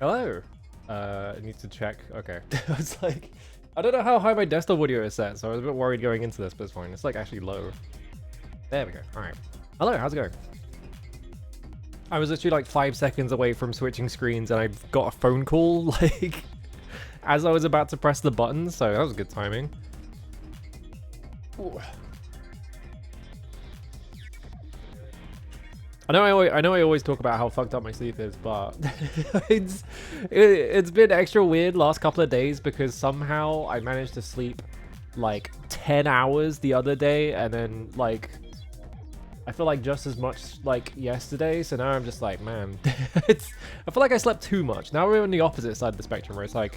Hello. I need to check. Okay. I was like, I don't know how high my desktop audio is set, so I was a bit worried going into this, but it's fine. It's like actually low. There we go. All right. Hello. How's it going? I was literally like 5 seconds away from switching screens, and I got a phone call like as I was about to press the button, so that was good timing. Ooh. I know I always talk about how fucked up my sleep is, but it's been extra weird last couple of days because somehow I managed to sleep like 10 hours the other day, and then like I feel like just as much like yesterday. So now I'm just like, man, I feel like I slept too much. Now we're on the opposite side of the spectrum where it's like,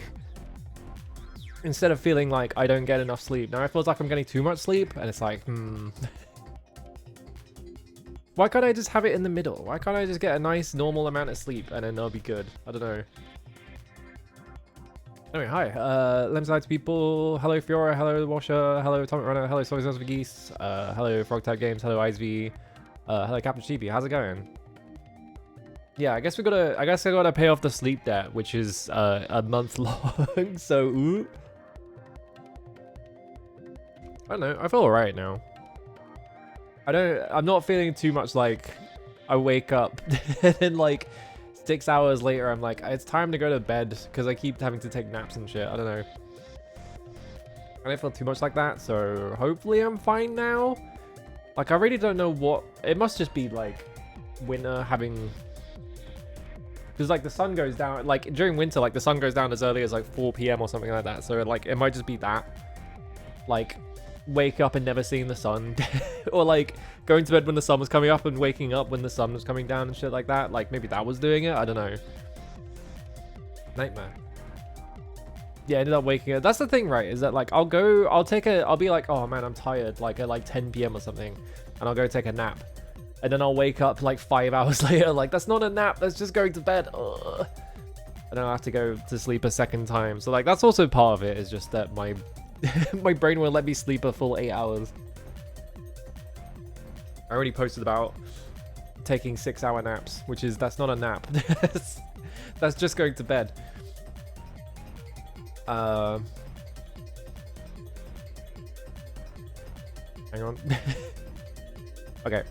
instead of feeling like I don't get enough sleep, now it feels like I'm getting too much sleep, and it's like, why can't I just have it in the middle? Why can't I just get a nice normal amount of sleep and then I'll be good? I don't know. Anyway, hi. Lemside people. Hello Fiora. Hello Washer. Hello Atomic Runner. Hello Soy Sauce for Geese. Hello Frogtag Games. Hello IceV. Hello Captain Sheepy. How's it going? Yeah, I guess I gotta pay off the sleep debt, which is a month long. So ooh. I don't know. I feel alright now. I'm not feeling too much like I wake up and then like 6 hours later I'm like, it's time to go to bed because I keep having to take naps and shit. I don't know. I don't feel too much like that, so hopefully I'm fine now. Like, I really don't know what... It must just be like winter having... Because like the sun goes down, like during winter, like the sun goes down as early as like 4 p.m. or something like that. So like it might just be that. Like... wake up and never seeing the sun, or like going to bed when the sun was coming up and waking up when the sun was coming down and shit like that. Like maybe that was doing it. I don't know. Nightmare. Yeah, I ended up waking up. That's the thing, right? Is that like I'll be like, oh man, I'm tired, like at like 10 p.m. or something, and I'll go take a nap, and then I'll wake up like 5 hours later. Like that's not a nap. That's just going to bed. Ugh. And I'll have to go to sleep a second time. So like that's also part of it. Is just that my my brain won't let me sleep a full 8 hours. I already posted about taking 6-hour naps, that's not a nap. That's just going to bed. Hang on. Okay.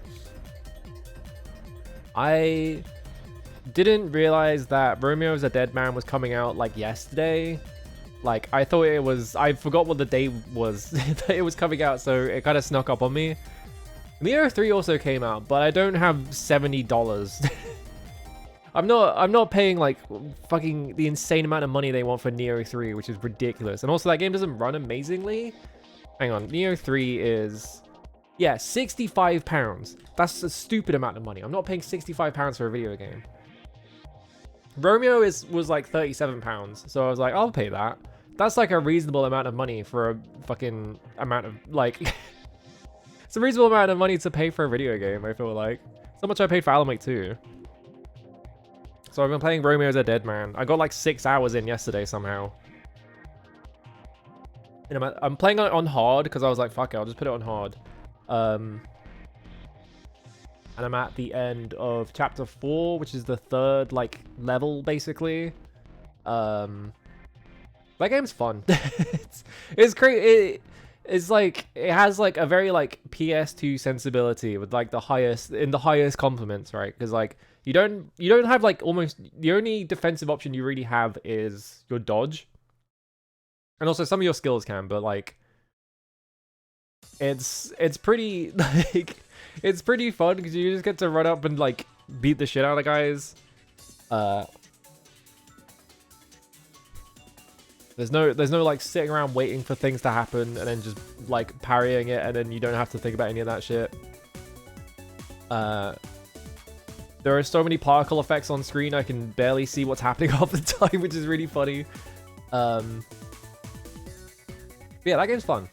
I didn't realize that Romeo's a Dead Man was coming out like yesterday. Like, I thought it was... I forgot what the day was that it was coming out, so it kind of snuck up on me. Neo 3 also came out, but I don't have $70. I'm not paying, like, fucking the insane amount of money they want for Neo 3, which is ridiculous. And also, that game doesn't run amazingly. Hang on. Neo 3 is... yeah, £65. That's a stupid amount of money. I'm not paying £65 for a video game. Romeo was like £37, so I was like, I'll pay that. That's like a reasonable amount of money for a fucking amount of, like... it's a reasonable amount of money to pay for a video game, I feel like. It's how much I paid for Alan Wake 2. So I've been playing Romeo's a Dead Man. I got like 6 hours in yesterday somehow. And I'm playing it on hard because I was like, fuck it, I'll just put it on hard. And I'm at the end of chapter 4, which is the third like level basically. That game's fun. it's great. It's like it has like a very like PS2 sensibility with like the highest compliments, right? Because like you don't have like almost the only defensive option you really have is your dodge, and also some of your skills can, but like it's pretty like it's pretty fun because you just get to run up and like beat the shit out of guys. There's no like sitting around waiting for things to happen and then just like parrying it, and then you don't have to think about any of that shit. There are so many particle effects on screen, I can barely see what's happening half the time, which is really funny. Yeah, that game's fun.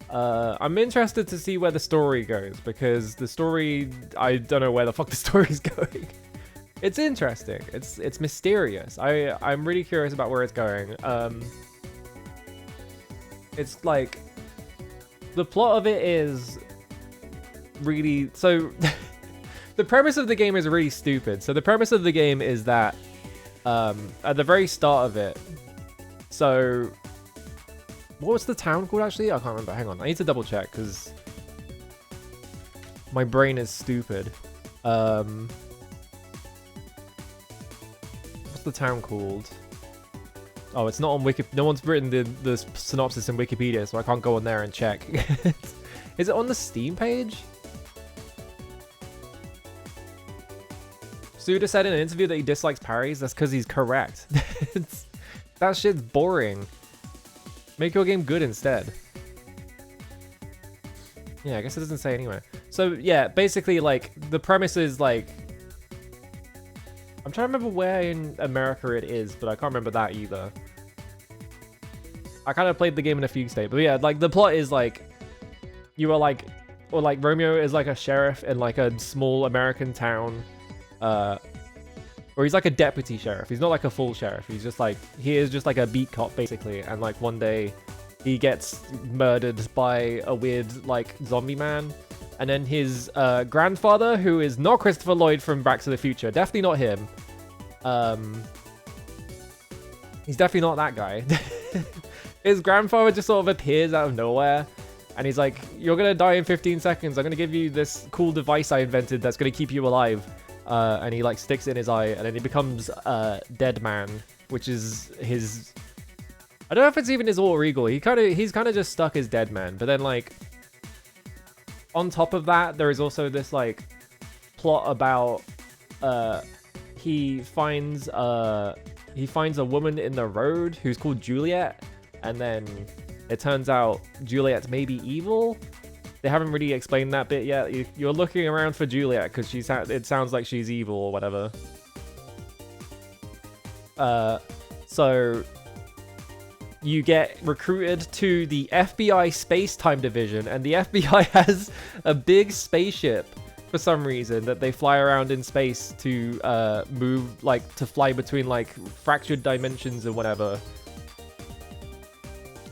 I'm interested to see where the story goes, because the story, I don't know where the fuck the story's going. It's interesting. It's mysterious. I'm really curious about where it's going. It's like the plot of it is really so. The premise of the game is really stupid. So the premise of the game is that at the very start of it. So, what was the town called actually? I can't remember. Hang on, I need to double check because my brain is stupid. What's the town called? Oh, it's not on Wiki. No one's written the synopsis in Wikipedia, so I can't go on there and check. Is it on the Steam page? Suda said in an interview that he dislikes parries. That's because he's correct. That shit's boring. Make your game good instead. Yeah, I guess it doesn't say anywhere. So yeah, basically like the premise is like, I'm trying to remember where in America it is, but I can't remember that either. I kind of played the game in a fugue state, but yeah, like the plot is like, you are like, or like Romeo is like a sheriff in like a small American town, or he's like a deputy sheriff. He's not like a full sheriff. He's just like, he is just like a beat cop basically. And like one day he gets murdered by a weird like zombie man. And then his grandfather, who is not Christopher Lloyd from Back to the Future, definitely not him. He's definitely not that guy. His grandfather just sort of appears out of nowhere. And he's like, you're going to die in 15 seconds. I'm going to give you this cool device I invented that's going to keep you alive. And he like sticks it in his eye and then he becomes Dead Man, which is his... I don't know if it's even his alter ego. He's kind of just stuck as Dead Man. But then like, on top of that, there is also this like plot about he finds a woman in the road who's called Juliet, and then it turns out Juliet may be evil. They haven't really explained that bit yet. You're looking around for Juliet because it sounds like she's evil or whatever. So you get recruited to the FBI Space-Time Division, and the FBI has a big spaceship for some reason that they fly around in space to move, like, to fly between, like, fractured dimensions and whatever.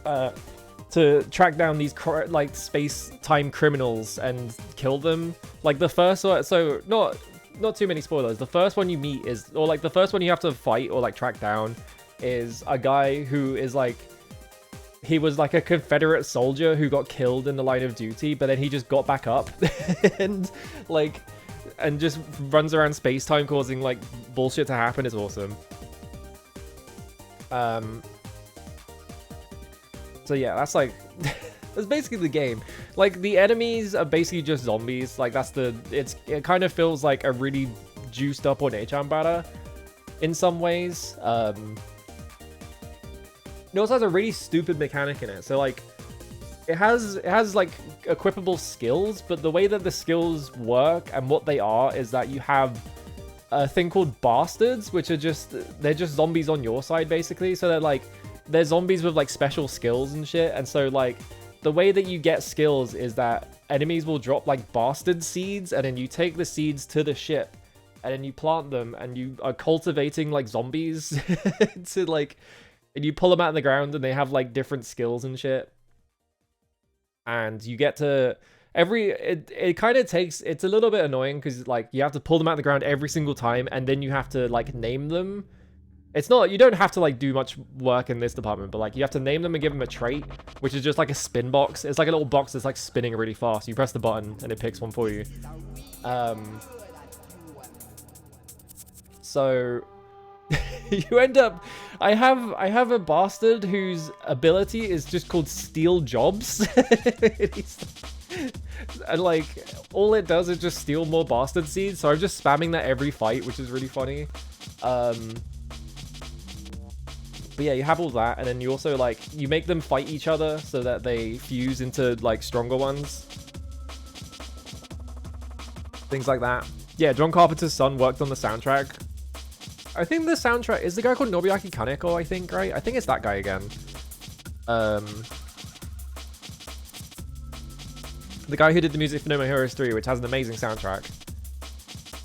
To track down these, like, space-time criminals and kill them. Like, the first one, so, not too many spoilers. The first one you meet is, or, like, the first one you have to fight or, like, track down is a guy who is like, he was like a Confederate soldier who got killed in the line of duty, but then he just got back up and like, and just runs around space-time causing like bullshit to happen. Is awesome. So yeah, that's like, that's basically the game. Like the enemies are basically just zombies. Like that's it kind of feels like a really juiced up Onechan in some ways. It also has a really stupid mechanic in it. So like, it has like equipable skills, but the way that the skills work and what they are is that you have a thing called bastards, which are they're just zombies on your side basically. So they're zombies with like special skills and shit. And so like the way that you get skills is that enemies will drop like bastard seeds, and then you take the seeds to the ship and then you plant them and you are cultivating like zombies to like, and you pull them out of the ground and they have like different skills and shit. And you get to it kind of takes, it's a little bit annoying because like you have to pull them out of the ground every single time, and then you have to like name them. It's not, you don't have to like do much work in this department, but like you have to name them and give them a trait, which is just like a spin box. It's like a little box that's like spinning really fast. You press the button and it picks one for you. So you end up, I have a bastard whose ability is just called steal jobs. And like all it does is just steal more bastard seeds, so I'm just spamming that every fight, which is really funny. But yeah, you have all that, and then you also like, you make them fight each other so that they fuse into like stronger ones. Things like that. Yeah, John Carpenter's son worked on the soundtrack. I think the soundtrack is the guy called Nobuyuki Kaneko, I think, right? I think it's that guy again. The guy who did the music for No More Heroes 3, which has an amazing soundtrack.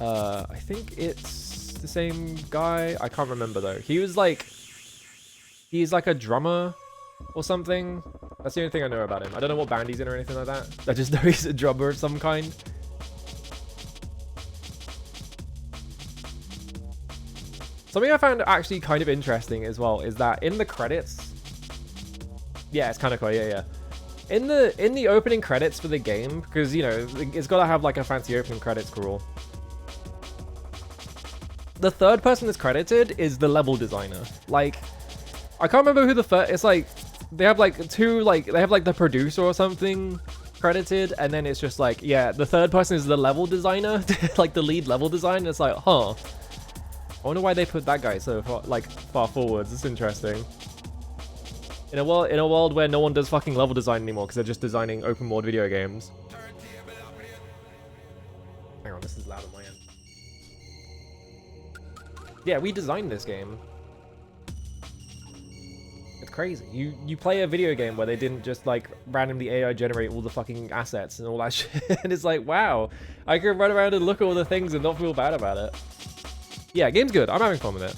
I think it's the same guy. I can't remember though. He's like a drummer or something. That's the only thing I know about him. I don't know what band he's in or anything like that. I just know he's a drummer of some kind. Something I found actually kind of interesting as well is that in the credits, yeah, it's kind of cool. Yeah. In the opening credits for the game, because you know it's got to have like a fancy opening credits crawl. The third person that's credited is the level designer. Like, I can't remember who the first. It's like they have like two, like they have like the producer or something credited, and then it's just like, yeah, the third person is the level designer, like the lead level designer. It's like, huh. I wonder why they put that guy so far, like far forwards. It's interesting. In a world where no one does fucking level design anymore because they're just designing open world video games. Hang on, this is loud on my end. Yeah, we designed this game. It's crazy. You play a video game where they didn't just like randomly AI generate all the fucking assets and all that shit. And it's like, wow, I can run around and look at all the things and not feel bad about it. Yeah, game's good. I'm having fun with it.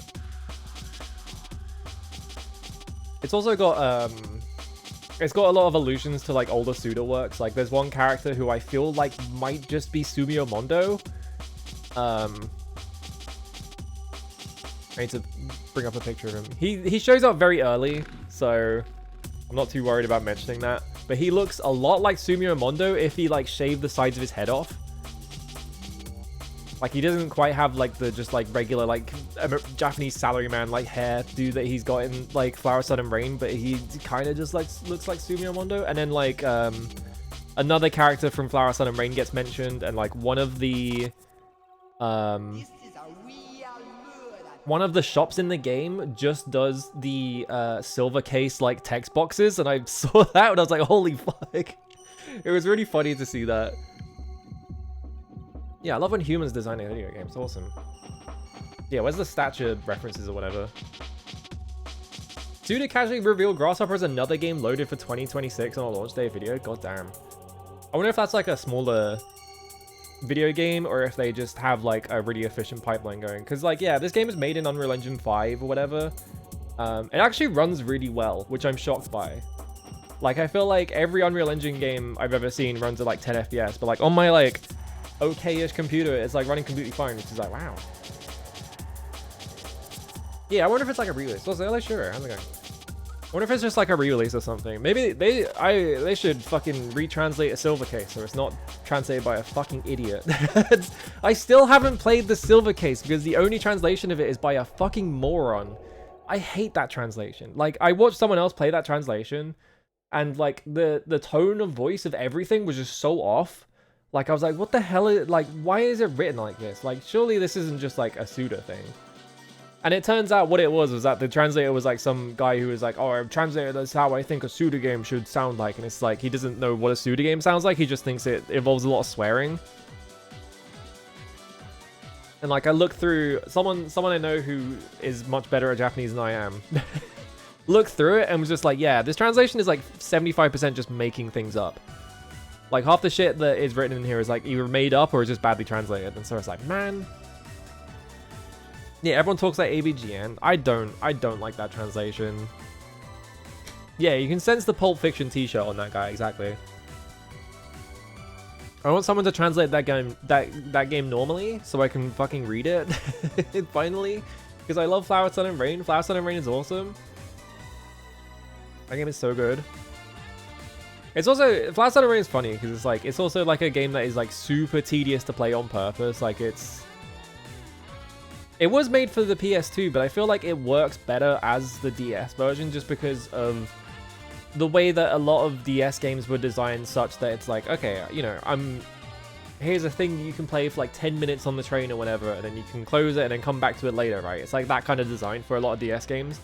It's also got it's got a lot of allusions to like older Suda works. Like there's one character who I feel like might just be Sumio Mondo. I need to bring up a picture of him. He shows up very early, so I'm not too worried about mentioning that. But he looks a lot like Sumio Mondo if he like shaved the sides of his head off. Like, he doesn't quite have, like, the just, like, regular, like, Japanese salaryman, like, hair dude that he's got in, like, Flower, Sun, and Rain, but he kind of just, like, looks like Sumio Mondo. And then, like, another character from Flower, Sun, and Rain gets mentioned, and, like, one of the shops in the game just does the silver case, like, text boxes, and I saw that, and I was like, holy fuck. It was really funny to see that. Yeah, I love when humans design a video game. It's awesome. Yeah, where's the stature references or whatever? Suda casually revealed Grasshopper is another game loaded for 2026 on a launch day video. God damn. I wonder if that's like a smaller video game or if they just have like a really efficient pipeline going. Because like, yeah, this game is made in Unreal Engine 5 or whatever. It actually runs really well, which I'm shocked by. Like, I feel like every Unreal Engine game I've ever seen runs at like 10 FPS, but like on my like okay-ish computer, it's like running completely fine, which is like, wow. Yeah, I wonder if it's like a re-release. Like, sure, how's it going? I wonder if it's just like a re-release or something. Maybe they should fucking retranslate a silver case so it's not translated by a fucking idiot. I still haven't played the silver case because the only translation of it is by a fucking moron. I hate that translation. Like, I watched someone else play that translation and like the tone of voice of everything was just so off. Like, I was like, what the hell is, like, why is it written like this? Like, surely this isn't just, like, a Suda thing. And it turns out what it was that the translator was, like, some guy who was like, oh, I've translated this how I think a Suda game should sound like. And it's like, he doesn't know what a Suda game sounds like. He just thinks it involves a lot of swearing. And, like, I looked through, someone I know who is much better at Japanese than I am, looked through it and was just like, yeah, this translation is, like, 75% just making things up. Like, half the shit that is written in here is, like, either made up or is just badly translated. And so it's like, man. Yeah, everyone talks like ABGN. I don't like that translation. Yeah, you can sense the Pulp Fiction t-shirt on that guy, exactly. I want someone to translate that game normally so I can fucking read it. Finally. Because I love Flower, Sun, and Rain. Flower, Sun, and Rain is awesome. That game is so good. It's also, Flower, Sun, and Rain is funny because it's like, it's also like a game that is like super tedious to play on purpose. Like it was made for the PS2, but I feel like it works better as the DS version just because of the way that a lot of DS games were designed such that it's like, okay, you know, here's a thing you can play for like 10 minutes on the train or whatever, and then you can close it and then come back to it later, right? It's like that kind of design for a lot of DS games.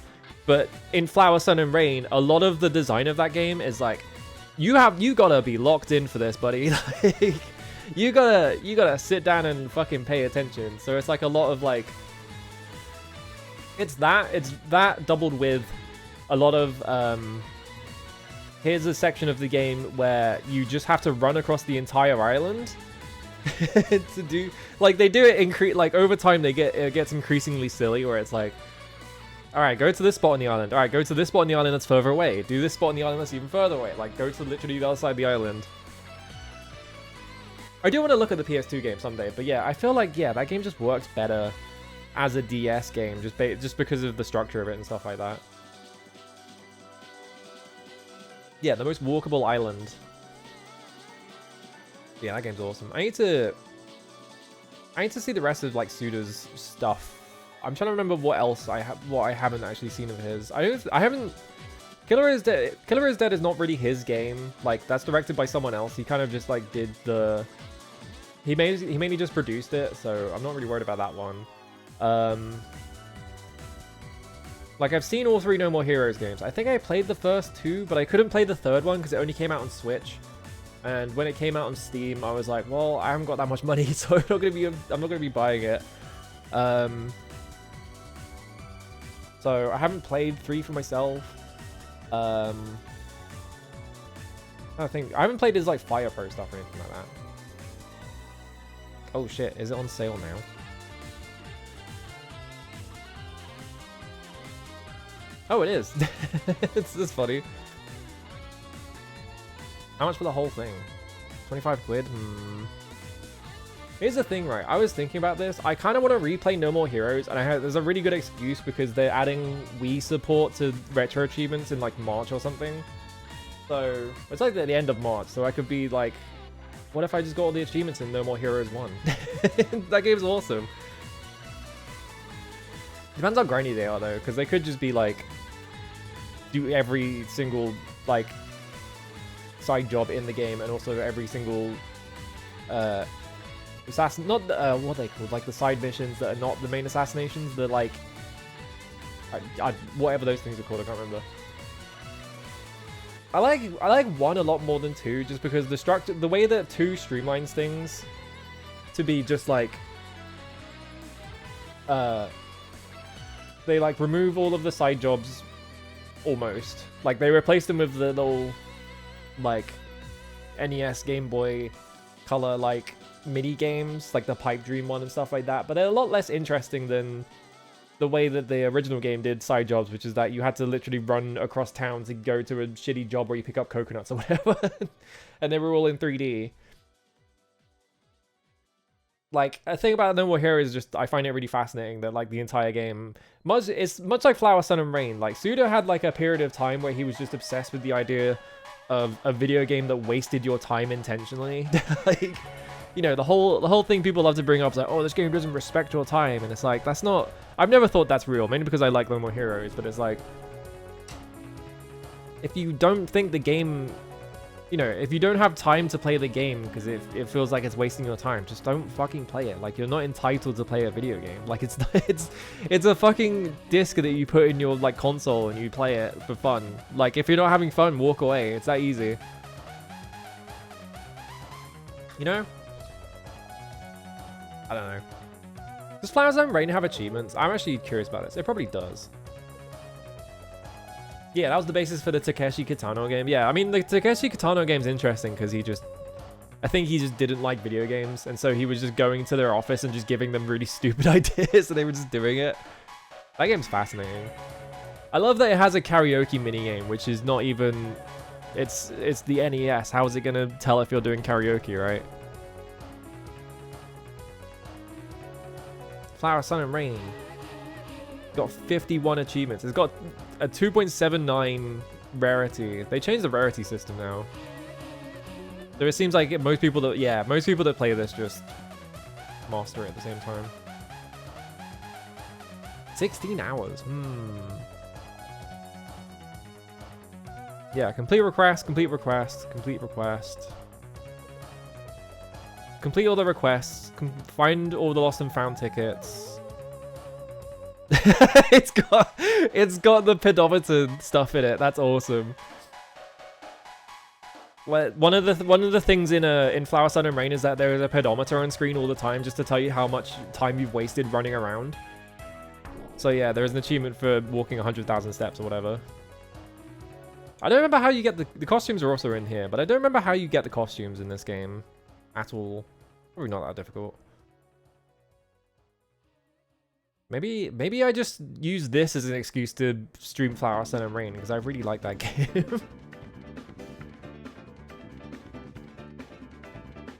But in Flower, Sun, and Rain, a lot of the design of that game is like, you gotta be locked in for this, buddy. Like, you gotta sit down and fucking pay attention. So it's like a lot of like, it's that doubled with a lot of here's a section of the game where you just have to run across the entire island to do, like, they do it like over time it gets increasingly silly where it's like, all right, go to this spot on the island. All right, go to this spot on the island that's further away. Do this spot on the island that's even further away. Like, go to literally the other side of the island. I do want to look at the PS2 game someday, but yeah, I feel like, yeah, that game just works better as a DS game, just because of the structure of it and stuff like that. Yeah, the most walkable island. Yeah, that game's awesome. I need to see the rest of like Suda's stuff. I'm trying to remember what else I haven't actually seen of his. I haven't. Killer is Dead. Killer is Dead is not really his game. Like, that's directed by someone else. He kind of just like did the. He mainly just produced it, so I'm not really worried about that one. Like, I've seen all 3 No More Heroes games. I think I played the first 2, but I couldn't play the 3rd one because it only came out on Switch. And when it came out on Steam, I was like, well, I haven't got that much money, so I'm not gonna be buying it. So I haven't played 3 for myself. I haven't played his like Fire Pro stuff or anything like that. Oh shit, is it on sale now? Oh, it is. It's funny. How much for the whole thing? 25 quid? Here's the thing, right? I was thinking about this. I kind of want to replay No More Heroes, and there's a really good excuse because they're adding Wii support to retro achievements in like March or something. So it's like at the end of March, so I could be like, what if I just got all the achievements in No More Heroes 1? That game's awesome. Depends how grindy they are though, because they could just be like, do every single like side job in the game, and also every single assassin, not what are they called, like the side missions that are not the main assassinations, the like whatever those things are called, I can't remember. I like 1 a lot more than 2, just because the way that 2 streamlines things to be just like they like remove all of the side jobs almost. Like they replace them with the little like NES Game Boy Color like mini games, like the Pipe Dream one and stuff like that, but they're a lot less interesting than the way that the original game did side jobs, which is that you had to literally run across town to go to a shitty job where you pick up coconuts or whatever. And they were all in 3D. Like, a thing about No More Heroes is just, I find it really fascinating that, like, the entire game, it's much like Flower, Sun, and Rain. Like, Suda had, like, a period of time where he was just obsessed with the idea of a video game that wasted your time intentionally. Like, you know, the whole thing people love to bring up is like, oh, this game doesn't respect your time. And it's like, that's not... I've never thought that's real, mainly because I like No More Heroes, but it's like... If you don't think the game... You know, if you don't have time to play the game because it feels like it's wasting your time, just don't fucking play it. Like, you're not entitled to play a video game. Like, it's a fucking disc that you put in your, like, console and you play it for fun. Like, if you're not having fun, walk away. It's that easy. You know? I don't know. Does Flower, Sun, and Rain have achievements? I'm actually curious about this. It probably does. Yeah, that was the basis for the Takeshi Kitano game. Yeah, I mean, the Takeshi Kitano game's interesting because I think he just didn't like video games, and so he was just going to their office and just giving them really stupid ideas, and they were just doing it. That game's fascinating. I love that it has a karaoke minigame, which is not even... It's the NES. How is it going to tell if you're doing karaoke, right? Flower, Sun, and Rain. Got 51 achievements. It's got a 2.79 rarity. They changed the rarity system now. So it seems like most people that play this just master it at the same time. 16 hours. Yeah, complete request, complete request, complete request. Complete all the requests. Find all the lost and found tickets. it's got the pedometer stuff in it. That's awesome. Well, one of the things in Flower, Sun, and Rain is that there is a pedometer on screen all the time just to tell you how much time you've wasted running around. So yeah, there is an achievement for walking 100,000 steps or whatever. I don't remember how you get the costumes are also in here, but I don't remember how you get the costumes in this game at all. Probably not that difficult. Maybe I just use this as an excuse to stream Flower, Sun, and Rain because I really like that game.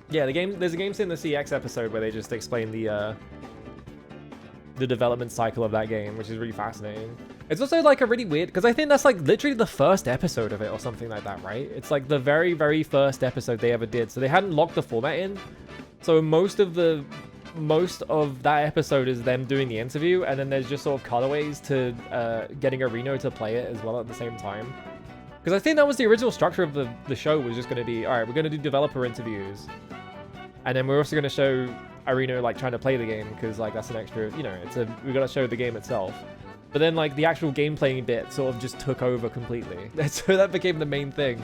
Yeah, there's a Game in the CX episode where they just explain the the development cycle of that game, which is really fascinating. It's also like a really weird, because I think that's like literally the first episode of it or something like that, right? It's like the very, very first episode they ever did. So they hadn't locked the format in. So most of that episode is them doing the interview, and then there's just sort of cutaways to getting Areno to play it as well at the same time. Because I think that was the original structure of the show, was just going to be, all right, we're going to do developer interviews. And then we're also going to show Areno like trying to play the game, because like that's an extra, you know, we got to show the game itself. But then like the actual gameplay bit sort of just took over completely. So that became the main thing.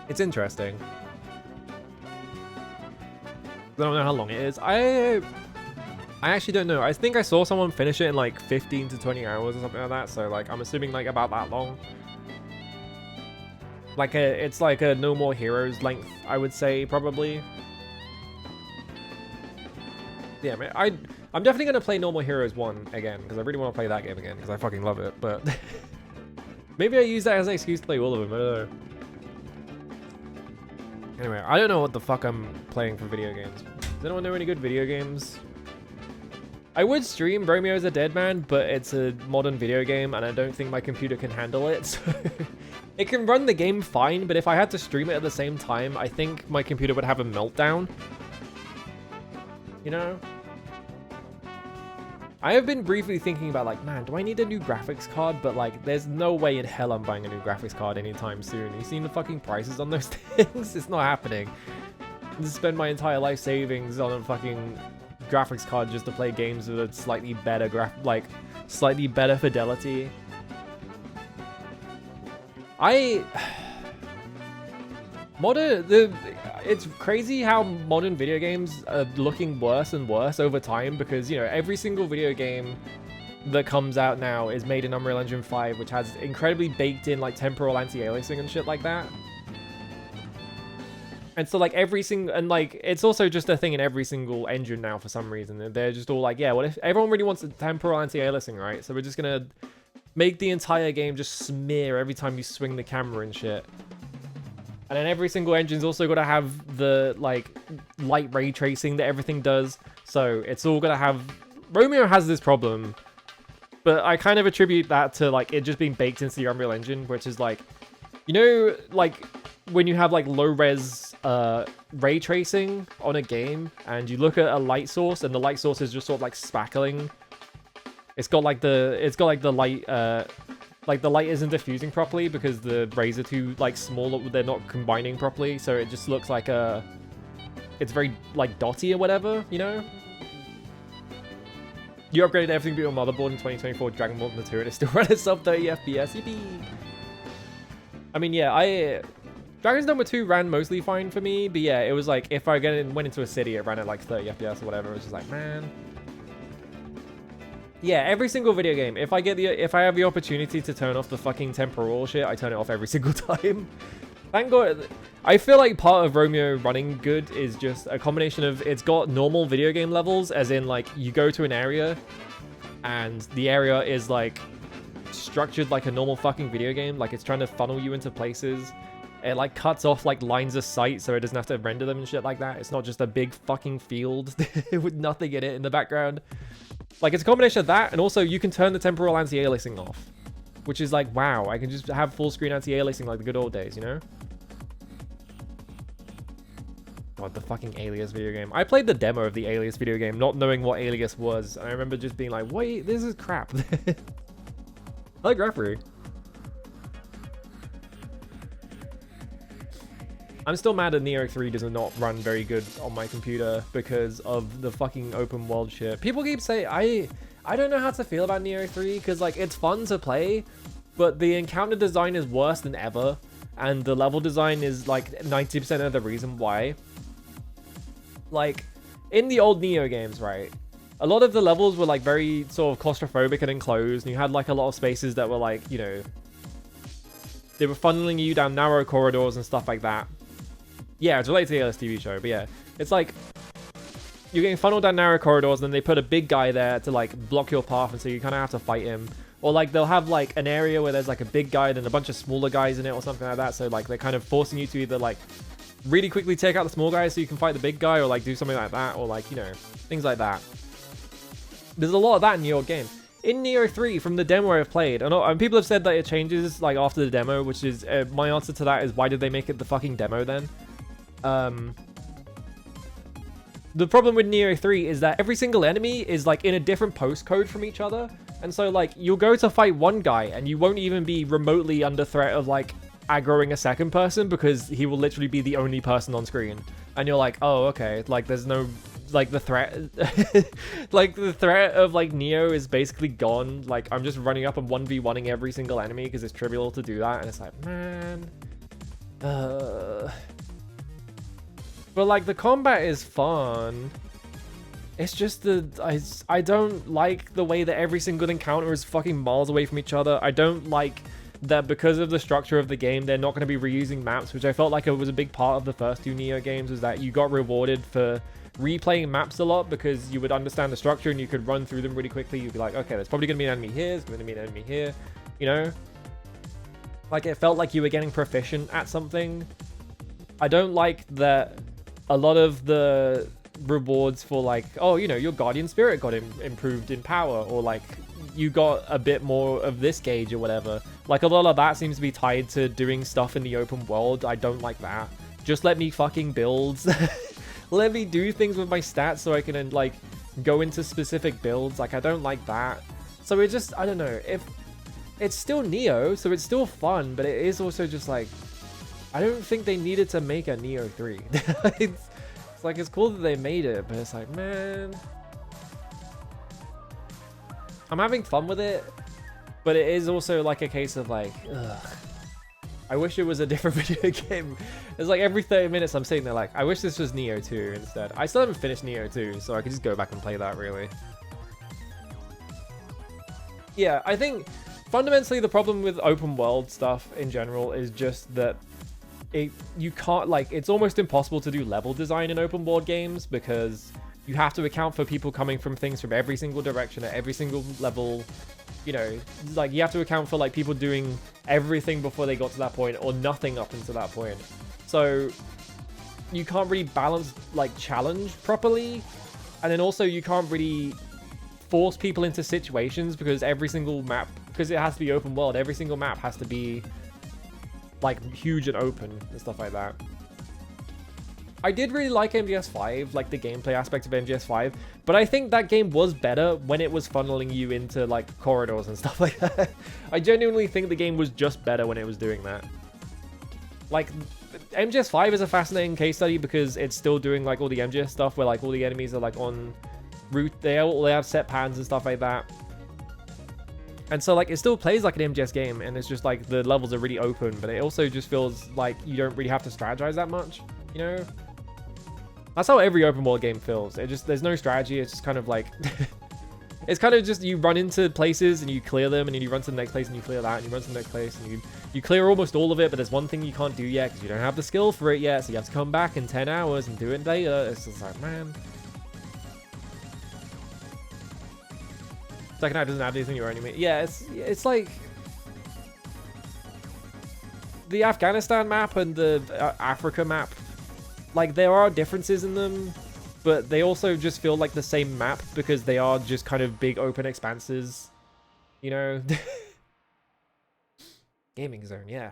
It's interesting. I don't know how long it is. I actually don't know. I think I saw someone finish it in like 15 to 20 hours or something like that. So like I'm assuming like about that long. Like it's like a No More Heroes length, I would say, probably. Yeah, man, I'm definitely going to play No More Heroes 1 again, because I really want to play that game again, because I fucking love it, but... maybe I use that as an excuse to play all of them, I don't know. Anyway, I don't know what the fuck I'm playing for video games. Does anyone know any good video games? I would stream Romeo is a Dead Man, but it's a modern video game, and I don't think my computer can handle it, so... It can run the game fine, but if I had to stream it at the same time, I think my computer would have a meltdown. You know? I have been briefly thinking about like, man, do I need a new graphics card? But like, there's no way in hell I'm buying a new graphics card anytime soon. You seen the fucking prices on those things? It's not happening. To spend my entire life savings on a fucking graphics card just to play games with a slightly better slightly better fidelity. It's crazy how modern video games are looking worse and worse over time, because, you know, every single video game that comes out now is made in Unreal Engine 5, which has incredibly baked in like temporal anti-aliasing and shit like that. And so like it's also just a thing in every single engine now for some reason. They're just all like, yeah, well, if everyone really wants a temporal anti-aliasing, right? So we're just gonna make the entire game just smear every time you swing the camera and shit. And then every single engine's also got to have the like light ray tracing that everything does. So it's all gonna have... Romeo has this problem, but I kind of attribute that to like it just being baked into the Unreal Engine, which is like, you know, like when you have like low res ray tracing on a game and you look at a light source and the light source is just sort of like spackling. It's got like the light like the light isn't diffusing properly because the rays are too like small, they're not combining properly, so it just looks like it's very like dotty or whatever, you know? You upgraded everything but your motherboard in 2024 Dragon Ball Material and it still ran at sub 30 FPS. Yippee! I mean, yeah, Dragon's Dogma 2 ran mostly fine for me, but yeah, it was like if I went into a city, it ran at like 30 FPS or whatever. It was just like, man. Yeah, every single video game. If I have the opportunity to turn off the fucking temporal shit, I turn it off every single time. Thank God. I feel like part of Romeo running good is just a combination of it's got normal video game levels, as in like you go to an area and the area is like structured like a normal fucking video game, like it's trying to funnel you into places. It like cuts off like lines of sight so it doesn't have to render them and shit like that. It's not just a big fucking field with nothing in it in the background. Like, it's a combination of that, and also you can turn the temporal anti-aliasing off, which is like, wow, I can just have full screen anti-aliasing like the good old days, you know? God, the fucking Alias video game. I played the demo of the Alias video game, not knowing what Alias was, and I remember just being like, wait, this is crap. I like Referee. I'm still mad that Neo 3 does not run very good on my computer because of the fucking open world shit. People keep saying, I don't know how to feel about Neo 3 because like it's fun to play, but the encounter design is worse than ever, and the level design is like 90% of the reason why. Like in the old Neo games, right? A lot of the levels were like very sort of claustrophobic and enclosed, and you had like a lot of spaces that were like, you know, they were funneling you down narrow corridors and stuff like that. Yeah, it's related to the Alias TV show, but yeah. It's like, you're getting funneled down narrow corridors, and then they put a big guy there to like block your path, and so you kind of have to fight him. Or like, they'll have like an area where there's like a big guy and a bunch of smaller guys in it or something like that. So like, they're kind of forcing you to either like really quickly take out the small guy so you can fight the big guy, or like do something like that, or like, you know, things like that. There's a lot of that in your game. In Neo 3, from the demo I've played, and people have said that it changes like after the demo, which is my answer to that is why did they make it the fucking demo then? The problem with Neo 3 is that every single enemy is like in a different postcode from each other, and so like you'll go to fight one guy and you won't even be remotely under threat of like aggroing a second person because he will literally be the only person on screen, and you're like, oh okay, like there's no like the threat like the threat of like Neo is basically gone. Like I'm just running up and 1v1ing every single enemy because it's trivial to do that, and it's like, man, but like the combat is fun. It's just I don't like the way that every single encounter is fucking miles away from each other. I don't like that because of the structure of the game, they're not going to be reusing maps, which I felt like it was a big part of the first two Neo games, was that you got rewarded for replaying maps a lot because you would understand the structure and you could run through them really quickly. You'd be like, okay, there's probably going to be an enemy here, there's going to be an enemy here, you know? Like, it felt like you were getting proficient at something. I don't like that a lot of the rewards for like, oh, you know, your Guardian Spirit got improved in power, or like you got a bit more of this gauge or whatever. Like, a lot of that seems to be tied to doing stuff in the open world. I don't like that. Just let me fucking build. Let me do things with my stats so I can like go into specific builds. Like, I don't like that. So it just, I don't know, if it's still Neo, so it's still fun, but it is also just like, I don't think they needed to make a Neo 3. It's like, it's cool that they made it, but it's like, man, I'm having fun with it, but it is also like a case of like, ugh, I wish it was a different video game. It's like every 30 minutes I'm sitting there like, I wish this was Neo 2 instead. I still haven't finished Neo 2, so I could just go back and play that, really. Yeah, I think fundamentally the problem with open world stuff in general is just that you can't, like, it's almost impossible to do level design in open world games because you have to account for people coming from things from every single direction at every single level. You know, like, you have to account for like people doing everything before they got to that point or nothing up until that point. So you can't really balance like challenge properly, and then also you can't really force people into situations because every single map, because it has to be open world, every single map has to be like huge and open and stuff like that. I did really like MGS5, like the gameplay aspect of MGS5, but I think that game was better when it was funneling you into like corridors and stuff like that. I genuinely think the game was just better when it was doing that. Like, MGS5 is a fascinating case study because it's still doing like all the MGS stuff where like all the enemies are like on route, they have set patterns and stuff like that. And so like it still plays like an MGS game, and it's just like the levels are really open, but it also just feels like you don't really have to strategize that much, you know? That's how every open world game feels. It just, there's no strategy. It's just kind of like, it's kind of just you run into places and you clear them, and then you run to the next place and you clear that, and you run to the next place and you clear almost all of it, but there's one thing you can't do yet because you don't have the skill for it yet, so you have to come back in 10 hours and do it later. It's just like, man. Second half doesn't have anything you're anime. Yeah, it's like the Afghanistan map and the Africa map. Like, there are differences in them, but they also just feel like the same map because they are just kind of big open expanses, you know? Gaming Zone, yeah.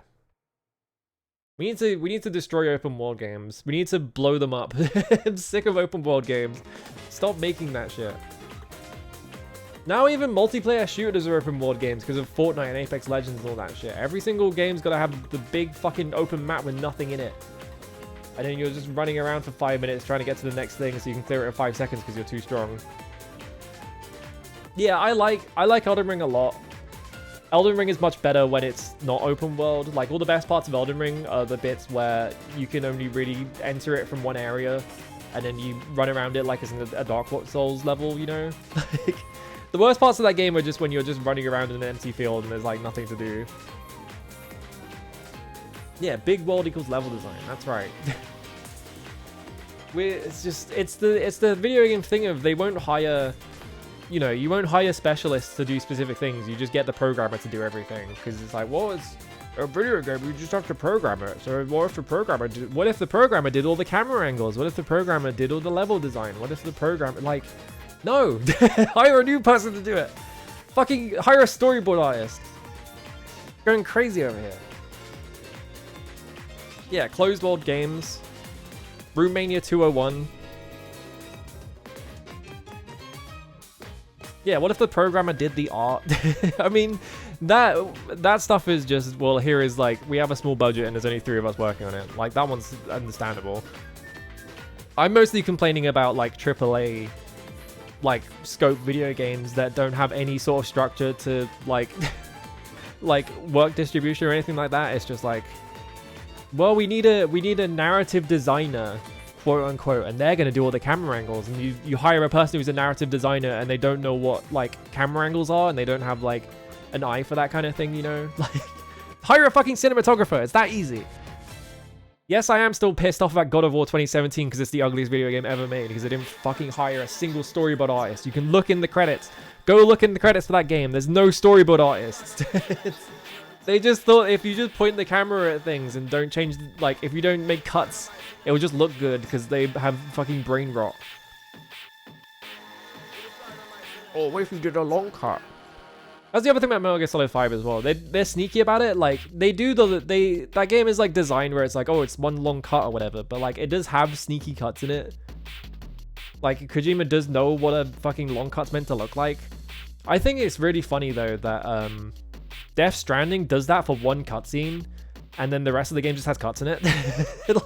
We need to destroy open world games. We need to blow them up. I'm sick of open world games. Stop making that shit. Now even multiplayer shooters are open world games because of Fortnite and Apex Legends and all that shit. Every single game's gotta have the big fucking open map with nothing in it. And then you're just running around for 5 minutes trying to get to the next thing so you can clear it in 5 seconds because you're too strong. Yeah, I like Elden Ring a lot. Elden Ring is much better when it's not open world. Like, all the best parts of Elden Ring are the bits where you can only really enter it from one area, and then you run around it like it's in a Dark Souls level, you know? Like, the worst parts of that game are just when you're just running around in an empty field and there's like nothing to do. Yeah, big world equals level design. That's right. It's the video game thing of they won't hire, you know, you won't hire specialists to do specific things. You just get the programmer to do everything because it's like, well, it's a video game. You just have to program it. So what if the programmer did all the camera angles? What if the programmer did all the level design? What if the programmer, like, No! Hire a new person to do it! Fucking hire a storyboard artist! Going crazy over here. Yeah, closed world games. Roomania 201. Yeah, what if the programmer did the art? I mean, that stuff is just, well, here is like, we have a small budget and there's only 3 of us working on it. Like, that one's understandable. I'm mostly complaining about like AAA, like scope video games that don't have any sort of structure to like, like work distribution or anything like that. It's just like, well, we need a narrative designer, quote unquote, and they're gonna do all the camera angles. And you hire a person who's a narrative designer and they don't know what like camera angles are and they don't have like an eye for that kind of thing, you know? Like, hire a fucking cinematographer. It's that easy. Yes, I am still pissed off about God of War 2017 because it's the ugliest video game ever made because they didn't fucking hire a single storyboard artist. You can look in the credits. Go look in the credits for that game. There's no storyboard artists. They just thought if you just point the camera at things and don't change, like, if you don't make cuts, it will just look good because they have fucking brain rot. Oh, what if you did a long cut? That's the other thing about Metal Gear Solid 5 as well. They're sneaky about it. Like, they do that game is like designed where it's like, oh, it's one long cut or whatever. But like, it does have sneaky cuts in it. Like, Kojima does know what a fucking long cut's meant to look like. I think it's really funny though that Death Stranding does that for one cutscene, and then the rest of the game just has cuts in it.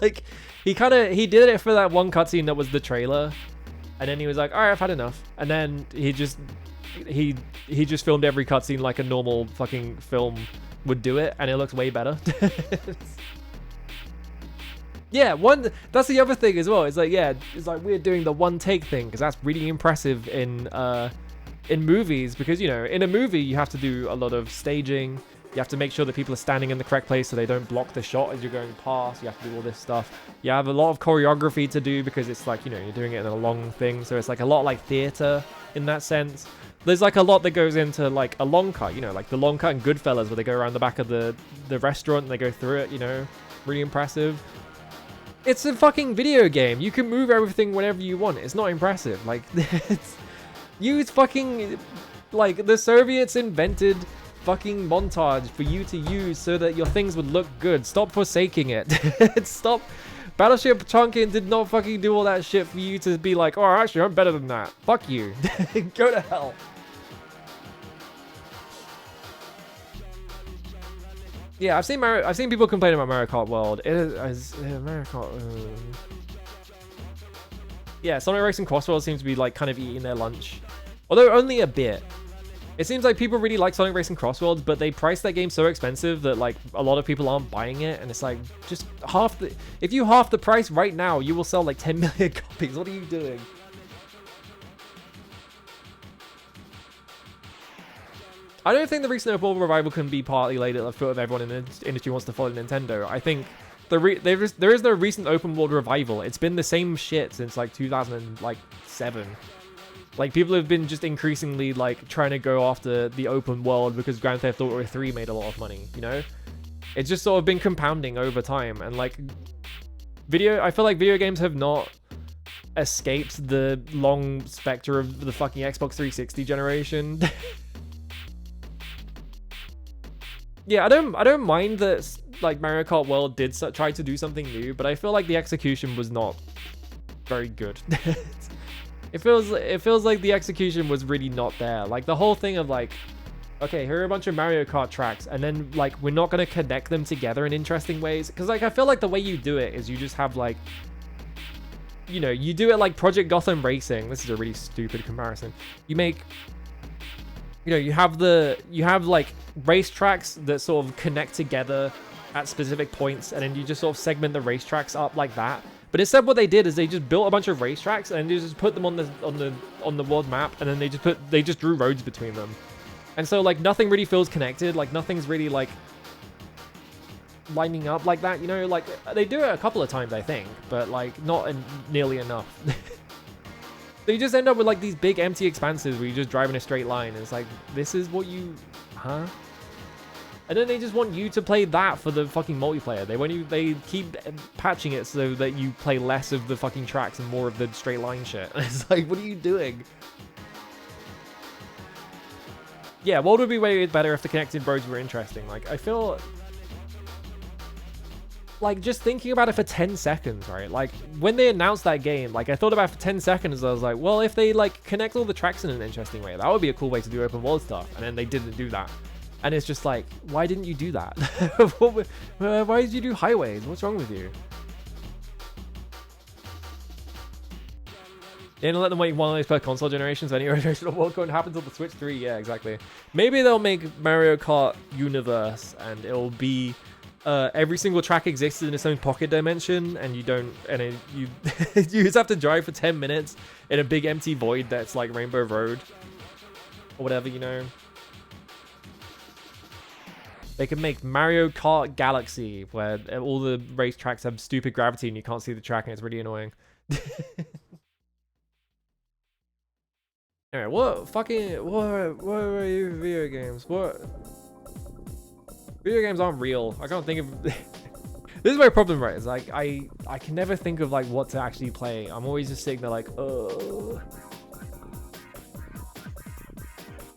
Like, he did it for that one cutscene that was the trailer, and then he was like, all right, I've had enough. And then he just filmed every cutscene like a normal fucking film would do it, and it looks way better. Yeah, that's the other thing as well. It's like, yeah, it's like we're doing the one take thing because that's really impressive in movies, because, you know, in a movie you have to do a lot of staging. You have to make sure that people are standing in the correct place so they don't block the shot as you're going past. You have to do all this stuff. You have a lot of choreography to do because it's like, you know, you're doing it in a long thing. So it's like a lot like theater in that sense. There's like a lot that goes into like a long cut, you know, like the long cut in Goodfellas where they go around the back of the restaurant and they go through it, you know, really impressive. It's a fucking video game. You can move everything whenever you want. It's not impressive. Like, use fucking, like, the Soviets invented fucking montage for you to use so that your things would look good. Stop forsaking it. Stop. Battleship Chunkin did not fucking do all that shit for you to be like, oh, actually, I'm better than that. Fuck you. Go to hell. Yeah, I've seen people complain about Mario Kart World. It is Mario Kart. Yeah, Sonic Racing Cross World seems to be like kind of eating their lunch, although only a bit. It seems like people really like Sonic Racing Cross Worlds, but they price that game so expensive that like a lot of people aren't buying it, and it's like just if you half the price right now, you will sell like 10 million copies. What are you doing? I don't think the recent open world revival can be partly laid at the foot of everyone in the industry wants to follow Nintendo. I think there is no recent open world revival. It's been the same shit since like 2007. Like, people have been just increasingly like trying to go after the open world because Grand Theft Auto 3 made a lot of money, you know? It's just sort of been compounding over time, and like I feel like video games have not escaped the long specter of the fucking Xbox 360 generation. Yeah, I don't mind that like Mario Kart World did try to do something new, but I feel like the execution was not very good. It feels like the execution was really not there. Like, the whole thing of like, okay, here are a bunch of Mario Kart tracks, and then like we're not gonna connect them together in interesting ways, because like I feel like the way you do it is you just have like, you know, you do it like Project Gotham Racing. This is a really stupid comparison. You make, you know, you have like racetracks that sort of connect together at specific points, and then you just sort of segment the racetracks up like that. But instead, what they did is they just built a bunch of racetracks and they just put them on the world map, and then they just drew roads between them. And so like nothing really feels connected. Like, nothing's really like lining up like that, you know? Like, they do it a couple of times, I think, but like not nearly enough. So you just end up with like these big empty expanses where you just drive in a straight line, and it's like, this is what you, huh? And then they just want you to play that for the fucking multiplayer. They keep patching it so that you play less of the fucking tracks and more of the straight line shit. And it's like, what are you doing? Yeah, World would be way better if the connected roads were interesting. Like, I feel like just thinking about it for 10 seconds, right? Like when they announced that game, like I thought about it for 10 seconds. I was like, well, if they like connect all the tracks in an interesting way, that would be a cool way to do open world stuff. And then they didn't do that. And it's just like, why didn't you do that? Why did you do highways? What's wrong with you? They didn't let them wait one per console generations. Any original world couldn't happen until the Switch 3. Yeah, exactly. Maybe they'll make Mario Kart Universe and it'll be every single track exists in its own pocket dimension, and you don't, and you you just have to drive for 10 minutes in a big empty void that's like Rainbow Road or whatever, you know. They can make Mario Kart Galaxy, where all the race tracks have stupid gravity and you can't see the track, and it's really annoying. Anyway, what are you video games? What? Video games aren't real. I can't think of... This is my problem, right? It's like, I can never think of like what to actually play. I'm always just sitting there like, oh.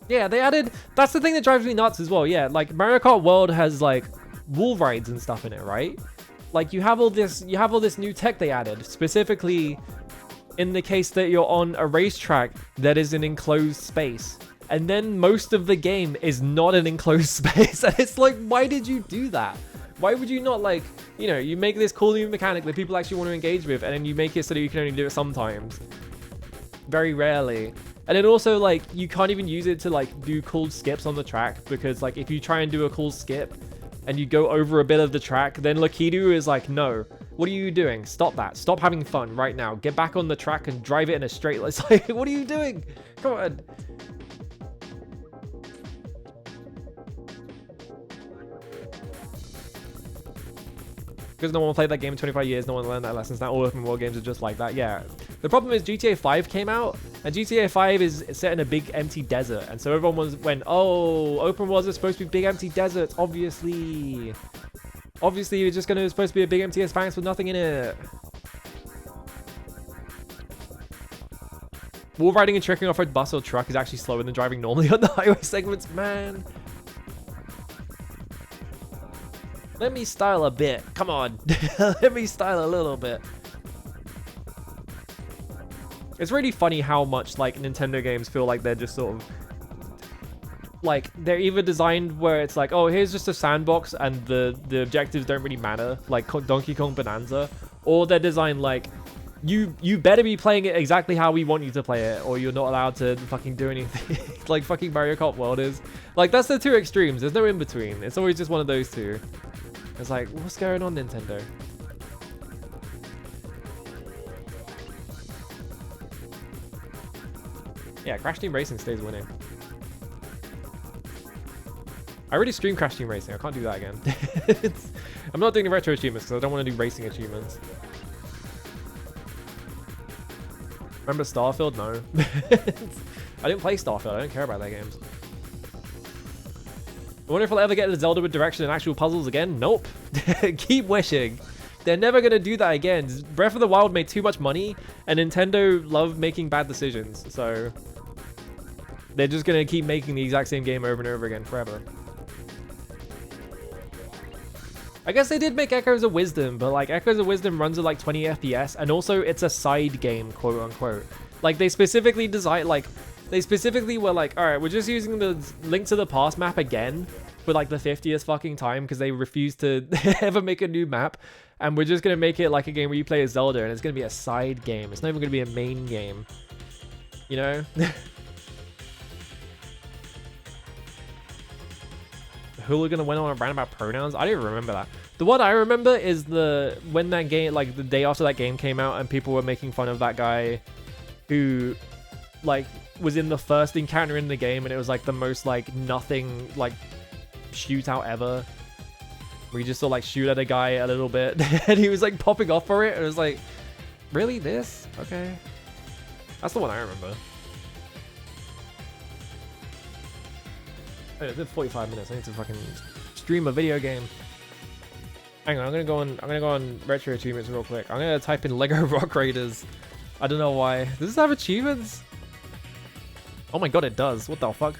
Yeah, they added... That's the thing that drives me nuts as well. Yeah, like Mario Kart World has like wall rides and stuff in it, right? Like you have all this new tech they added, specifically in the case that you're on a racetrack that is an enclosed space. And then most of the game is not an enclosed space. And it's like, why did you do that? Why would you not, like, you know, you make this cool new mechanic that people actually want to engage with, and then you make it so that you can only do it sometimes. Very rarely. And then also, like, you can't even use it to, like, do cool skips on the track, because, like, if you try and do a cool skip and you go over a bit of the track, then Lakitu is like, no, what are you doing? Stop that. Stop having fun right now. Get back on the track and drive it in a straight line. It's like, what are you doing? Come on. Because no one played that game in 25 years, no one learned that lessons. Now all open world games are just like that. Yeah. The problem is GTA 5 came out, and GTA 5 is set in a big empty desert. And so everyone went, oh, open worlds are supposed to be big empty deserts, obviously. Obviously, it's just supposed to be a big empty expanse with nothing in it. Wall riding and tricking off a bus or truck is actually slower than driving normally on the highway segments, man. Let me style a bit. Come on. Let me style a little bit. It's really funny how much like Nintendo games feel like they're just sort of like they're either designed where it's like, oh, here's just a sandbox and the objectives don't really matter, like Donkey Kong Bonanza, or they're designed like you better be playing it exactly how we want you to play it, or you're not allowed to fucking do anything. Like fucking Mario Kart World is. Like that's the two extremes. There's no in between. It's always just one of those two. It's like, what's going on, Nintendo? Yeah, Crash Team Racing stays winning. I already streamed Crash Team Racing. I can't do that again. I'm not doing the retro achievements because I don't want to do racing achievements. Remember Starfield? No. I didn't play Starfield. I don't care about their games. I wonder if I'll ever get the Zelda with direction and actual puzzles again. Nope. Keep wishing. They're never going to do that again. Breath of the Wild made too much money, and Nintendo love making bad decisions. So they're just going to keep making the exact same game over and over again forever. I guess they did make Echoes of Wisdom, but like Echoes of Wisdom runs at like 20 FPS, and also it's a side game, quote unquote. Like they specifically designed, like they specifically were like, all right, we're just using the Link to the Past map again for like the 50th fucking time because they refused to ever make a new map, and we're just gonna make it like a game where you play as Zelda, and it's gonna be a side game. It's not even gonna be a main game, you know? Hooligan went on a rant about pronouns. I don't even remember that. The one I remember is when that game, like the day after that game came out, and people were making fun of that guy who like was in the first encounter in the game, and it was like the most like nothing like shootout ever, where you just sort of like shoot at a guy a little bit and he was like popping off for it, and it was like, really, this? Okay, that's the one I remember. Oh, it did 45 minutes. I need to fucking stream a video game. Hang on, I'm gonna go on retro achievements real quick. I'm gonna type in Lego Rock Raiders. I don't know why. Does this have achievements? Oh my god, it does. What the fuck?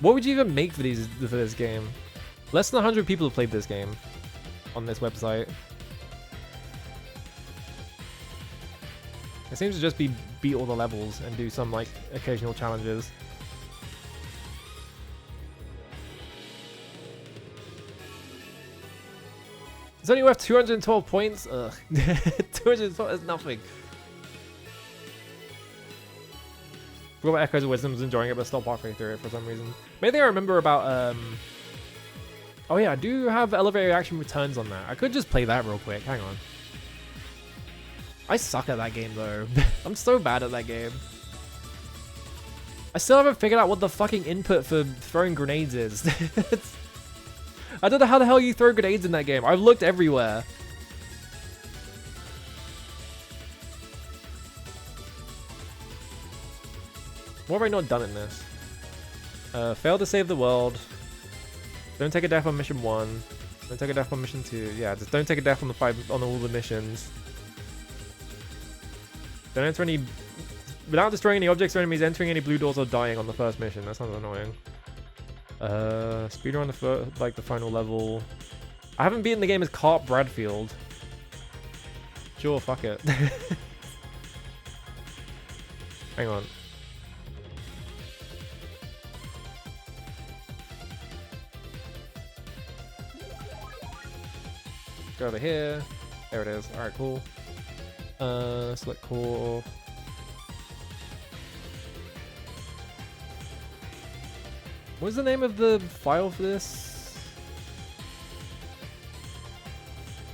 What would you even make for this game? Less than 100 people have played this game on this website. It seems to just be beat all the levels and do some like occasional challenges. It's only worth 212 points? Ugh. 212 is nothing. Forgot about Echoes of Wisdom, was enjoying it, but stopped halfway through it for some reason. Maybe I remember about, oh yeah, I do have Elevator Action Returns on that. I could just play that real quick, hang on. I suck at that game though. I'm so bad at that game. I still haven't figured out what the fucking input for throwing grenades is. I don't know how the hell you throw grenades in that game. I've looked everywhere. What have I not done in this? Fail to save the world. Don't take a death on mission 1. Don't take a death on mission 2. Yeah, just don't take a death on all the missions. Don't enter any... Without destroying any objects or enemies, entering any blue doors or dying on the first mission. That sounds annoying. Speedrun the final level. I haven't beaten the game as Cart Bradfield. Sure, fuck it. Hang on. Go over here. There it is. Alright, cool. Select core. What's the name of the file for this?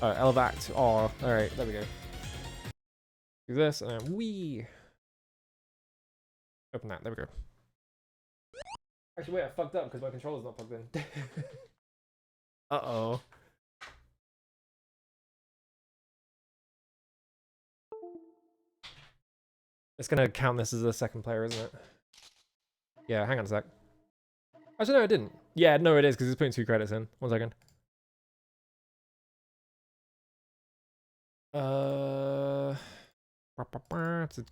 Oh, Elevact R. Alright, there we go. Do this, and then wee. Open that, there we go. Actually, wait, I fucked up because my controller's not plugged in. Uh-oh. It's gonna count this as a second player, isn't it? Yeah, hang on a sec. Actually, no, it didn't. Yeah, no, it is, because it's putting 2 credits in. 1 second. To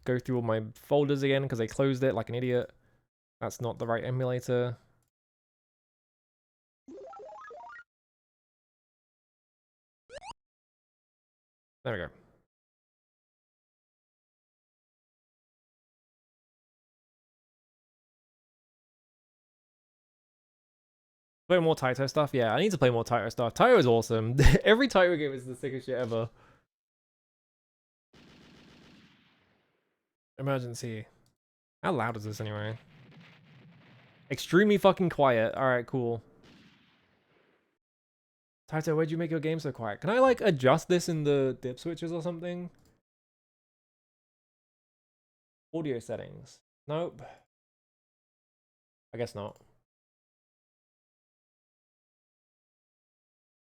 go through all my folders again, because I closed it like an idiot. That's not the right emulator. There we go. Play more Taito stuff? Yeah, I need to play more Taito stuff. Taito is awesome. Every Taito game is the sickest shit ever. Emergency. How loud is this anyway? Extremely fucking quiet. Alright, cool. Taito, why'd you make your game so quiet? Can I like adjust this in the dip switches or something? Audio settings. Nope. I guess not.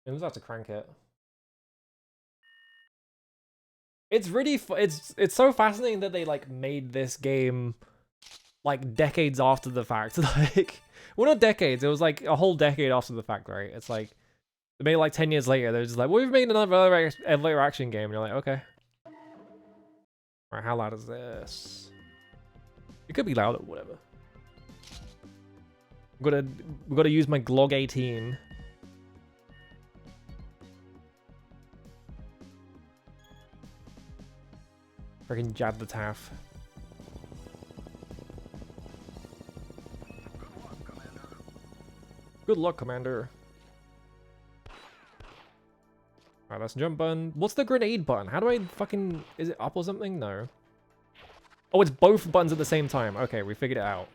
I'm just have to crank it. It's really it's so fascinating that they like made this game like decades after the fact. Like, well, not decades. It was like a whole decade after the fact, right? It's like they made it like 10 years later. They're just like, well, we've made another Elevator Action game. And you're like, okay. Alright, how loud is this? It could be louder, whatever. We've got to use my Glog 18. Freaking Jab the Taff. Good luck, Commander. Alright, that's jump button. What's the grenade button? How do I fucking... Is it up or something? No. Oh, it's both buttons at the same time. Okay, we figured it out.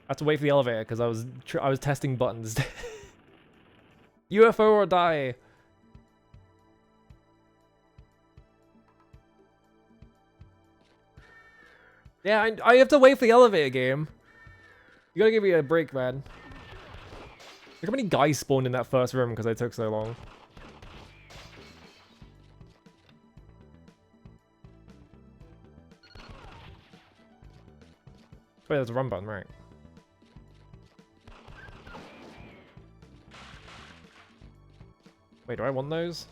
I have to wait for the elevator because I was testing buttons. UFO or die. Yeah, I have to wait for the elevator game. You gotta give me a break, man. Look how many guys spawned in that first room because I took so long. Wait, there's a run button, right? Wait, do I want those?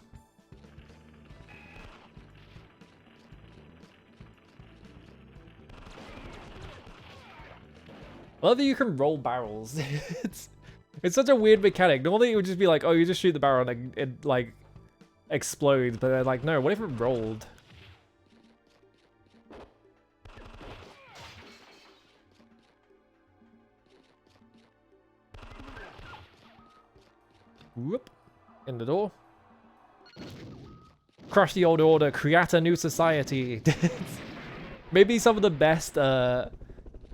Whether you can roll barrels. It's such a weird mechanic. Normally it would just be like, oh, you just shoot the barrel and it like explodes, but they're like, no, what if it rolled? Whoop. In the door. Crush the old order, create a new society. Maybe some of the best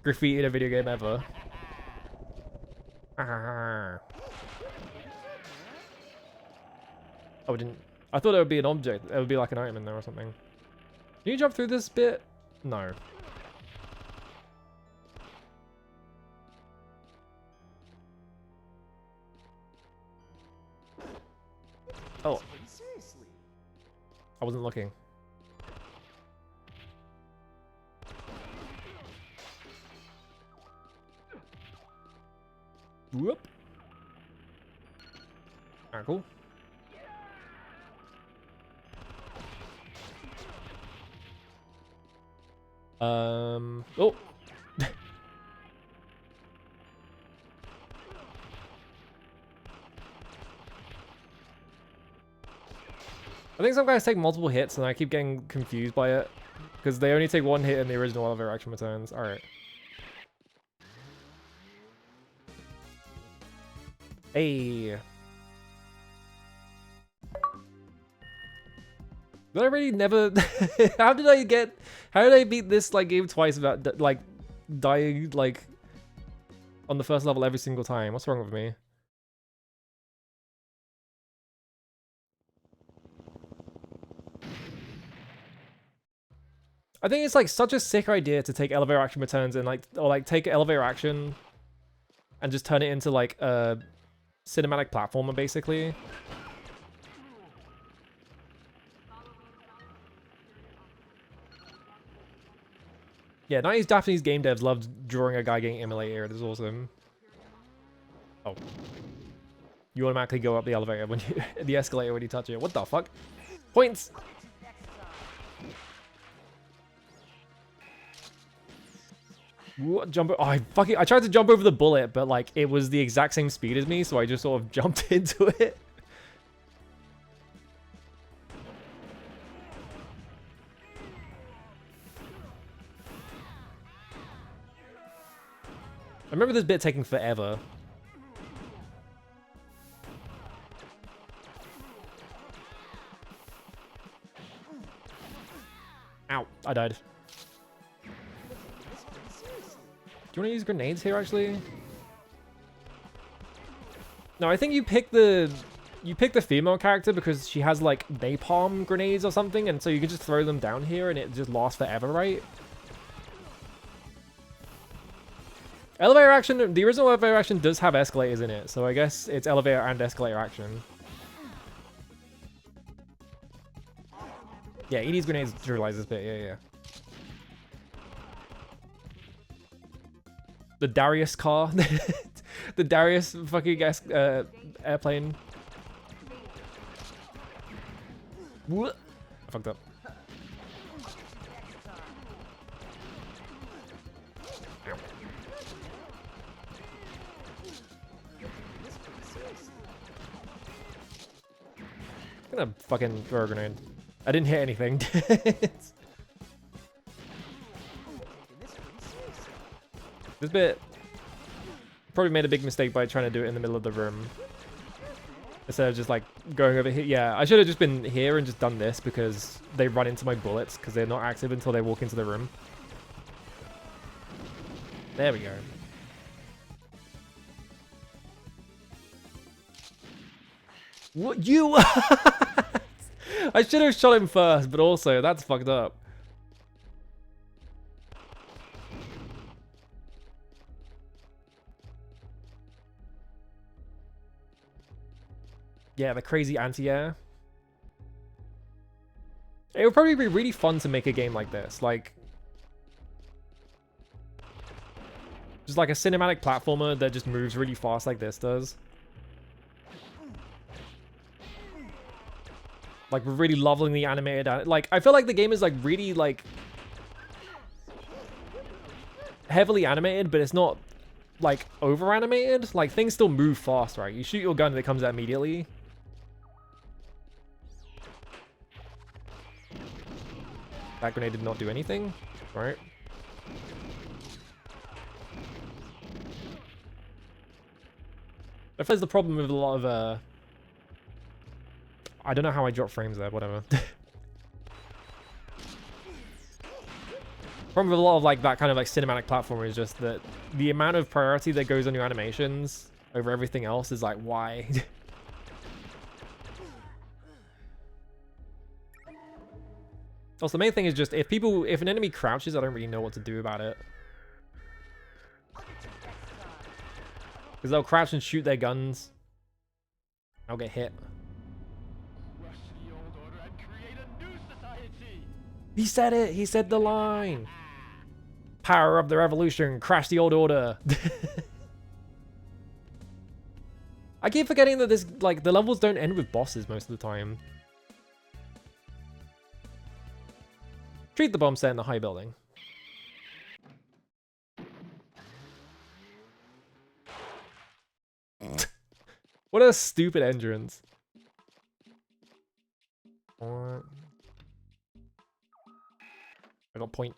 graffiti in a video game ever. Oh, it didn't. I thought it would be an object. It would be like an item in there or something. Can you jump through this bit? No. Oh. I wasn't looking. Whoop. Alright, cool. Oh. I think some guys take multiple hits and I keep getting confused by it. Because they only take one hit in the original elevator action returns. Alright. Hey. Did I really never... How did I beat this like game twice without like dying like on the first level every single time? What's wrong with me? I think it's like such a sick idea to take elevator action returns and like, or like take elevator action and just turn it into like a cinematic platformer basically. Yeah, 90s Japanese game devs loved drawing a guy getting immolated. It was awesome. Oh. You automatically go up the elevator when you, the escalator when you touch it. What the fuck? Points! What, jump? Oh, I tried to jump over the bullet, but like it was the exact same speed as me, so I just sort of jumped into it. I remember this bit taking forever. Ow, I died. Do you want to use grenades here, actually? No, I think you pick the female character because she has like napalm grenades or something, and so you can just throw them down here and it just lasts forever, right? Elevator action, the original elevator action does have escalators in it, so I guess it's elevator and escalator action. Yeah, he needs grenades to realize this bit, yeah. The Darius car. The Darius fucking airplane. What? I fucked up. Ow. I'm gonna fucking throw a grenade. I didn't hit anything. This bit probably made a big mistake by trying to do it in the middle of the room instead of just like going over here. Yeah, I should have just been here and just done this because they run into my bullets because they're not active until they walk into the room. There we go. What you? I should have shot him first, but also that's fucked up. Yeah, the crazy anti-air. It would probably be really fun to make a game like this, like just like a cinematic platformer that just moves really fast like this does. Like, we're really loving the animated, like, I feel like the game is like really like heavily animated, but it's not like over animated. Like things still move fast, right? You shoot your gun and it comes out immediately. That grenade did not do anything, right? I feel the problem with a lot of I don't know how I dropped frames there, whatever. Problem with a lot of like that kind of like cinematic platformer is just that the amount of priority that goes on your animations over everything else is like, why? Also, the main thing is just if an enemy crouches, I don't really know what to do about it. Because they'll crouch and shoot their guns. I'll get hit. He said it! He said the line! Power of the revolution, crash the old order. I keep forgetting that this, like, the levels don't end with bosses most of the time. Treat the bomb set in the high building. What a stupid entrance. What? I got point.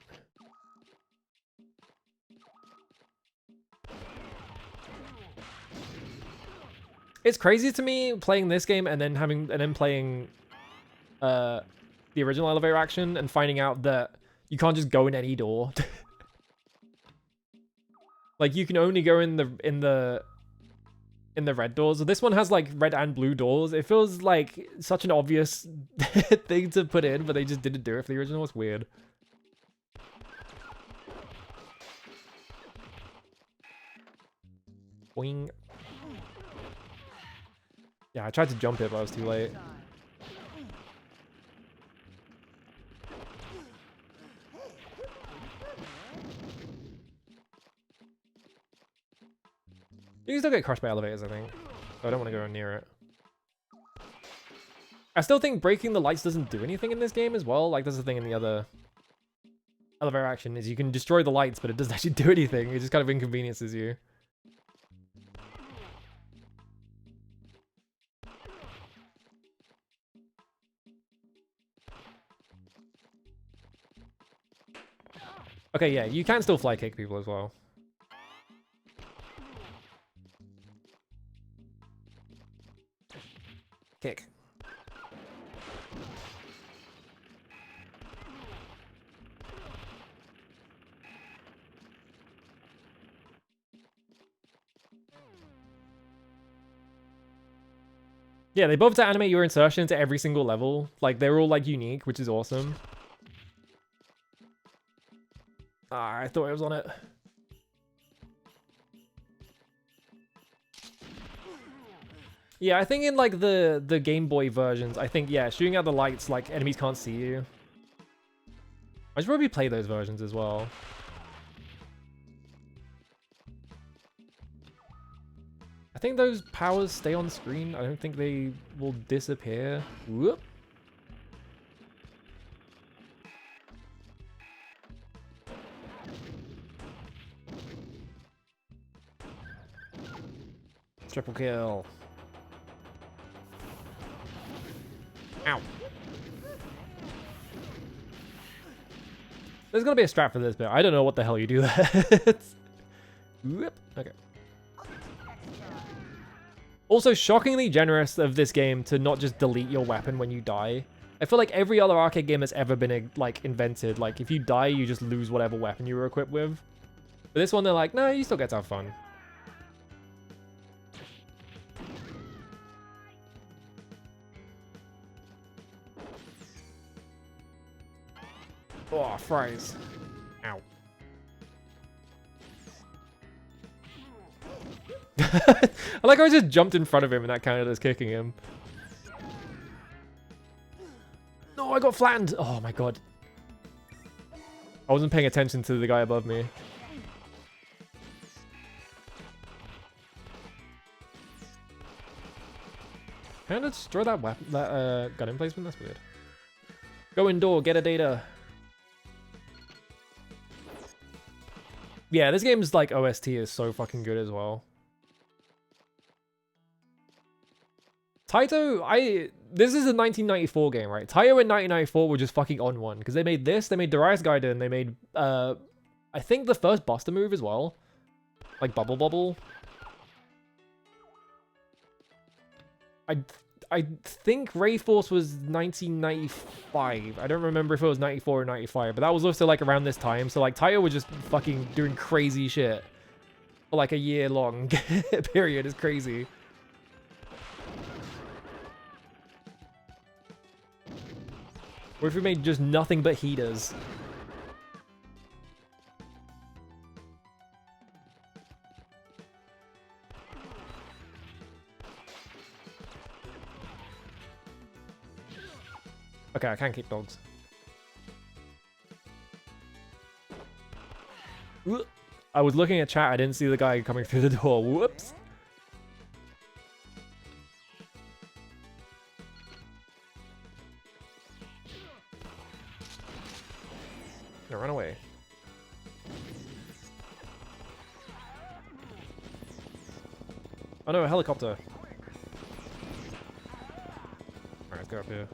It's crazy to me playing this game and then playing the original elevator action and finding out that you can't just go in any door. Like you can only go in the red doors. This one has like red and blue doors. It feels like such an obvious thing to put in, but they just didn't do it for the original. It's weird. Boing. Yeah, I tried to jump it, but I was too late. You can still get crushed by elevators, I think. So I don't want to go near it. I still think breaking the lights doesn't do anything in this game as well. Like, that's the thing in the other elevator action, is you can destroy the lights, but it doesn't actually do anything. It just kind of inconveniences you. Okay, yeah, you can still fly kick people as well. Kick. Yeah, they both to animate your insertion to every single level. Like, they're all, like, unique, which is awesome. Ah, I thought I was on it. Yeah, I think in, like, the Game Boy versions, I think, yeah, shooting out the lights, like, enemies can't see you. I should probably play those versions as well. I think those powers stay on screen. I don't think they will disappear. Whoop. Triple kill. Ow. There's gonna be a strat for this bit. I don't know what the hell you do there. Whoop. Okay. Also, shockingly generous of this game to not just delete your weapon when you die. I feel like every other arcade game that's ever been like invented, like if you die, you just lose whatever weapon you were equipped with. But this one, they're like, no, you still get to have fun. Oh, fries. Ow. I like how I just jumped in front of him and that counted as kicking him. No, I got flattened. Oh my god. I wasn't paying attention to the guy above me. Can I destroy that weapon, that gun emplacement? That's weird. Go indoor, get a data. Yeah, this game's like OST is so fucking good as well. Taito, this is a 1994 game, right? Taito in 1994 were just fucking on one because they made this, they made Darius Gaiden, they made I think the first Buster move as well, like Bubble Bobble. I think Wraith Force was 1995. I don't remember if it was 94 or 95, but that was also like around this time. So like Taito was just fucking doing crazy shit for like a year-long period. It's crazy. What if we made just nothing but heaters? Okay, I can kick dogs. I was looking at chat, I didn't see the guy coming through the door. Whoops. No, run away. Oh no, a helicopter. Alright, let's go up here.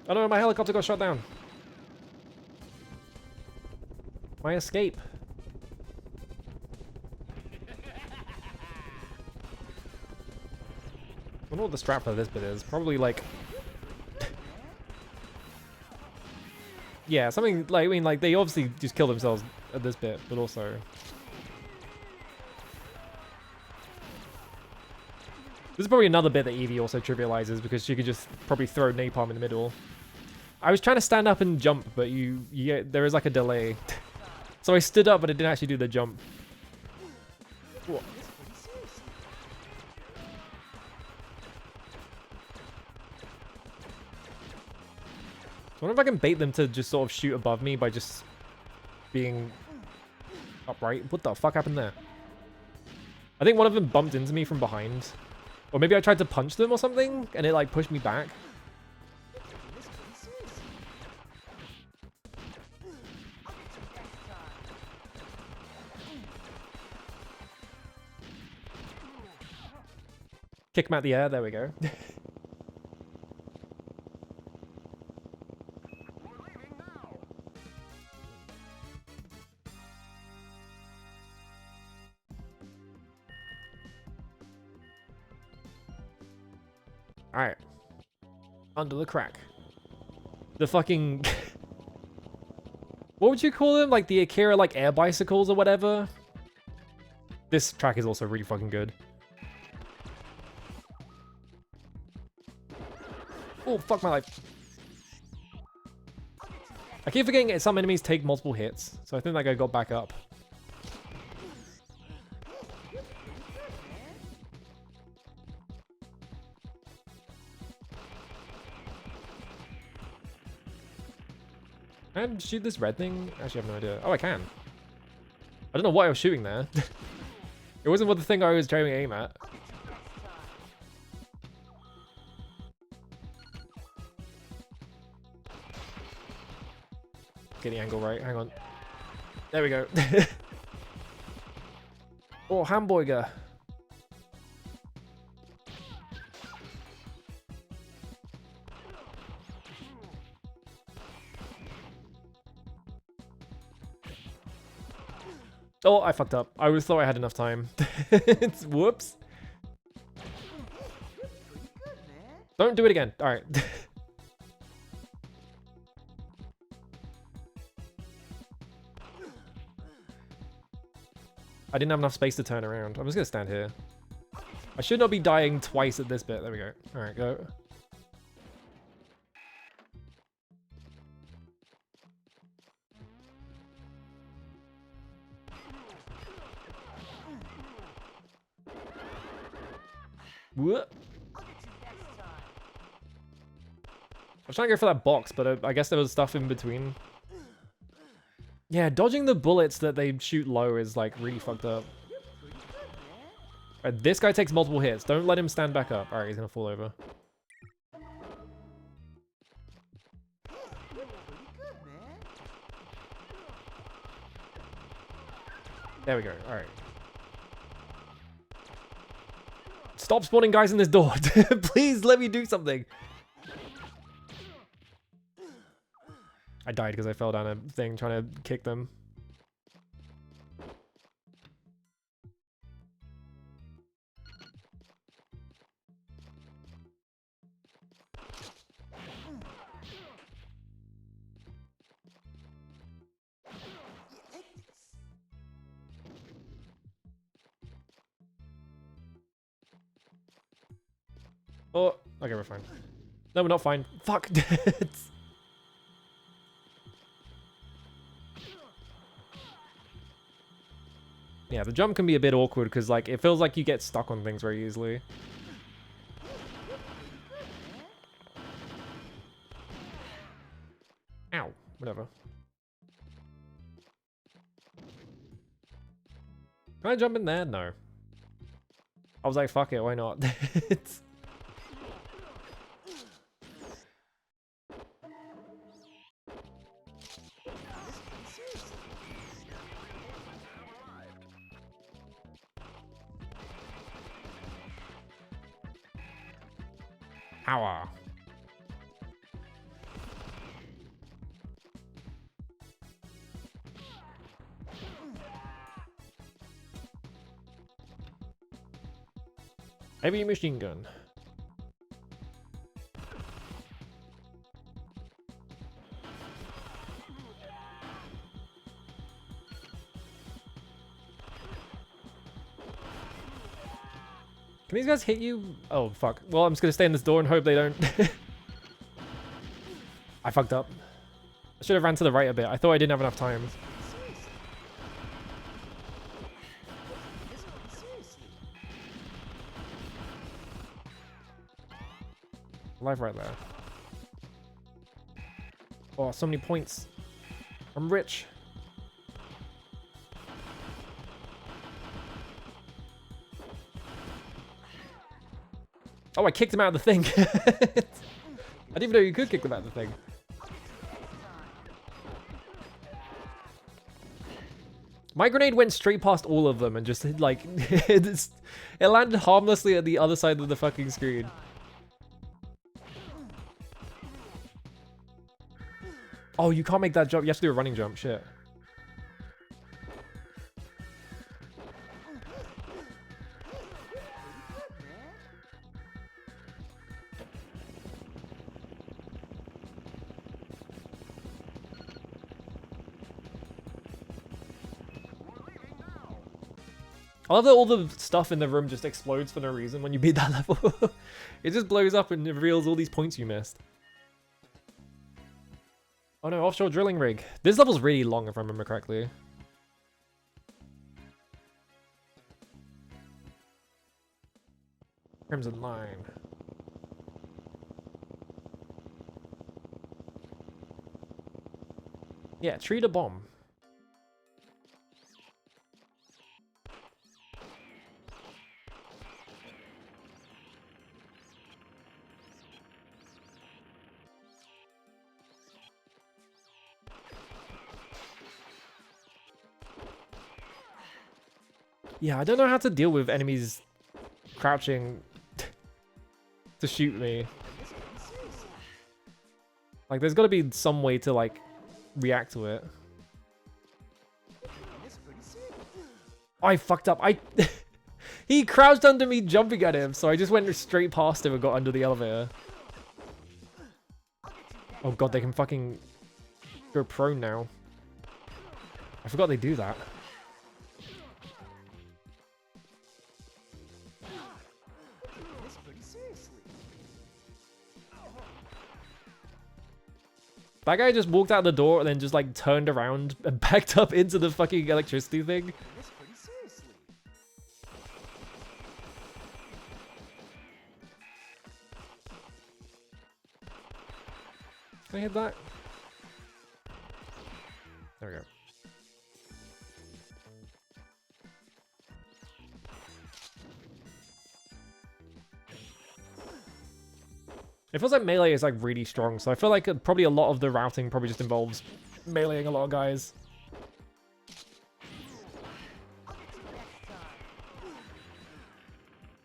Oh no, my helicopter got shot down. My escape. I wonder what the strat for this bit is. Probably like... yeah, something like, I mean, like, they obviously just kill themselves at this bit, but also... this is probably another bit that Eevee also trivializes because she could just probably throw napalm in the middle. I was trying to stand up and jump, but there is like a delay. So I stood up, but I didn't actually do the jump. What? I wonder if I can bait them to just sort of shoot above me by just being upright. What the fuck happened there? I think one of them bumped into me from behind. Or maybe I tried to punch them or something, and it like pushed me back. Kick him out the air, there we go. Alright. Under the crack. The fucking... what would you call them? Like the Akira like air bicycles or whatever? This track is also really fucking good. Oh, fuck my life. I keep forgetting some enemies take multiple hits, so I think that guy got back up. Can I shoot this red thing? Actually, I have no idea. Oh, I can. I don't know what I was shooting there. It wasn't what the thing I was trying to aim at. Get the angle right. Hang on. There we go. Oh, hamburger. Oh, I fucked up. I thought I had enough time. It's whoops. Don't do it again. All right. I didn't have enough space to turn around. I'm just gonna stand here. I should not be dying twice at this bit. There we go. All right, go. What? I was trying to go for that box, but I guess there was stuff in between. Yeah, dodging the bullets that they shoot low is like really fucked up. Alright, this guy takes multiple hits. Don't let him stand back up. Alright, he's gonna fall over. There we go. Alright. Stop spawning guys in this door. Please let me do something. I died because I fell down a thing trying to kick them. Oh, okay, we're fine. No, we're not fine. Fuck. Yeah, the jump can be a bit awkward because, like, it feels like you get stuck on things very easily. Ow. Whatever. Can I jump in there? No. I was like, fuck it, why not? It's... Ow. Heavy machine gun. Can these guys hit you? Oh, fuck. Well, I'm just gonna stay in this door and hope they don't. I fucked up. I should have ran to the right a bit. I thought I didn't have enough time. Life right there. Oh, so many points. I'm rich. Oh, I kicked him out of the thing. I didn't even know you could kick them out of the thing. My grenade went straight past all of them and just like it landed harmlessly at the other side of the fucking screen. Oh, you can't make that jump. You have to do a running jump. Shit. I love that all the stuff in the room just explodes for no reason when you beat that level. It just blows up and reveals all these points you missed. Oh no, offshore drilling rig. This level's really long if I remember correctly. Crimson Line. Yeah, treat a bomb. Yeah, I don't know how to deal with enemies crouching to shoot me. Like, there's got to be some way to, like, react to it. Oh, I fucked up. He crouched under me jumping at him, so I just went straight past him and got under the elevator. Oh god, they can fucking go prone now. I forgot they do that. That guy just walked out the door and then just like turned around and backed up into the fucking electricity thing. Can I hit that? There we go. It feels like melee is like really strong, so I feel like probably a lot of the routing probably just involves meleeing a lot of guys.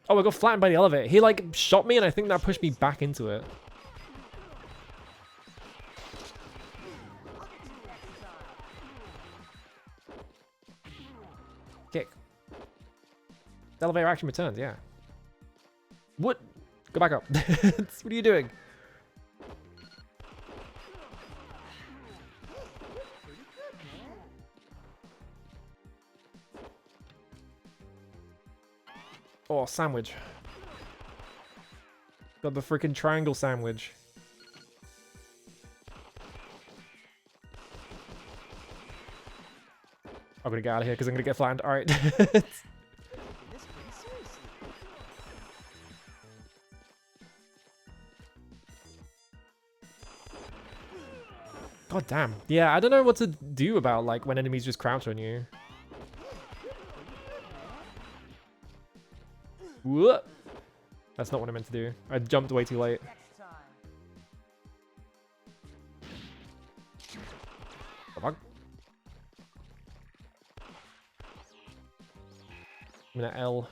Oh, I got flattened by the elevator. He like shot me and I think that pushed me back into it. Kick. The elevator action returns, yeah. What? Go back up. What are you doing? Oh, sandwich. Got the freaking triangle sandwich. I'm gonna get out of here because I'm gonna get flattened. Alright. God damn. Yeah, I don't know what to do about like when enemies just crouch on you. Whoop. That's not what I meant to do. I jumped way too late. Oh, fuck. I'm gonna L.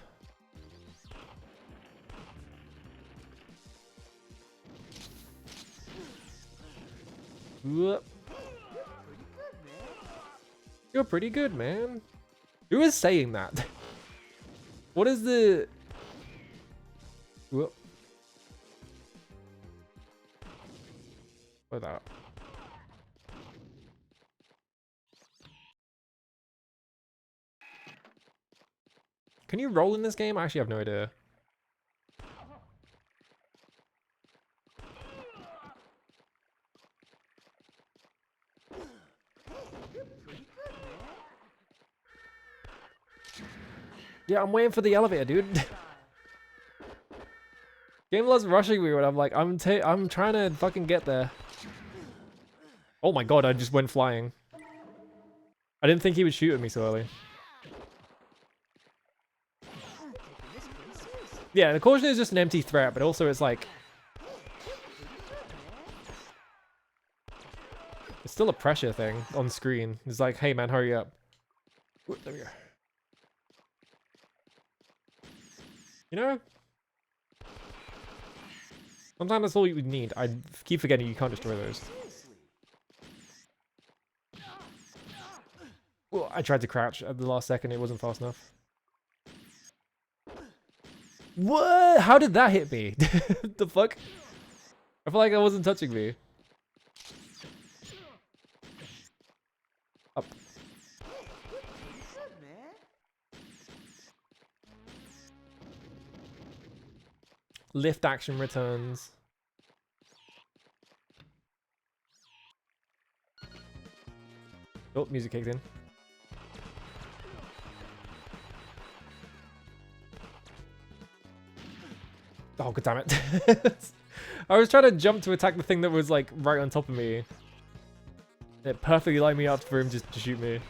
Whoop. You're pretty good, man. Who is saying that? What is the... Whoop. What that? Can you roll in this game? I actually have no idea. Yeah, I'm waiting for the elevator, dude. Game loves rushing me when I'm like, I'm trying to fucking get there. Oh my god, I just went flying. I didn't think he would shoot at me so early. Yeah, the caution is just an empty threat, but also it's like... It's still a pressure thing on screen. It's like, hey man, hurry up. Ooh, there we go. You know? Sometimes that's all you need. I keep forgetting you can't destroy those. Well, I tried to crouch at the last second. It wasn't fast enough. What? How did that hit me? The fuck? I feel like that wasn't touching me. Up. Lift action returns. Oh, music kicked in. Oh, god damn it. I was trying to jump to attack the thing that was like right on top of me. It perfectly lined me up for him just to shoot me.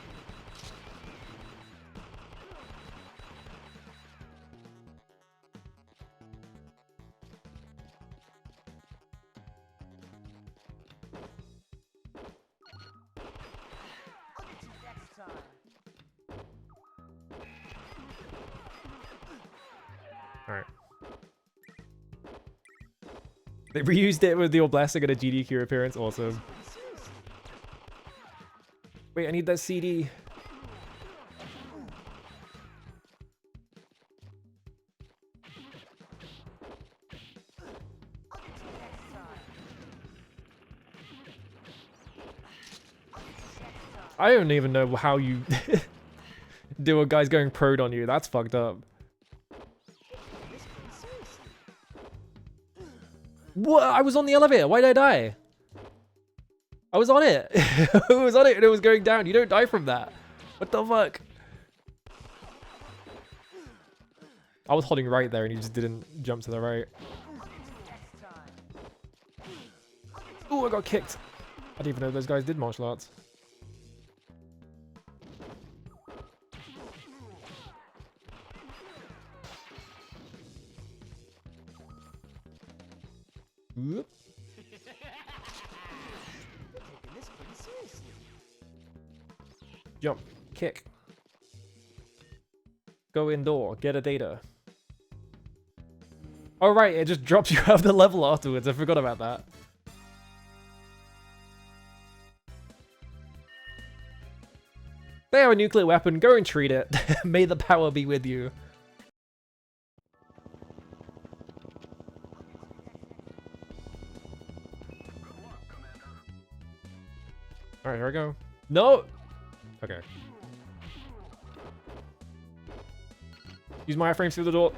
Alright. They reused it with the old Blessing and a GDQ appearance. Awesome. Wait, I need that CD. I don't even know how you do a guy's going prone on you. That's fucked up. What? I was on the elevator. Why did I die? I was on it. I was on it and it was going down. You don't die from that. What the fuck? I was holding right there and he just didn't jump to the right. Oh, I got kicked. I didn't even know those guys did martial arts. Whoop. Jump. Kick. Go indoor. Get a data. Oh right, it just drops you out of the level afterwards. I forgot about that. They have a nuclear weapon. Go and treat it. May the power be with you. Alright, here we go. No! Okay. Use my iframes through the door.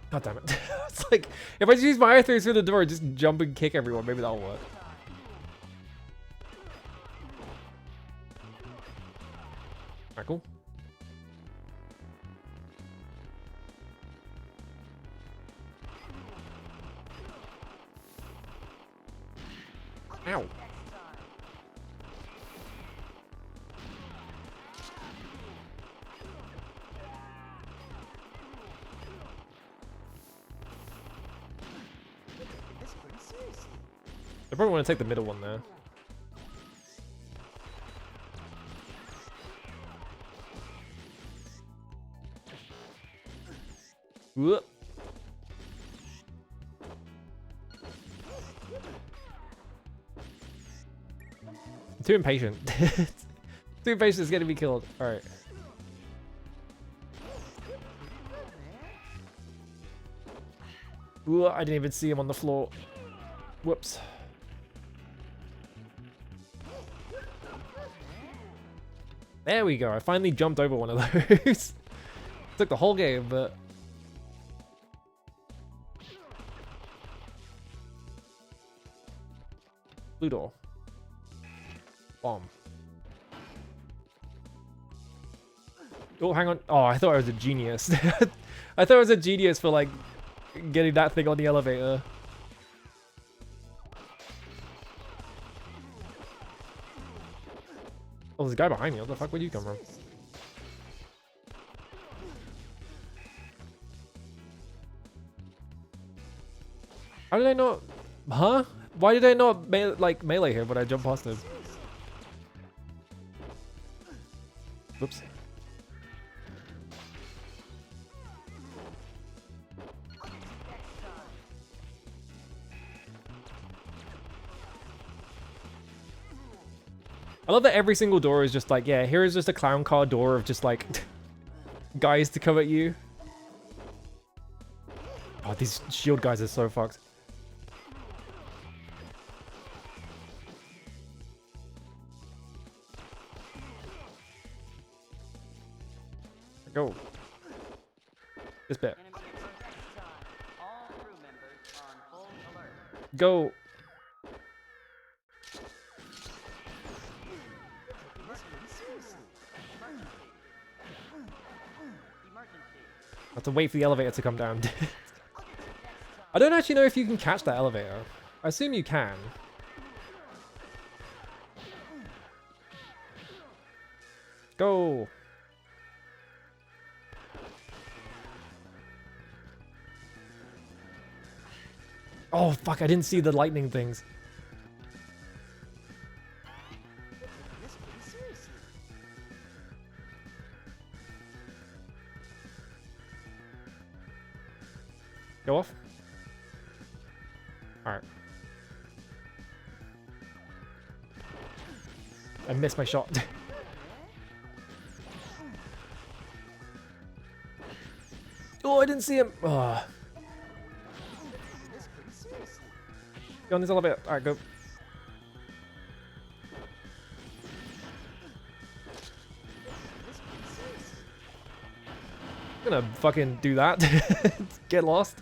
God damn it. It's like, if I just use my iframes through the door, just jump and kick everyone, maybe that'll work. Alright, cool. Ow. I probably want to take the middle one there. Whoop. Too impatient. Too impatient is gonna be killed. Alright. Ooh, I didn't even see him on the floor. Whoops. There we go. I finally jumped over one of those. Took the whole game, but... Blue door. Bomb. Oh, hang on. Oh, I thought I was a genius. I thought I was a genius for, like, getting that thing on the elevator. Oh, there's a guy behind me. Where the fuck would you come from? How did I not... Huh? Why did I not melee him when I jumped past him? Whoops. I love that every single door is just like, yeah, here is just a clown car door of just like guys to come at you. Oh, these shield guys are so fucked. Go. This bit. Go. I have to wait for the elevator to come down. I don't actually know if you can catch that elevator. I assume you can. Go. Oh, fuck, I didn't see the lightning things. Go off. Alright. I missed my shot. Oh, I didn't see him. Oh. Go on this elevator. Alright, go. I'm gonna fucking do that. Get lost.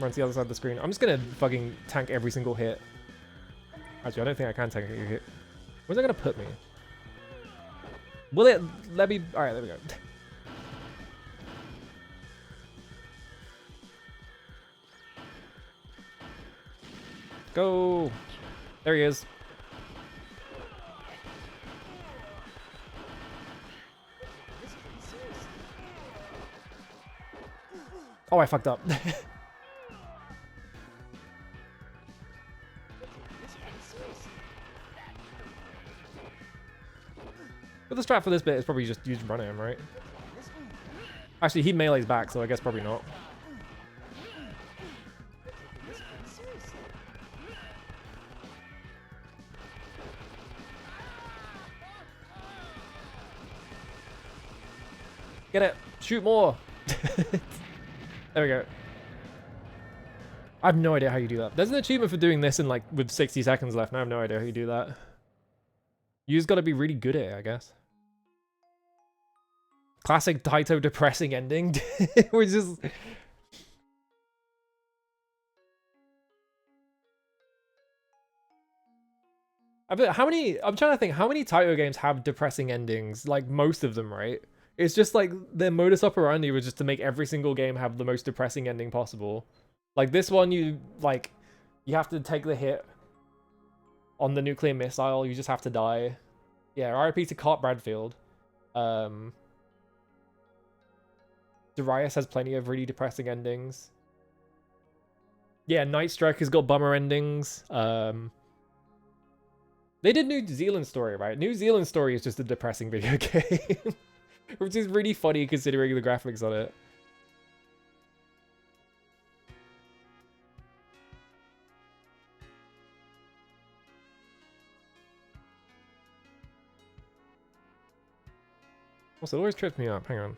Run to the other side of the screen. I'm just gonna fucking tank every single hit. Actually, I don't think I can tank every hit. Where's that gonna put me? Will it let me? Alright, there we go. Go! There he is. Oh, I fucked up. But the strat for this bit is probably just use run at him, right? Actually, he melees back, so I guess probably not. Get it! Shoot more! There we go. I have no idea how you do that. There's an achievement for doing this in like with 60 seconds left, and I have no idea how you do that. You just gotta be really good at it, I guess. Classic Taito depressing ending. We're just... how many... I'm trying to think, how many Taito games have depressing endings? Like, most of them, right? It's just like, their modus operandi was just to make every single game have the most depressing ending possible. Like, this one, you have to take the hit on the nuclear missile. You just have to die. Yeah, RIP to Cart Bradfield. Darius has plenty of really depressing endings. Yeah, Night Strike has got bummer endings. They did New Zealand Story, right? New Zealand Story is just a depressing video game. Which is really funny considering the graphics on it. Also, it always trips me up. Hang on.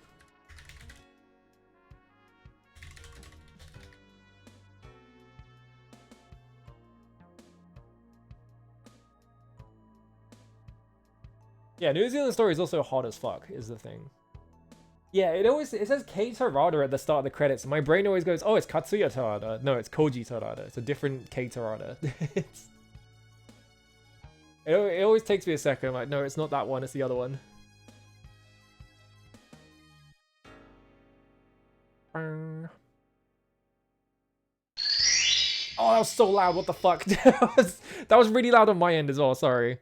Yeah, New Zealand Story is also hot as fuck, is the thing. Yeah, it says Kei Terada at the start of the credits, and my brain always goes, oh, it's Katsuya Terada. No, it's Koji Terada. It's a different Kei Terada. It always takes me a second. I'm like, no, it's not that one, it's the other one. Oh, that was so loud, what the fuck? that was really loud on my end as well, sorry.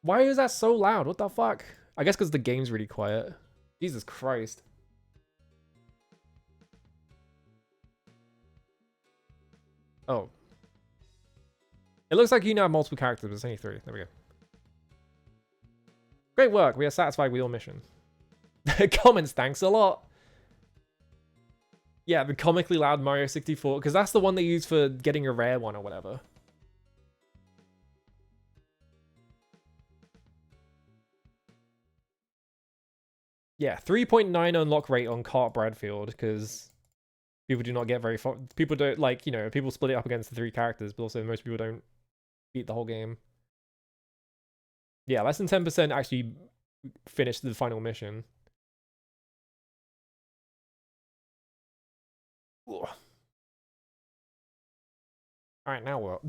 Why is that so loud? What the fuck? I guess because the game's really quiet. Jesus Christ. Oh. It looks like you now have multiple characters, but it's only 3. There we go. Great work. We are satisfied with your mission. Comments, thanks a lot. Yeah, the comically loud Mario 64, because that's the one they use for getting a rare one or whatever. Yeah, 3.9 unlock rate on Cart Bradfield, because people do not get very far. People don't, like, you know, people split it up against the 3 characters, but also most people don't beat the whole game. Yeah, less than 10% actually finish the final mission. Alright, now what?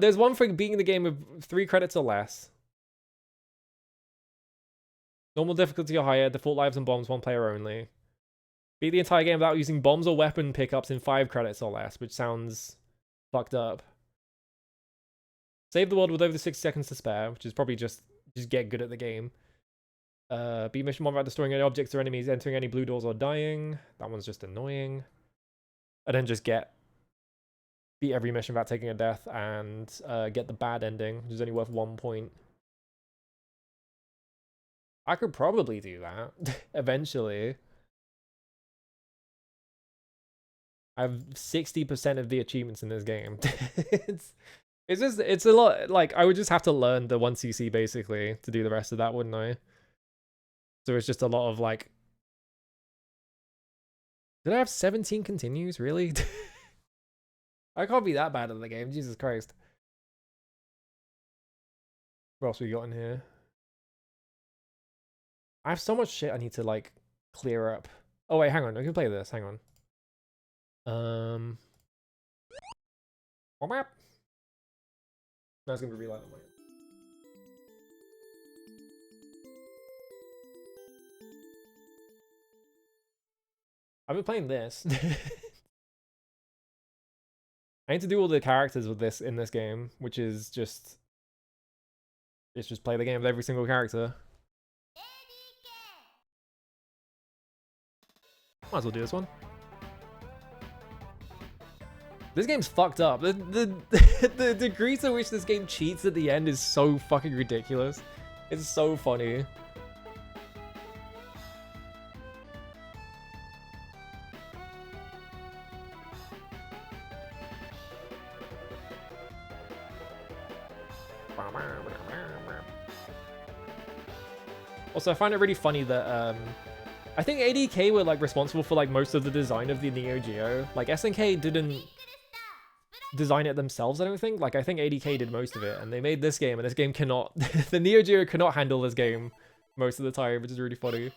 There's one for beating the game with 3 credits or less. Normal difficulty or higher, default lives and bombs, 1 player only. Beat the entire game without using bombs or weapon pickups in 5 credits or less, which sounds fucked up. Save the world with over 60 seconds to spare, which is probably just get good at the game. Beat mission 1 without destroying any objects or enemies, entering any blue doors or dying. That one's just annoying. And then just beat every mission without taking a death and get the bad ending, which is only worth 1 point. I could probably do that eventually. I have 60% of the achievements in this game. it's a lot. Like, I would just have to learn the 1cc basically to do the rest of that, wouldn't I? So it's just a lot of like, did I have 17 continues? Really? I can't be that bad at the game. Jesus Christ. What else we got in here? I have so much shit I need to, like, clear up. Oh, wait, hang on. I can play this. Hang on. Map. No, it's going to be relight on my end. I've been playing this. I need to do all the characters with this in this game, which is just... It's just play the game with every single character. Might as well do this one. This game's fucked up. The degree to which this game cheats at the end is so fucking ridiculous. It's so funny. Also, I find it really funny that I think ADK were like responsible for like most of the design of the Neo Geo. Like SNK didn't design it themselves, I don't think. Like I think ADK did most of it, and they made this game, and this game cannot the Neo Geo cannot handle this game most of the time, which is really funny.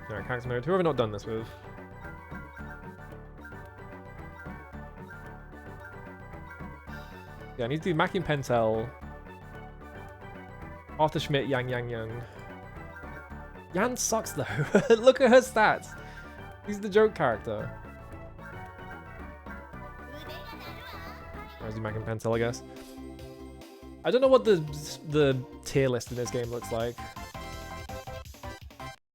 Alright, character mode. Who have I not done this with? Yeah, I need to do Maki and Pentel. Arthur Schmidt, Yang Yang Yang. Yan sucks though. Look at her stats. He's the joke character. I'll do Maki and Pentel, I guess. I don't know what the tier list in this game looks like.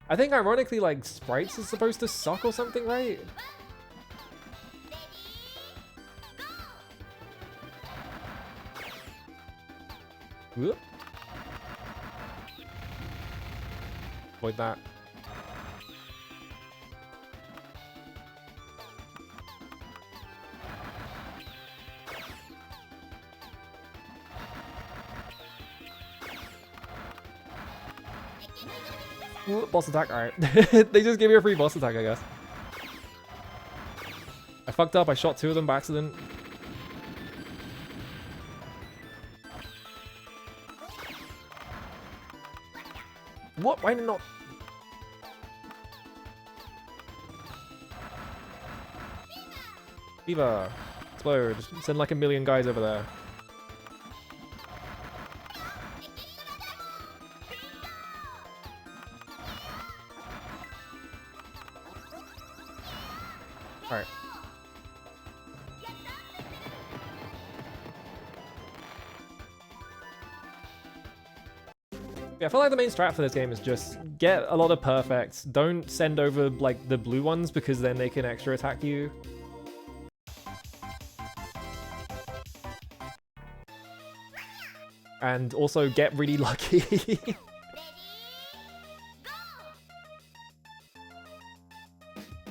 I think ironically like sprites is supposed to suck or something, right? Whoop. Avoid that. Ooh, boss attack, alright. They just gave me a free boss attack, I guess. I fucked up, I shot 2 of them by accident. What? Why did not? Viva! Explode. Send like a million guys over there. Alright. Yeah, I feel like the main strat for this game is just get a lot of perfects. Don't send over like the blue ones because then they can extra attack you. And also get really lucky.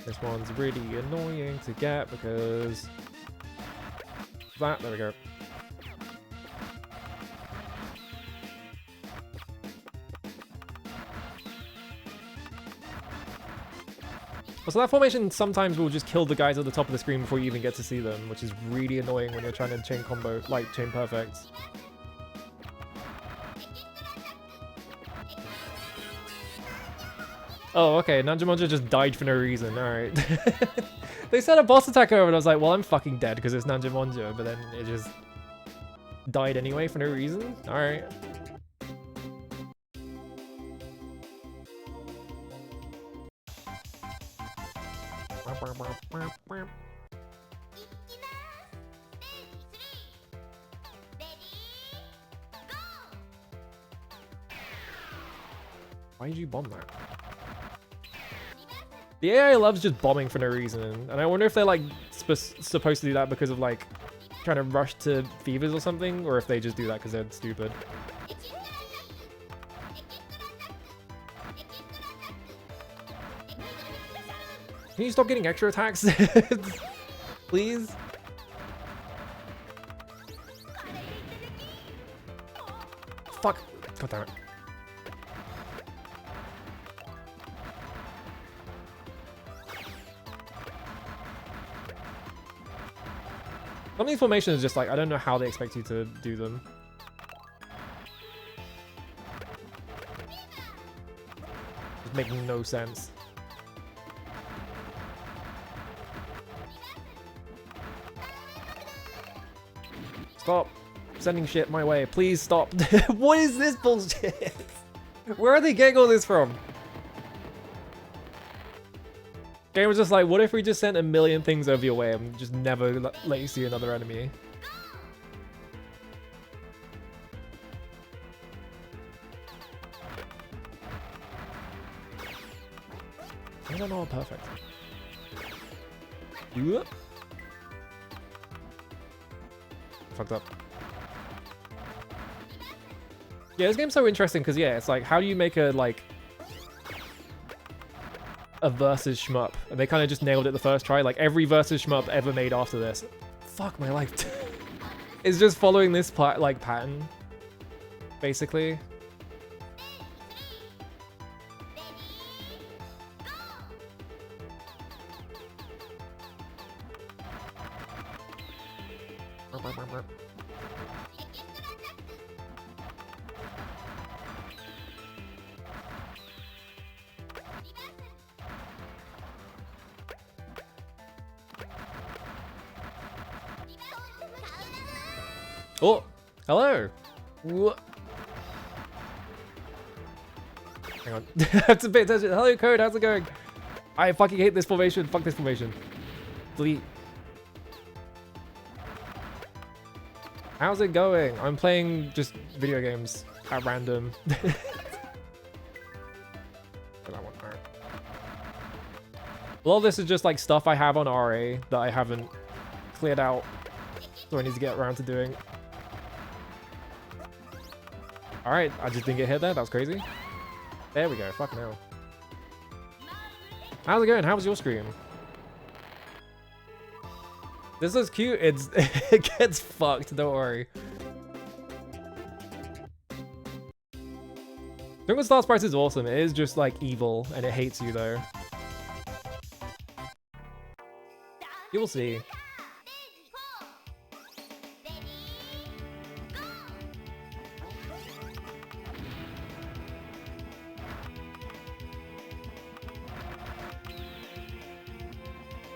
This one's really annoying to get because that, there we go. So that formation sometimes will just kill the guys at the top of the screen before you even get to see them, which is really annoying when you're trying to chain combo, like chain perfects. Oh, okay, Nanjamonja just died for no reason, alright. They said a boss attack over and I was like, well, I'm fucking dead because it's Nanjamonja, but then it just died anyway for no reason? Alright. Why did you bomb that? The AI loves just bombing for no reason, and I wonder if they're like supposed to do that because of like trying to rush to fevers or something, or if they just do that because they're stupid. Can you stop getting extra attacks? Please? Fuck. God damn it. Some of these formations is just like, I don't know how they expect you to do them. It's making no sense. Stop sending shit my way. Please stop. What is this bullshit? Where are they getting all this from? Game was just like, what if we just sent a million things over your way and just never let you see another enemy? I don't know, perfect. Whoop. Fucked up. Yeah, this game's so interesting because, yeah, it's like, how do you make a, like, a versus shmup? And they kind of just nailed it the first try. Like, every versus shmup ever made after this. Fuck my life. It's just following this, like, pattern, basically. Oh, hello. Hang on. That's a bit attention. Hello, Code. How's it going? I fucking hate this formation. Fuck this formation. Delete. How's it going? I'm playing just video games at random. That one. All right. A lot of this is just like stuff I have on RA that I haven't cleared out, so I need to get around to doing. All right, I just didn't get hit there. That was crazy. There we go. Fucking hell. How's it going? How was your stream? This is cute. It gets fucked. Don't worry. Twinkle Star Sprites is awesome. It is just like evil, and it hates you though. You will see.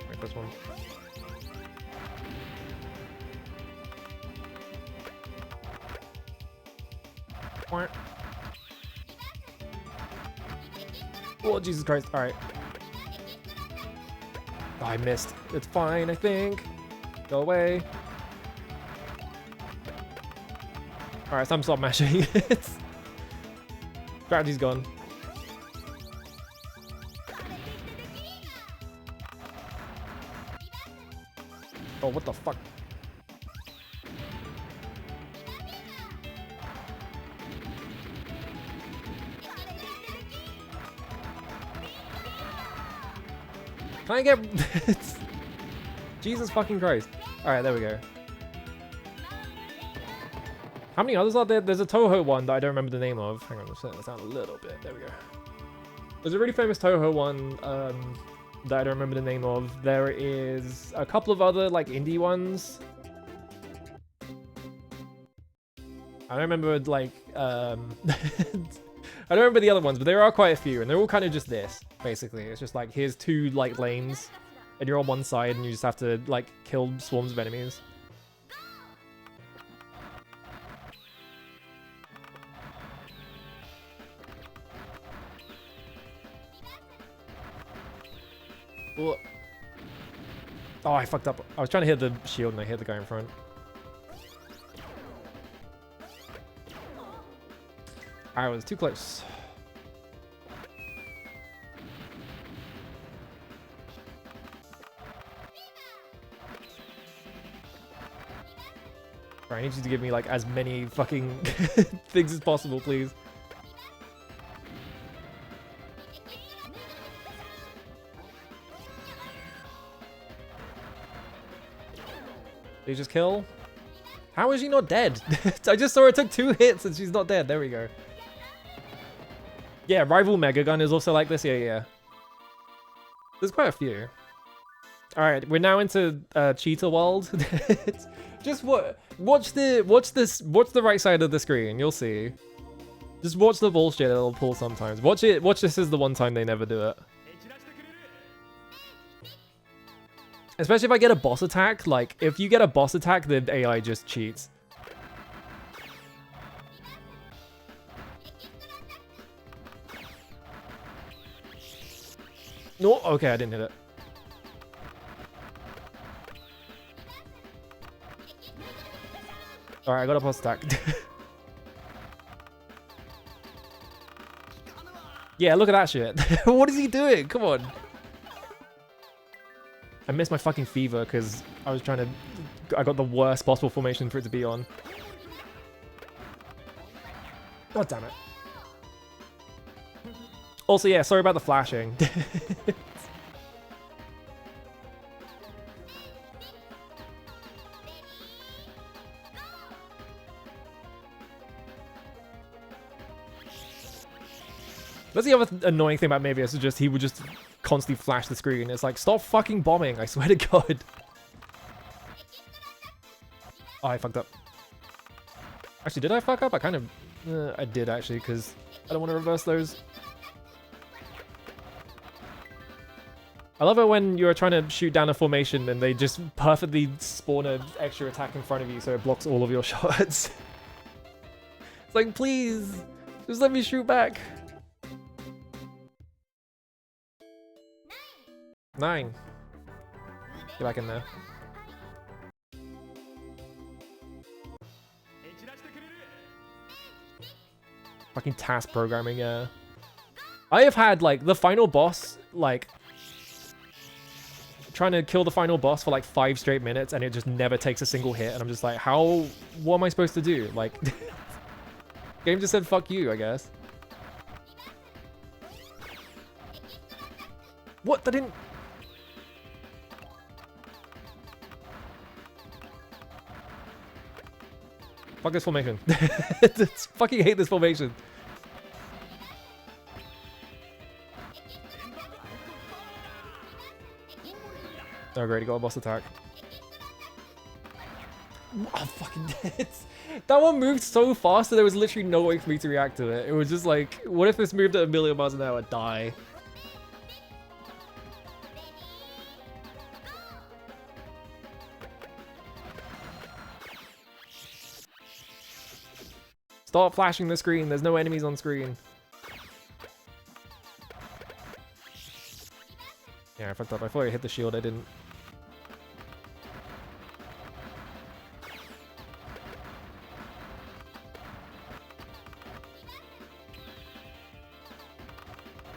Wait, this one. Oh, Jesus Christ. All right. Oh, I missed. It's fine, I think. Go away. All right, so I'm stop mashing. Strategy's gone. Oh, what the fuck? Can I get... Jesus fucking Christ. Alright, there we go. How many others are there? There's a Touhou one that I don't remember the name of. Hang on, let's set this down a little bit. There we go. There's a really famous Touhou one that I don't remember the name of. There is a couple of other, like, indie ones. I don't remember, like, I don't remember the other ones, but there are quite a few, and they're all kind of just this, basically. It's just like, here's two, like, lanes, and you're on one side, and you just have to, like, kill swarms of enemies. Oh, I fucked up. I was trying to hit the shield, and I hit the guy in front. I was too close. Alright, I need you to give me like as many fucking things as possible, please. Did you just kill? How is she not dead? I just saw her took 2 hits and she's not dead. There we go. Yeah, Rival Mega Gun is also like this. Yeah. There's quite a few. All right, we're now into Cheetah World. Just watch the right side of the screen. You'll see. Just watch the bullshit it'll pull sometimes. Watch it. Watch this is the one time they never do it. Especially if I get a boss attack. Like if you get a boss attack, the AI just cheats. No, okay, I didn't hit it. Alright, I got a boss attack. Yeah, look at that shit. What is he doing? Come on. I missed my fucking fever because I was trying to... I got the worst possible formation for it to be on. God damn it. Also, yeah, sorry about the flashing. That's the other annoying thing about Mavius, is just he would just constantly flash the screen. It's like, stop fucking bombing, I swear to God. Oh, I fucked up. Actually, did I fuck up? I kind of... I did, actually, because I don't want to reverse those. I love it when you're trying to shoot down a formation and they just perfectly spawn an extra attack in front of you so it blocks all of your shots. It's like, please, just let me shoot back. 9. Get back in there. Fucking task programming, yeah. I have had, like, the final boss, like, trying to kill the final boss for, like, 5 straight minutes, and it just never takes a single hit, and I'm just like, how... What am I supposed to do? Like... Game just said, fuck you, I guess. What? That didn't... Fuck this formation. Fucking hate this formation. Oh great, he got a boss attack. Oh, fucking dead. That one moved so fast that there was literally no way for me to react to it. It was just like, what if this moved at 1,000,000 miles an hour? Die. Stop flashing the screen, there's no enemies on screen. Yeah, I fucked up. I thought I hit the shield, I didn't.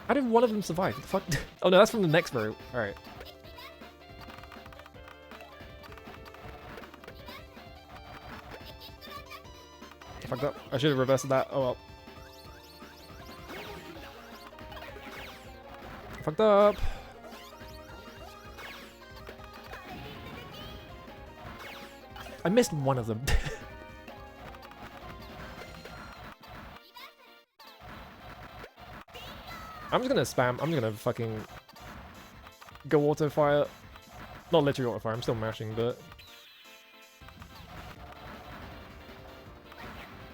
How did one of them survive? What the fuck? Oh no, that's from the next route. Alright. Fucked up. I should have reversed that. Oh well. Fucked up. I missed one of them. I'm just gonna spam. I'm gonna fucking go auto fire. Not literally auto fire. I'm still mashing, but.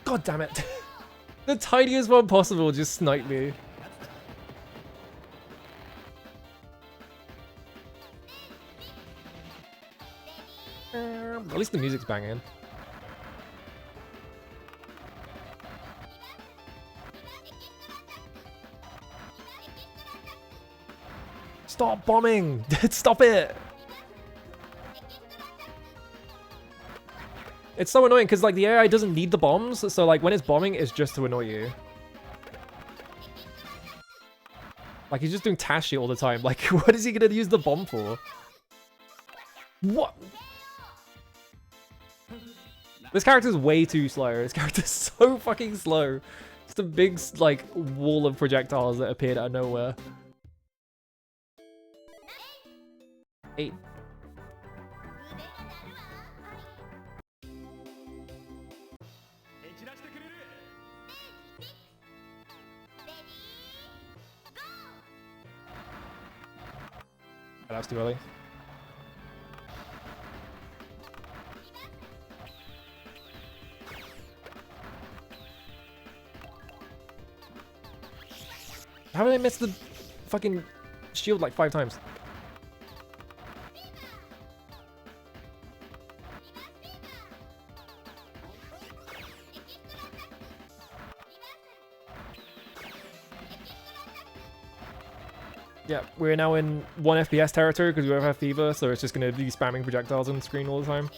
God damn it. The tiniest one possible just sniped me. At least the music's banging. Stop bombing! Stop it! It's so annoying because like the AI doesn't need the bombs, so like when it's bombing, it's just to annoy you. Like he's just doing Tashi all the time. Like what is he gonna use the bomb for? What? This character's way too slow. This character's so fucking slow. Just a big like wall of projectiles that appeared out of nowhere. 8. That was too early. How did I miss the fucking shield like 5 times? Yeah, we're now in 1 FPS territory because we both have fever, so it's just going to be spamming projectiles on the screen all the time.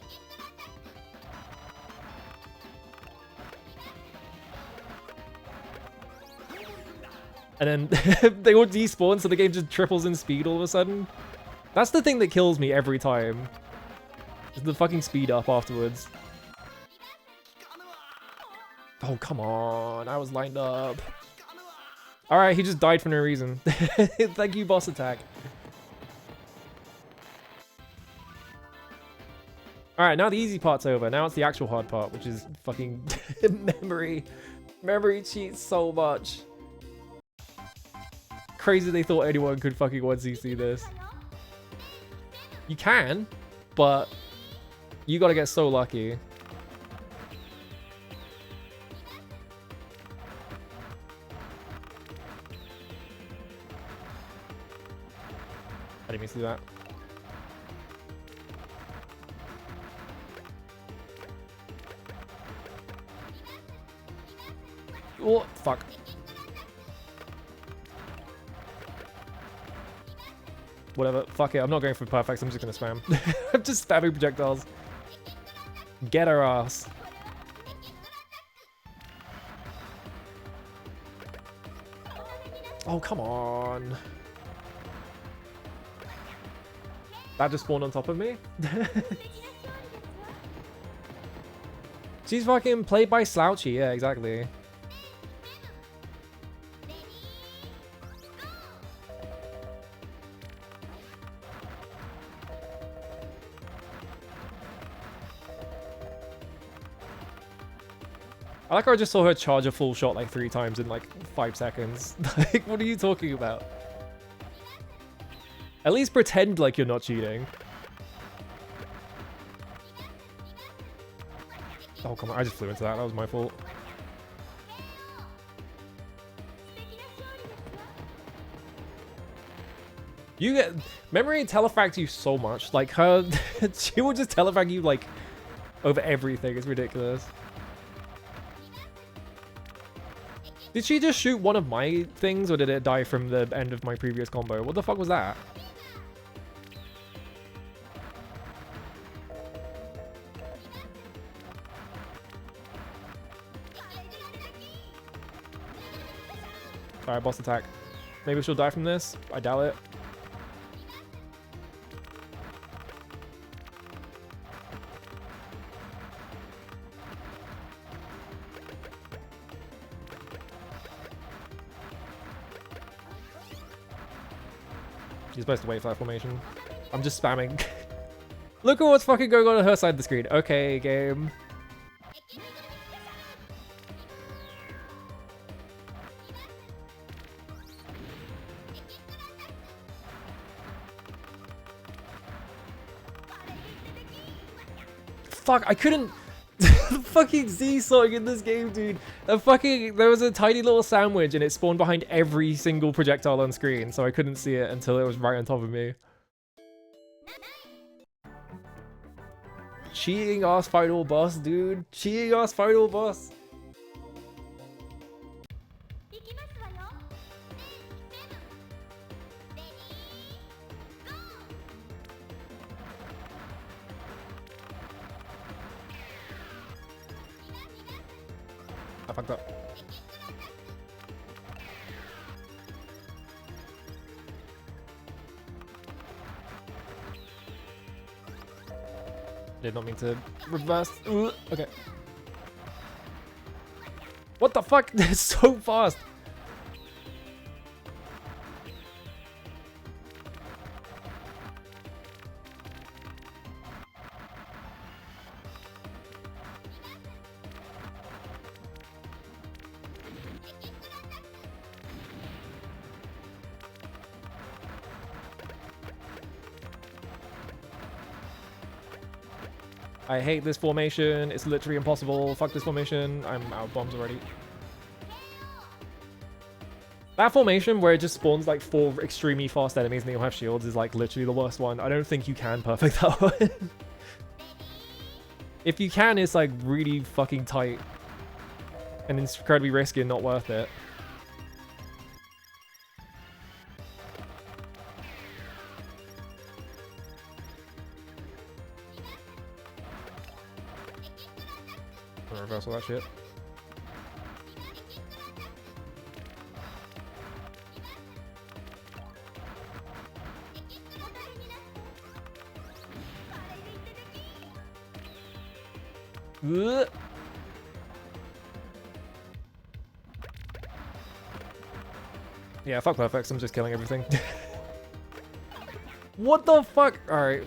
And then they all despawn, so the game just triples in speed all of a sudden. That's the thing that kills me every time. Is the fucking speed up afterwards. Oh, come on. I was lined up. Alright, he just died for no reason. Thank you, boss attack. Alright, now the easy part's over. Now it's the actual hard part, which is fucking memory. Memory cheats so much. Crazy they thought anyone could fucking 1cc this. You can, but you gotta get so lucky. I didn't mean to do that. Oh, fuck. Whatever. Fuck it. I'm not going for perfects. I'm just gonna spam. I'm just spamming projectiles. Get her ass. Oh, come on. That just spawned on top of me? She's fucking played by Slouchy. Yeah, exactly. I like how I just saw her charge a full shot like 3 times in like 5 seconds. Like, what are you talking about? At least pretend like you're not cheating. Oh, come on. I just flew into that. That was my fault. You get... Memory telefrags you so much. Like, her... she will just telefrag you, like, over everything. It's ridiculous. Did she just shoot one of my things, or did it die from the end of my previous combo? What the fuck was that? Alright, boss attack. Maybe she'll die from this? I doubt it. You're supposed to wait for that formation. I'm just spamming. Look at what's fucking going on her side of the screen. Okay, game. Fuck, I couldn't... fucking Z-sorting in this game, dude. There was a tiny little sandwich and it spawned behind every single projectile on screen, so I couldn't see it until it was right on top of me. Cheating ass final boss, dude. Cheating ass final boss. I fucked up. Did not mean to reverse. Ugh. Okay. What the fuck? They're so fast. I hate this formation. It's literally impossible. Fuck this formation. I'm out of bombs already. That formation where it just spawns like 4 extremely fast enemies and they all have shields is like literally the worst one. I don't think you can perfect that one. If you can, it's like really fucking tight. And it's incredibly risky and not worth it. Reverse all that shit. Ugh. Yeah, fuck perfects. I'm just killing everything. What the fuck? Alright.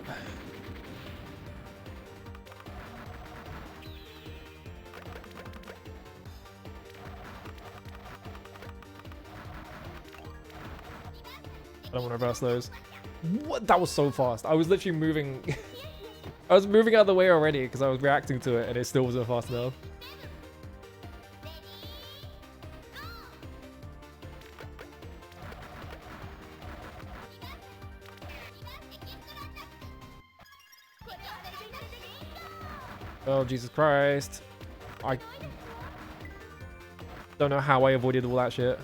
I don't want to reverse those. What? That was so fast. I was literally moving. I was moving out of the way already because I was reacting to it and it still wasn't fast enough. Oh, Jesus Christ. I don't know how I avoided all that shit.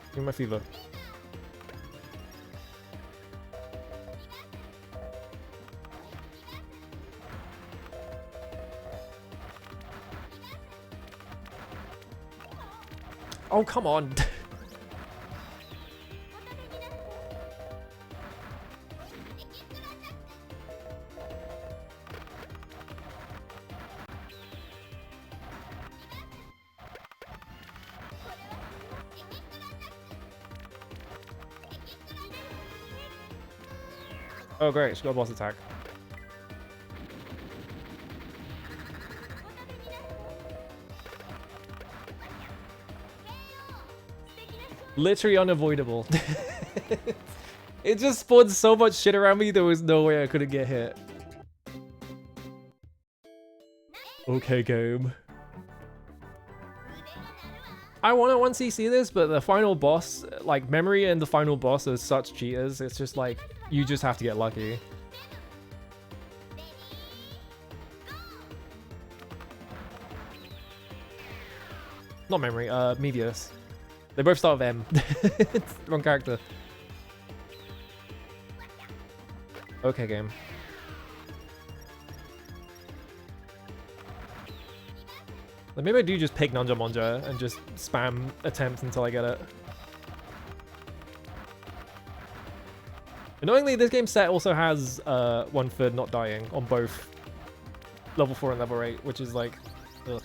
Give me my fever. Oh, come on. Oh great, she got a boss attack. Literally unavoidable. It just spawned so much shit around me, there was no way I couldn't get hit. Okay, game. I want to 1cc this, but the final boss, like Memory and the final boss are such cheaters, it's just like, you just have to get lucky. Not Memory, Mevius. They both start with M. It's the wrong character. Okay, game. Like, maybe I do just pick Nanja Monja and just spam attempts until I get it. Annoyingly, this game set also has one for not dying on both level 4 and level 8, which is like, ugh.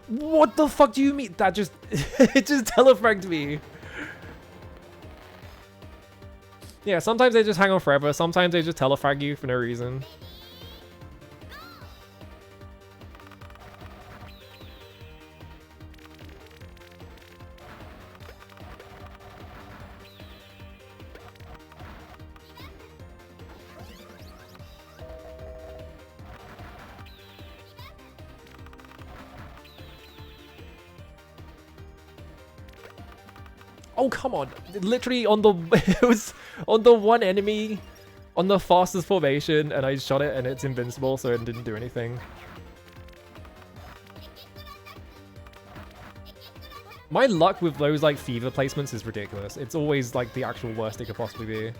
What the fuck do you mean? That just, it just telefragged me. Yeah, sometimes they just hang on forever, sometimes they just telefrag you for no reason. Oh, come on. Literally on the... It was on the one enemy on the fastest formation, and I shot it, and it's invincible, so it didn't do anything. My luck with those, like, fever placements is ridiculous. It's always, like, the actual worst it could possibly be.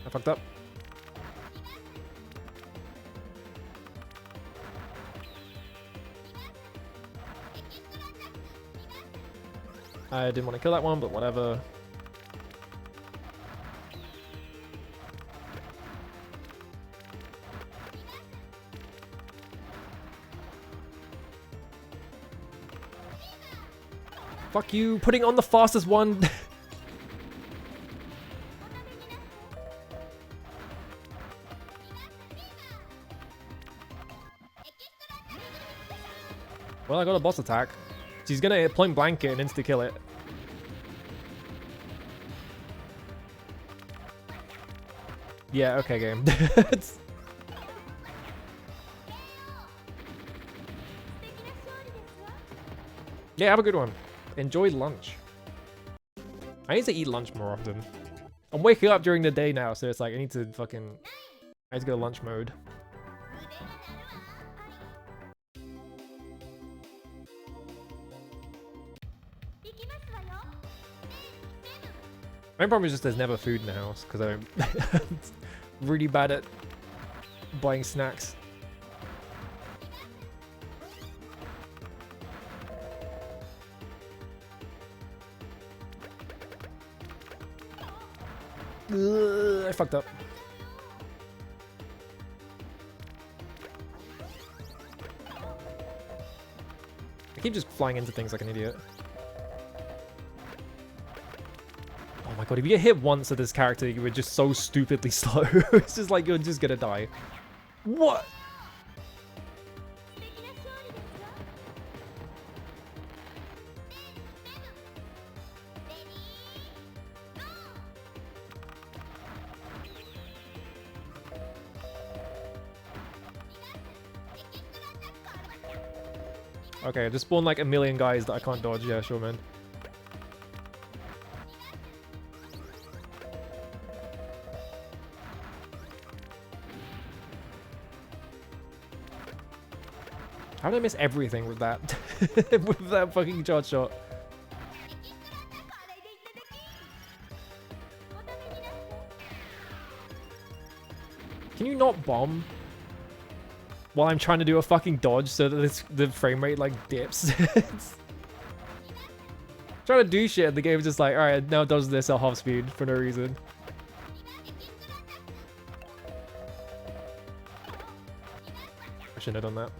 I fucked up. I didn't want to kill that one, but whatever. Fuck you, putting on the fastest one. Well, I got a boss attack. She's gonna point blank it and insta kill it. Yeah, okay, game. Yeah, have a good one. Enjoy lunch. I need to eat lunch more often. I'm waking up during the day now, so it's like I need to fucking... I need to go lunch mode. My problem is just there's never food in the house, because I'm really bad at buying snacks. Ugh, I fucked up. I keep just flying into things like an idiot. Oh my god, if you get hit once at this character, you were just so stupidly slow. It's just like you're just gonna die. What? Okay, just spawn like a million guys that I can't dodge. Yeah, sure, man. How did I miss everything with that? With that fucking charge shot? Can you not bomb? While I'm trying to do a fucking dodge so that the frame rate like dips. Trying to do shit and the game's just like, alright, now does this at half speed for no reason. I shouldn't have done that.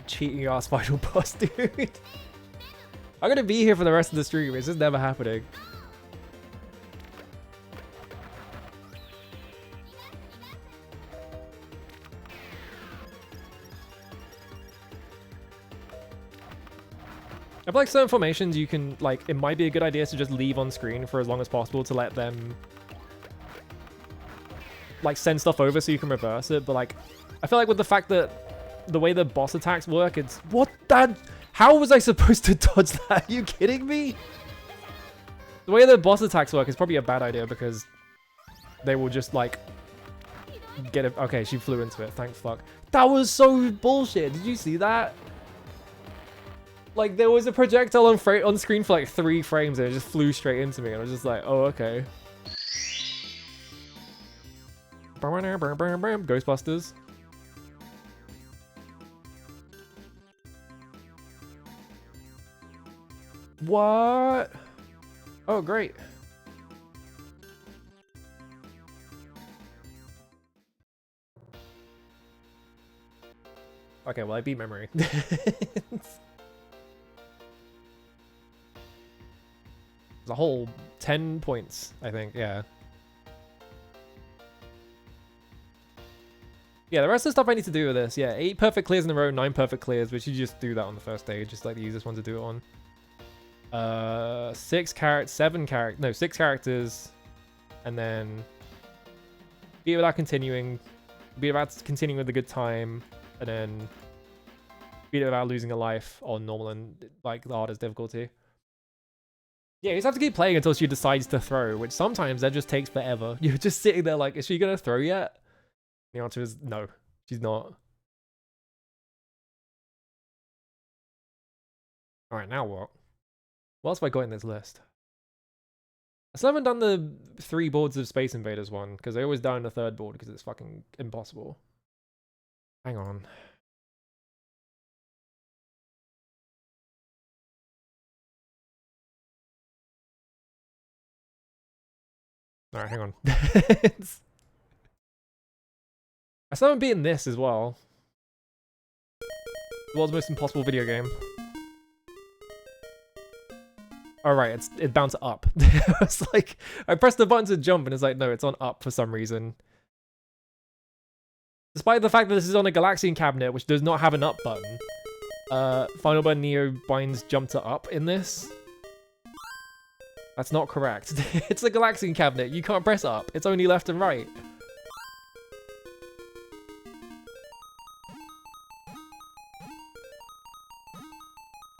Cheating ass final boss, dude. I'm gonna be here for the rest of the stream. It's just never happening. I feel like certain formations you can, like, it might be a good idea to just leave on screen for as long as possible to let them, like, send stuff over so you can reverse it. But, like, I feel like with the fact that the way the boss attacks work, it's... What? That... How was I supposed to dodge that? Are you kidding me? The way the boss attacks work is probably a bad idea because they will just, like, get it... Okay, she flew into it. Thank fuck. That was so bullshit. Did you see that? Like, there was a projectile on screen for like 3 frames and it just flew straight into me. And I was just like, oh, okay. Ghostbusters. What? Oh, great. Okay, well, I beat memory. A whole 10 points, I think, yeah. Yeah, the rest of the stuff I need to do with this, yeah, 8 perfect clears in a row, 9 perfect clears, which you just do that on the first stage, just like the easiest one to do it on. 6 characters, and then beat it without continuing, beat it without continuing with a good time, and then beat it without losing a life on normal and like the hardest difficulty. Yeah, you just have to keep playing until she decides to throw, which sometimes that just takes forever. You're just sitting there like, is she gonna throw yet? The answer is no, she's not. Alright, now what? What else have I got in this list? I still haven't done the 3 boards of Space Invaders one, because I always die on the 3rd board because it's fucking impossible. Hang on. Alright, hang on. I still haven't beaten this as well. The world's most impossible video game. Alright, it bounced up. It's like, I pressed the button to jump and it's like, no, it's on up for some reason. Despite the fact that this is on a Galaxian cabinet, which does not have an up button. Final Burn Neo binds jump to up in this. That's not correct. It's a Galaxian cabinet. You can't press up. It's only left and right.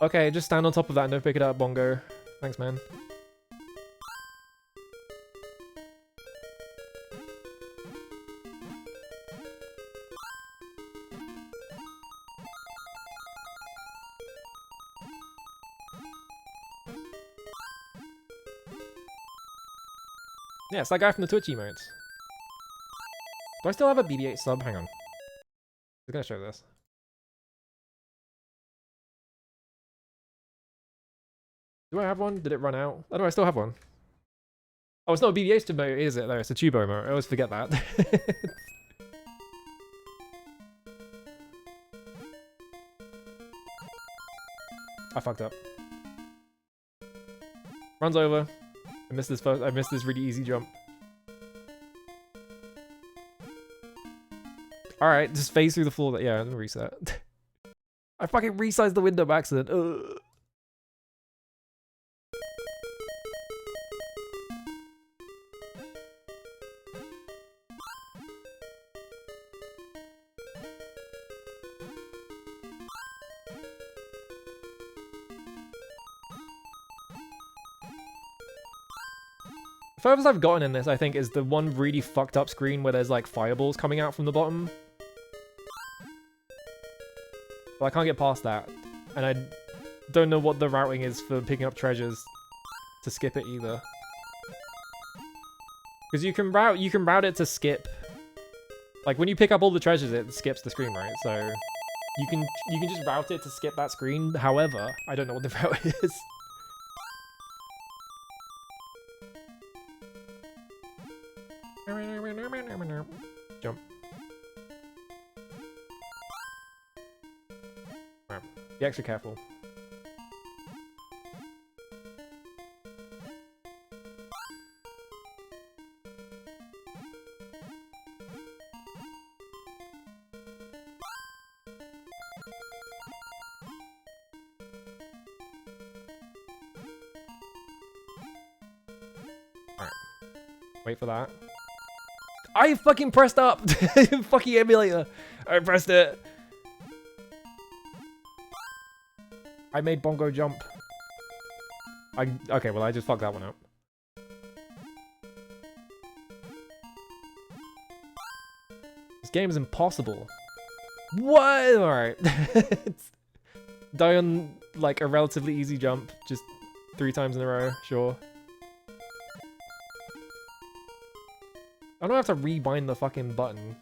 Okay, just stand on top of that and don't pick it up, Bongo. Thanks, man. Yeah, it's that guy from the Twitch emotes. Do I still have a BB-8 sub? Hang on. I'm gonna show this. Do Do I have one? Did it run out? Oh no, I still have one. Oh, it's not a BB-8 emote, is it? No, it's a Tubo emote. I always forget that. I fucked up. Runs over. I missed this really easy jump. Alright, just phase through the floor. Yeah, and reset. I fucking resized the window by accident. Ugh. Furthest I've gotten in this, I think, is the one really fucked up screen where there's like fireballs coming out from the bottom. But I can't get past that. And I don't know what the routing is for picking up treasures to skip it either. Because you can route it to skip. Like when you pick up all the treasures, it skips the screen, right? So you can just route it to skip that screen. However, I don't know what the route is. Jump. Right. Be extra careful. Alright. Wait for that. I fucking pressed up! Fucking emulator! I pressed it! I made Bongo jump. Okay, well I just fucked that one up. This game is impossible. What? Alright. Die on, like, a relatively easy jump. Just 3 times in a row, sure. I don't have to rebind the fucking button.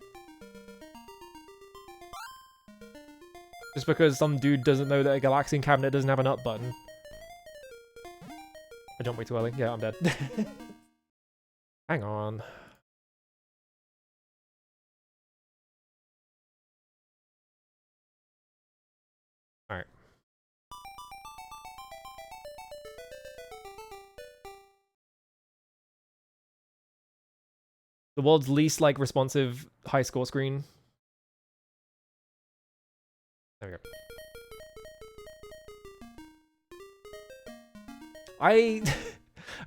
Just because some dude doesn't know that a Galaxian cabinet doesn't have an up button. I jumped way too early. Yeah, I'm dead. Hang on. Alright. The world's least, like, responsive high score screen. There we go. I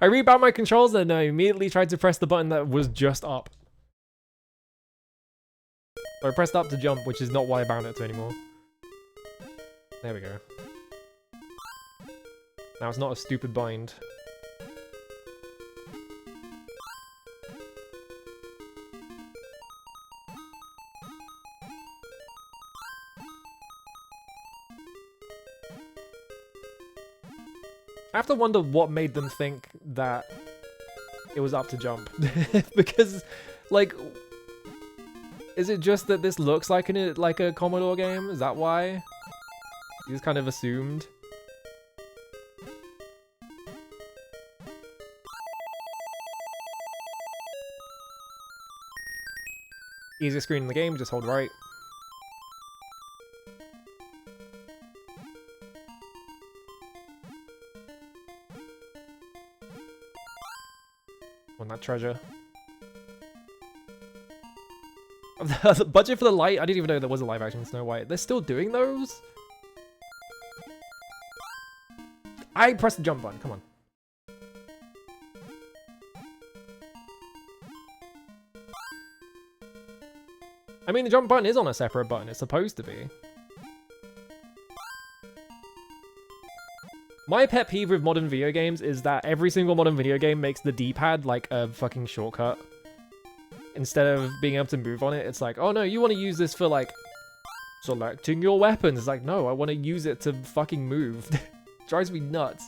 rebound my controls and I immediately tried to press the button that was just up. So I pressed up to jump, which is not what I bound it to anymore. There we go. Now it's not a stupid bind. I have to wonder what made them think that it was up to jump. Because, like, is it just that this looks like a Commodore game? Is that why? You just kind of assumed. Easiest screen in the game, just hold right. On that treasure. The budget for the light, I didn't even know there was a live action Snow White. They're still doing those? I pressed the jump button, come on. I mean, the jump button is on a separate button, it's supposed to be. My pet peeve with modern video games is that every single modern video game makes the D-pad like a fucking shortcut. Instead of being able to move on it, it's like, oh no, you want to use this for like selecting your weapons. It's like, no, I want to use it to fucking move. Drives me nuts.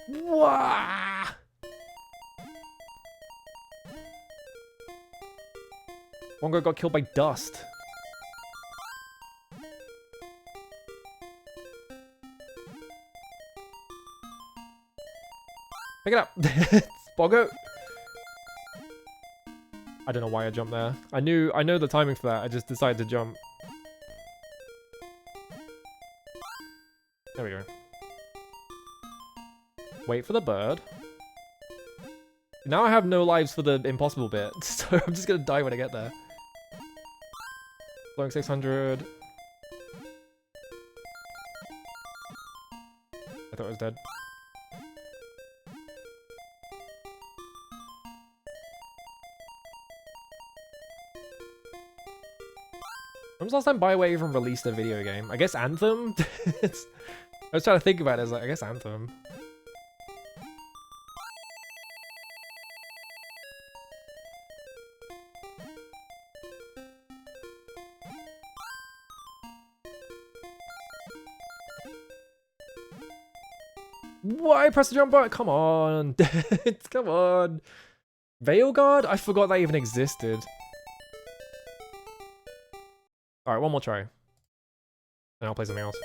Wah! Bongo got killed by dust. Pick it up! Bongo! I don't know why I jumped there. I know the timing for that, I just decided to jump. There we go. Wait for the bird. Now I have no lives for the impossible bit, so I'm just gonna die when I get there. Blowing 600. I thought I was dead. When was the last time BioWare even released a video game? I guess Anthem? I was trying to think about it, I was like, I guess Anthem. Why press the jump button? Come on. Come on. Veilguard? I forgot that even existed. Alright, one more try. And I'll play something else.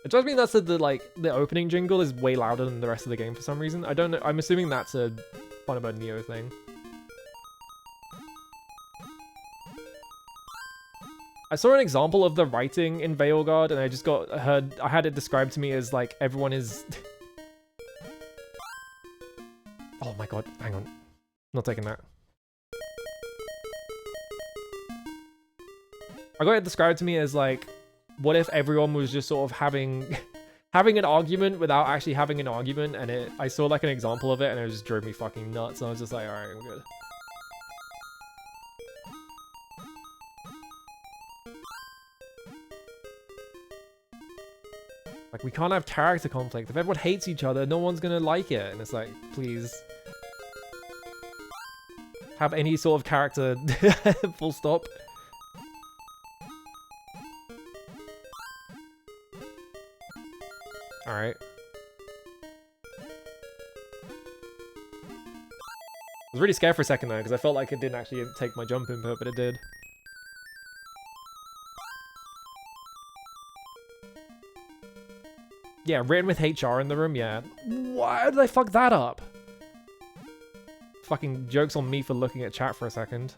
It drives me nuts that the opening jingle is way louder than the rest of the game for some reason. I don't know. I'm assuming that's a Funimation Neo thing. I saw an example of the writing in Veilguard, and I just I had it described to me as like everyone is. Oh my god! Hang on, not taking that. I got it described to me as like, what if everyone was just sort of having an argument without actually having an argument, and I saw like an example of it, and it just drove me fucking nuts. And I was just like, all right, I'm good. Like, we can't have character conflict. If everyone hates each other, no one's gonna like it. And it's like, please. Have any sort of character. Full stop. Alright. I was really scared for a second though, because I felt like it didn't actually take my jump input, but it did. Yeah, written with HR in the room, yeah. Why did I fuck that up? Fucking joke's on me for looking at chat for a second.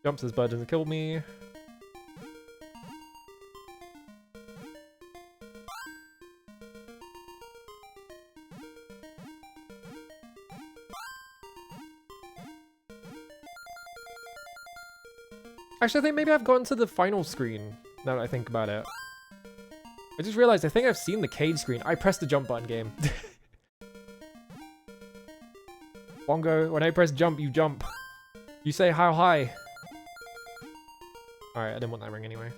Jumps as bird doesn't kill me. Actually, I think maybe I've gotten to the final screen, now that I think about it. I just realized I think I've seen the cage screen. I pressed the jump button game. Bongo, when I press jump, you jump. You say how high. Alright, I didn't want that ring anyway.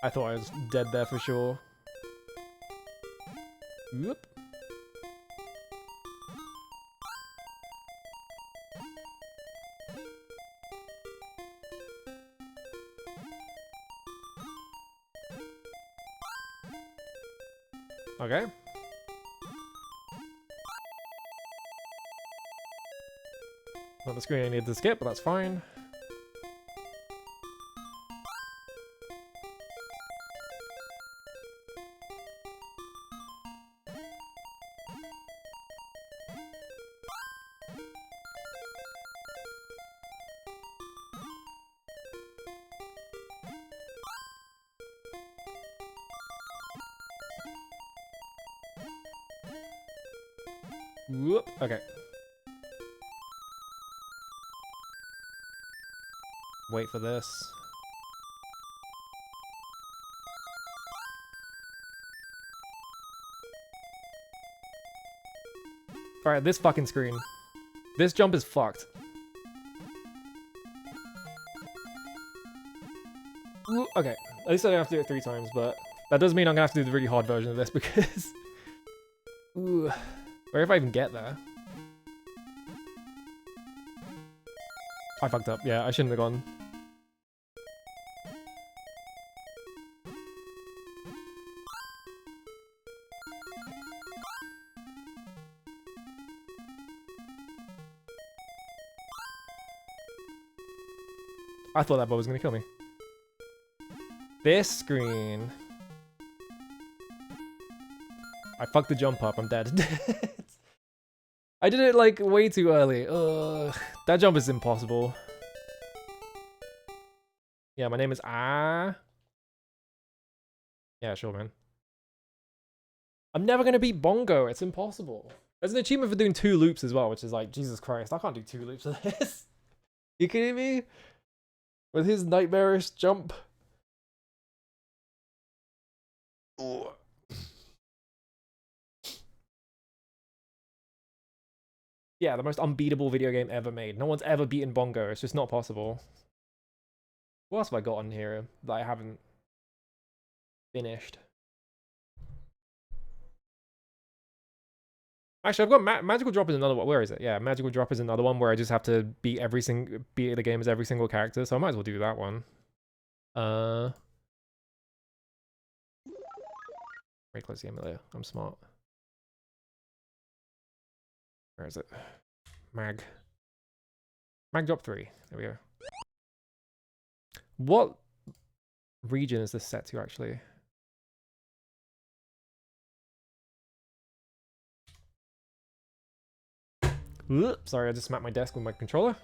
I thought I was dead there for sure. Whoop. Okay. Not the screen I need to skip, but that's fine. Whoop. Okay. Wait for this. Alright, this fucking screen. This jump is fucked. Ooh, okay. At least I don't have to do it 3 times, but that does mean I'm gonna have to do the really hard version of this because... Ooh. Where if I even get there? I fucked up. Yeah, I shouldn't have gone. I thought that bow was gonna kill me. This screen. I fucked the jump up, I'm dead. I did it like way too early. That jump is impossible. Yeah, my name is Ah. Yeah, sure, man. I'm never gonna beat Bongo, it's impossible. There's an achievement for doing 2 loops as well, which is like, Jesus Christ, I can't do 2 loops of this. You kidding me? With his nightmarish jump. Ooh. Yeah, the most unbeatable video game ever made. No one's ever beaten Bongo. It's just not possible. What else have I got on here that I haven't finished? Actually, I've got Magical Drop is another one. Where is it? Yeah, Magical Drop is another one where I just have to beat the game as every single character. So I might as well do that one. Very close to the emulator. I'm smart. Where is it? Mag Drop 3. There we go. What region is this set to actually? Oops, sorry, I just smacked my desk with my controller.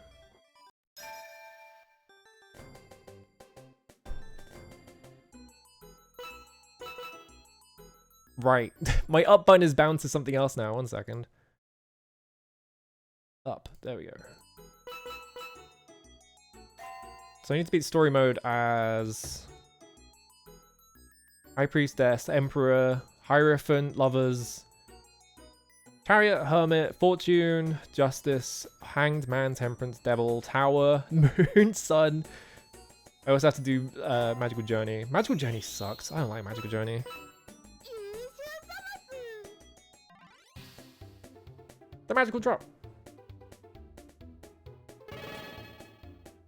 Right. My up button is bound to something else now. 1 second. Up. There we go. So I need to beat story mode as High Priestess, Emperor, Hierophant, Lovers, Chariot, Hermit, Fortune, Justice, Hanged Man, Temperance, Devil, Tower, Moon, Sun. I also have to do Magical Journey. Magical Journey sucks. I don't like Magical Journey. The Magical Drop.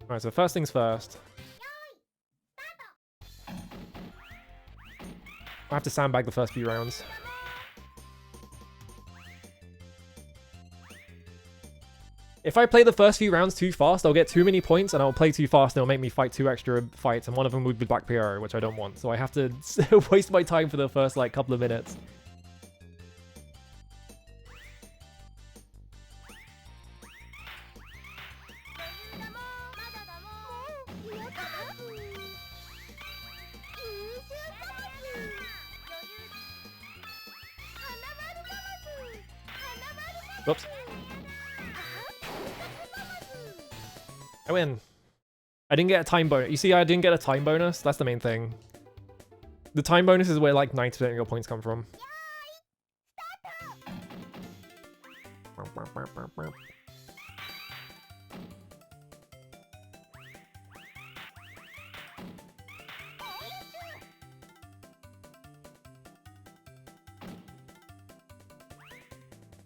Alright, so first things first. I have to sandbag the first few rounds. If I play the first few rounds too fast, I'll get too many points and I'll play too fast and it'll make me fight 2 extra fights, and one of them would be Black Pyro, which I don't want. So I have to waste my time for the first like couple of minutes. Whoops. I win. I didn't get a time bonus. You see, I didn't get a time bonus. That's the main thing. The time bonus is where like 90% of your points come from.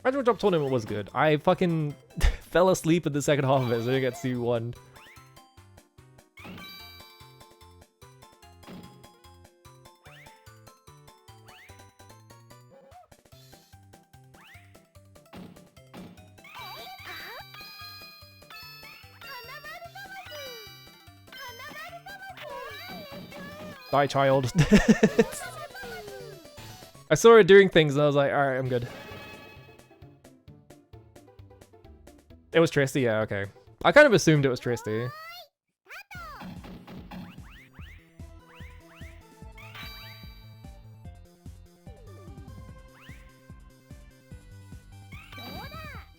Magical Drop Tournament was good. I fucking fell asleep at the second half of it, so I didn't get to see one. Die, child. I saw her doing things and I was like, alright, I'm good. It was Tristy, yeah, okay. I kind of assumed it was Tristy.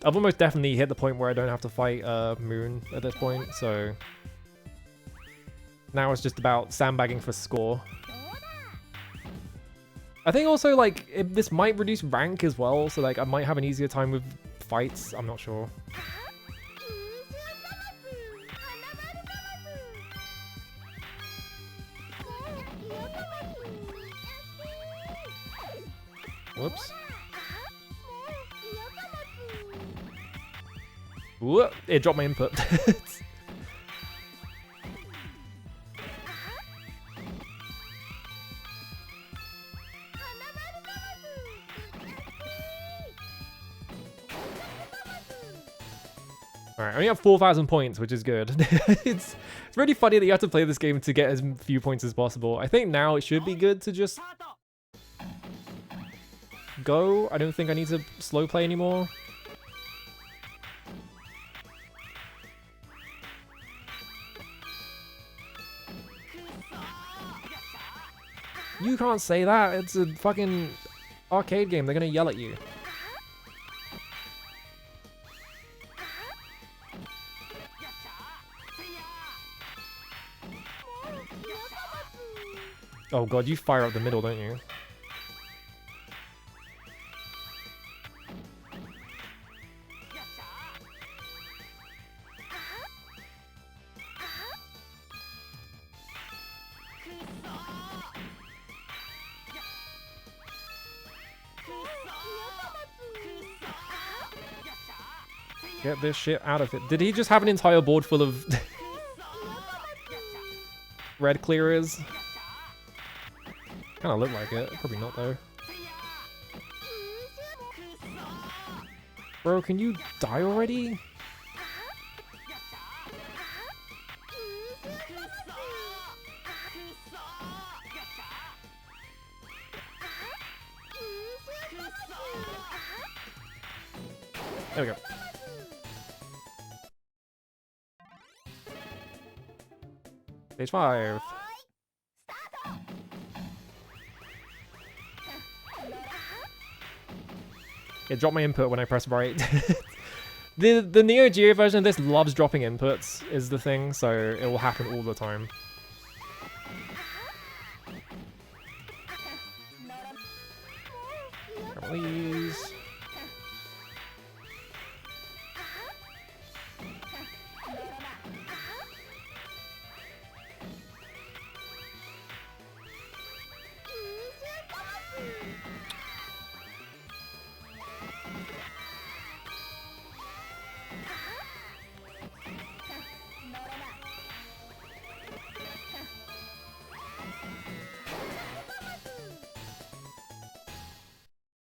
I've almost definitely hit the point where I don't have to fight Moon at this point, so... Now it's just about sandbagging for score. I think also, like, this might reduce rank as well, so like I might have an easier time with fights, I'm not sure. Whoops. Whoop, it dropped my input. Alright, I only have 4,000 points, which is good. It's really funny that you have to play this game to get as few points as possible. I think now it should be good to just go. I don't think I need to slow play anymore. You can't say that. It's a fucking arcade game. They're gonna yell at you. Oh god, you fire up the middle, don't you? Get this shit out of it. Did he just have an entire board full of red clearers? Kinda look like it. Probably not though. Bro, can you die already? There we go. Stage 5. It dropped my input when I press right. The Neo Geo version of this loves dropping inputs, is the thing, so it will happen all the time. Please.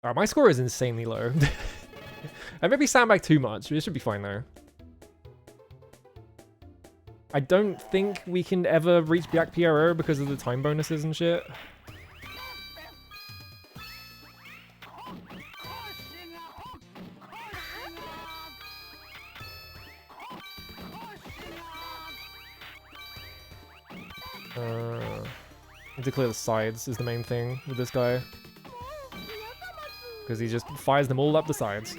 Alright, my score is insanely low. I maybe sandbagged too much, but it should be fine though. I don't think we can ever reach Black PRO because of the time bonuses and shit. Need to clear the sides is the main thing with this guy. Because he just fires them all up the sides.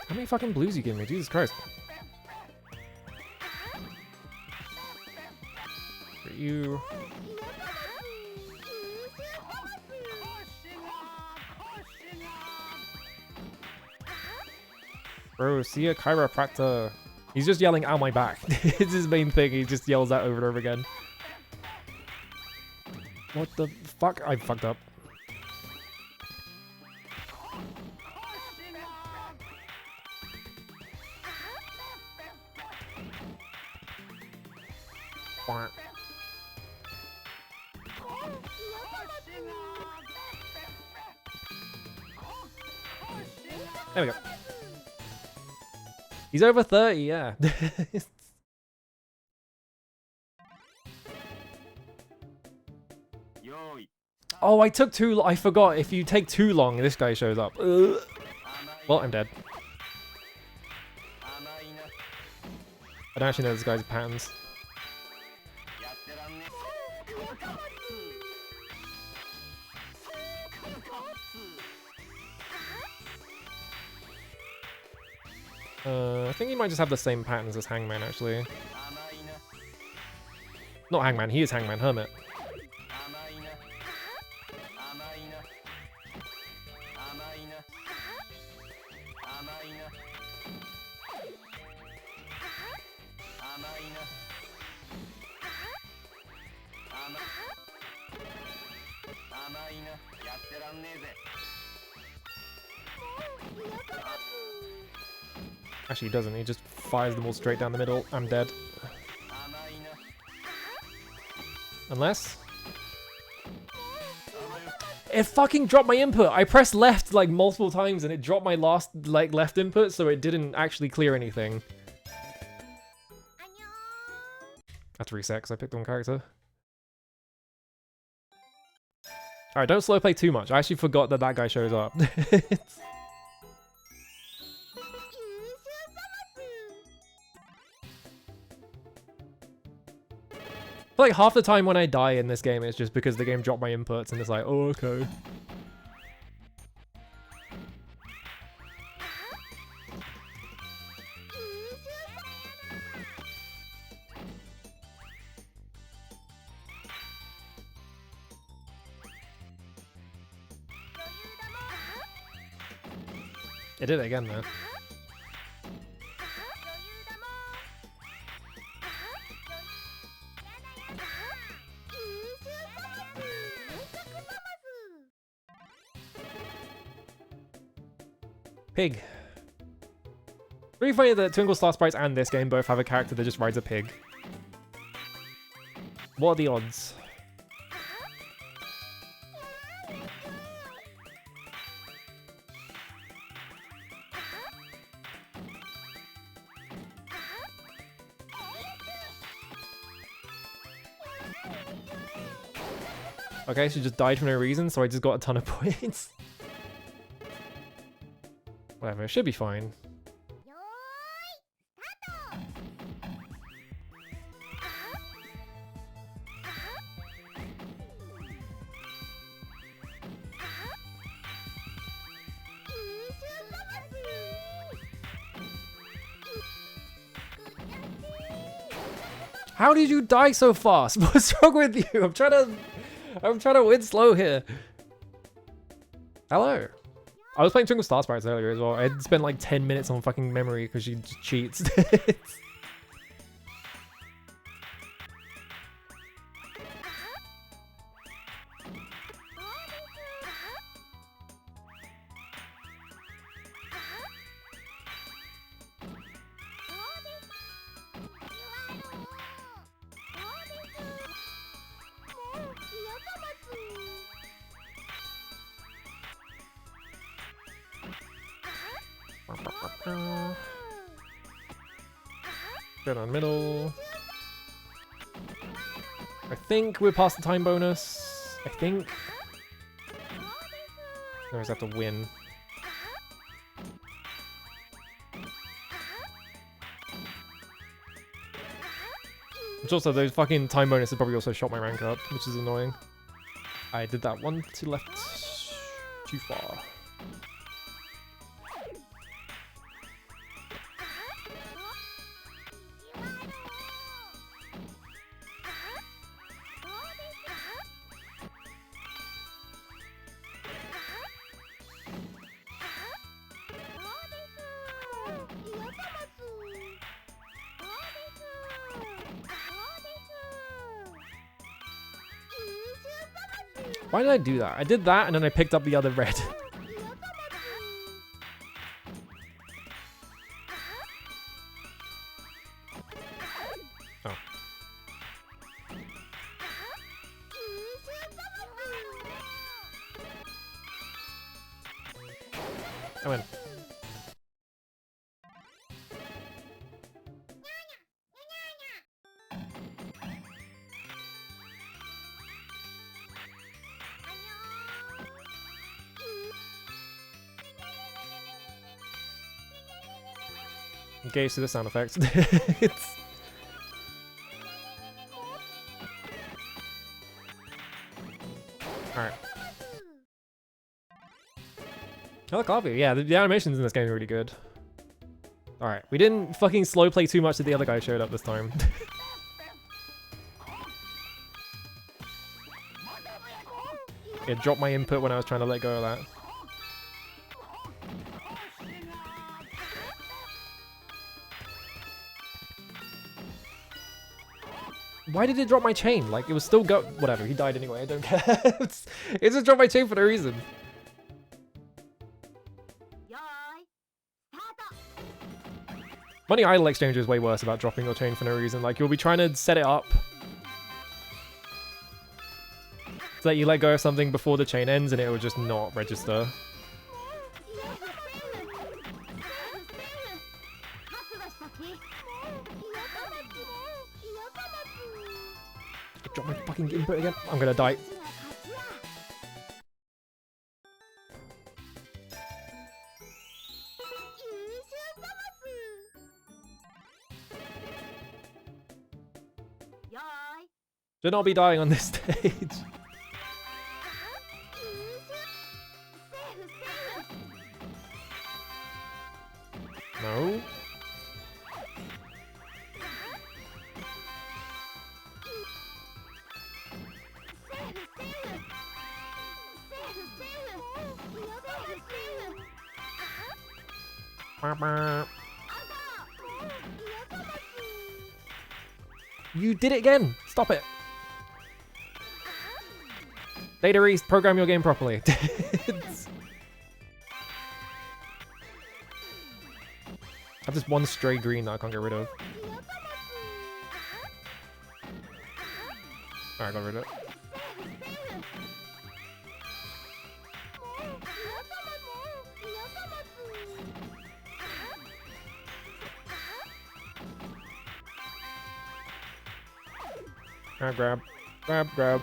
How many fucking blues you give me? Jesus Christ. For you. Bro, see a chiropractor. He's just yelling out my back. It's his main thing. He just yells that over and over again. What the fuck? I fucked up. There we go. He's over 30, yeah. Oh, I took too long. I forgot. If you take too long, this guy shows up. Ugh. Well, I'm dead. I don't actually know this guy's patterns. I think he might just have the same patterns as Hangman, actually. Not Hangman, he is Hangman, Hermit. Actually, he doesn't. He just fires them all straight down the middle. I'm dead. Unless... It fucking dropped my input. I pressed left like multiple times and it dropped my last like left input, so it didn't actually clear anything. I have to reset because I picked the wrong character. Alright, don't slow play too much. I actually forgot that that guy shows up. Like half the time when I die in this game, it's just because the game dropped my inputs and it's like, oh, okay. It did it again though. Pig. Really funny that Twinkle Star Sprites and this game both have a character that just rides a pig. What are the odds? Okay, she just died for no reason, so I just got a ton of points. Whatever, it should be fine. How did you die so fast? What's wrong with you? I'm trying to win slow here. Hello. I was playing Twinkle Star Sprites earlier as well. I spent like 10 minutes on fucking memory because she just cheats. Get on middle. I think we're past the time bonus. I think. I always have to win. Which also, those fucking time bonuses probably also shot my rank up, which is annoying. I did that one too left. Too far. Why did I do that? I did that and then I picked up the other red. Oh. I win. Okay, so the sound effects. It's... Alright. I like coffee. Yeah, the animations in this game are really good. Alright, we didn't fucking slow play too much that the other guy showed up this time. It dropped my input when I was trying to let go of that. Why did it drop my chain? Like, it was still whatever, he died anyway, I don't care. It just dropped my chain for no reason. Funny idle exchange is way worse about dropping your chain for no reason. Like, you'll be trying to set it up so that you let go of something before the chain ends and it will just not register. Drop my fucking input again. I'm gonna die. Should not be dying on this stage. No. You did it again! Stop it! Data Reese, program your game properly. I have this one stray green that I can't get rid of. Alright, got rid of it. Grab.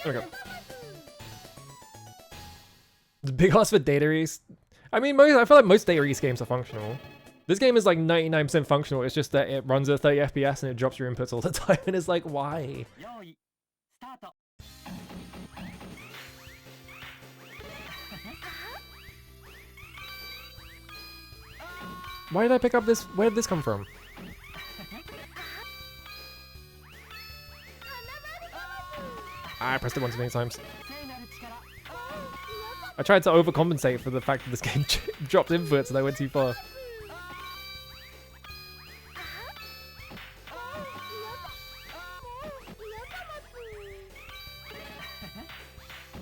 There we go. The big loss for Data Reese. I mean, I feel like most Data Reese games are functional. This game is like 99% functional. It's just that it runs at 30 FPS and it drops your inputs all the time. And it's like, why? Why did I pick up this? Where did this come from? I pressed it one too many times. I tried to overcompensate for the fact that this game dropped inputs and I went too far.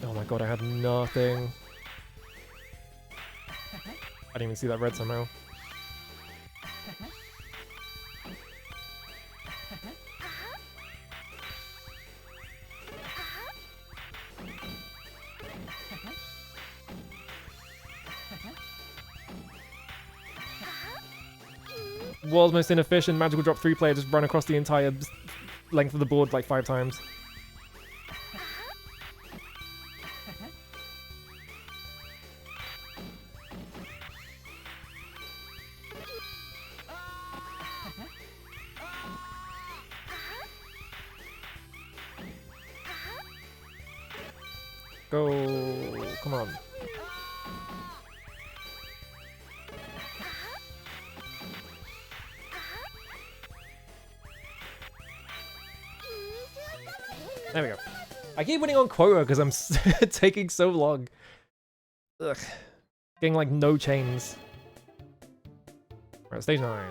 Oh my god, I had nothing. I didn't even see that red somehow. World's most inefficient magical drop 3 player just run across the entire length of the board like 5 times. Go, come on. There we go. I keep winning on quota because I'm taking so long. Ugh. Getting like no chains. Alright, stage 9.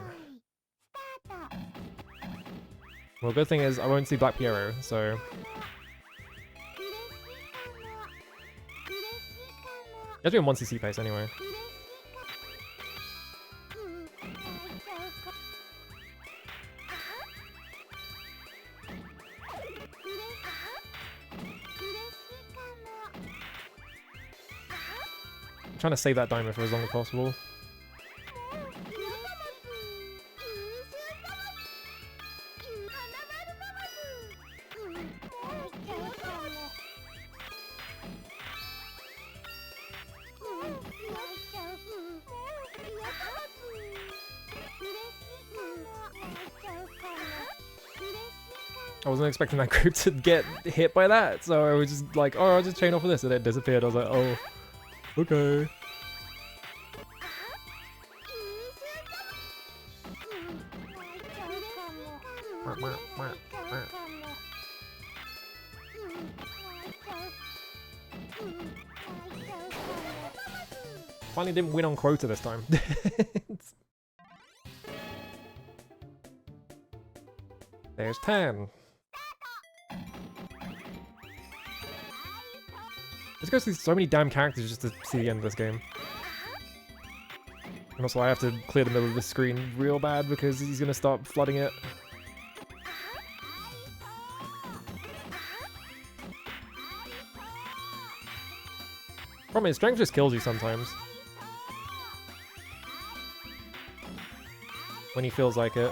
Well, good thing is I won't see Black Piero, so... You have to be on 1cc pace anyway. I'm trying to save that diamond for as long as possible. I wasn't expecting that group to get hit by that, so I was just like, oh, I'll just chain off of this, and it disappeared. I was like, oh, okay. Finally didn't win on quota this time. There's 10. Let's go through so many damn characters just to see the end of this game. And also I have to clear the middle of the screen real bad because he's gonna start flooding it. Problem is, strength just kills you sometimes. When he feels like it.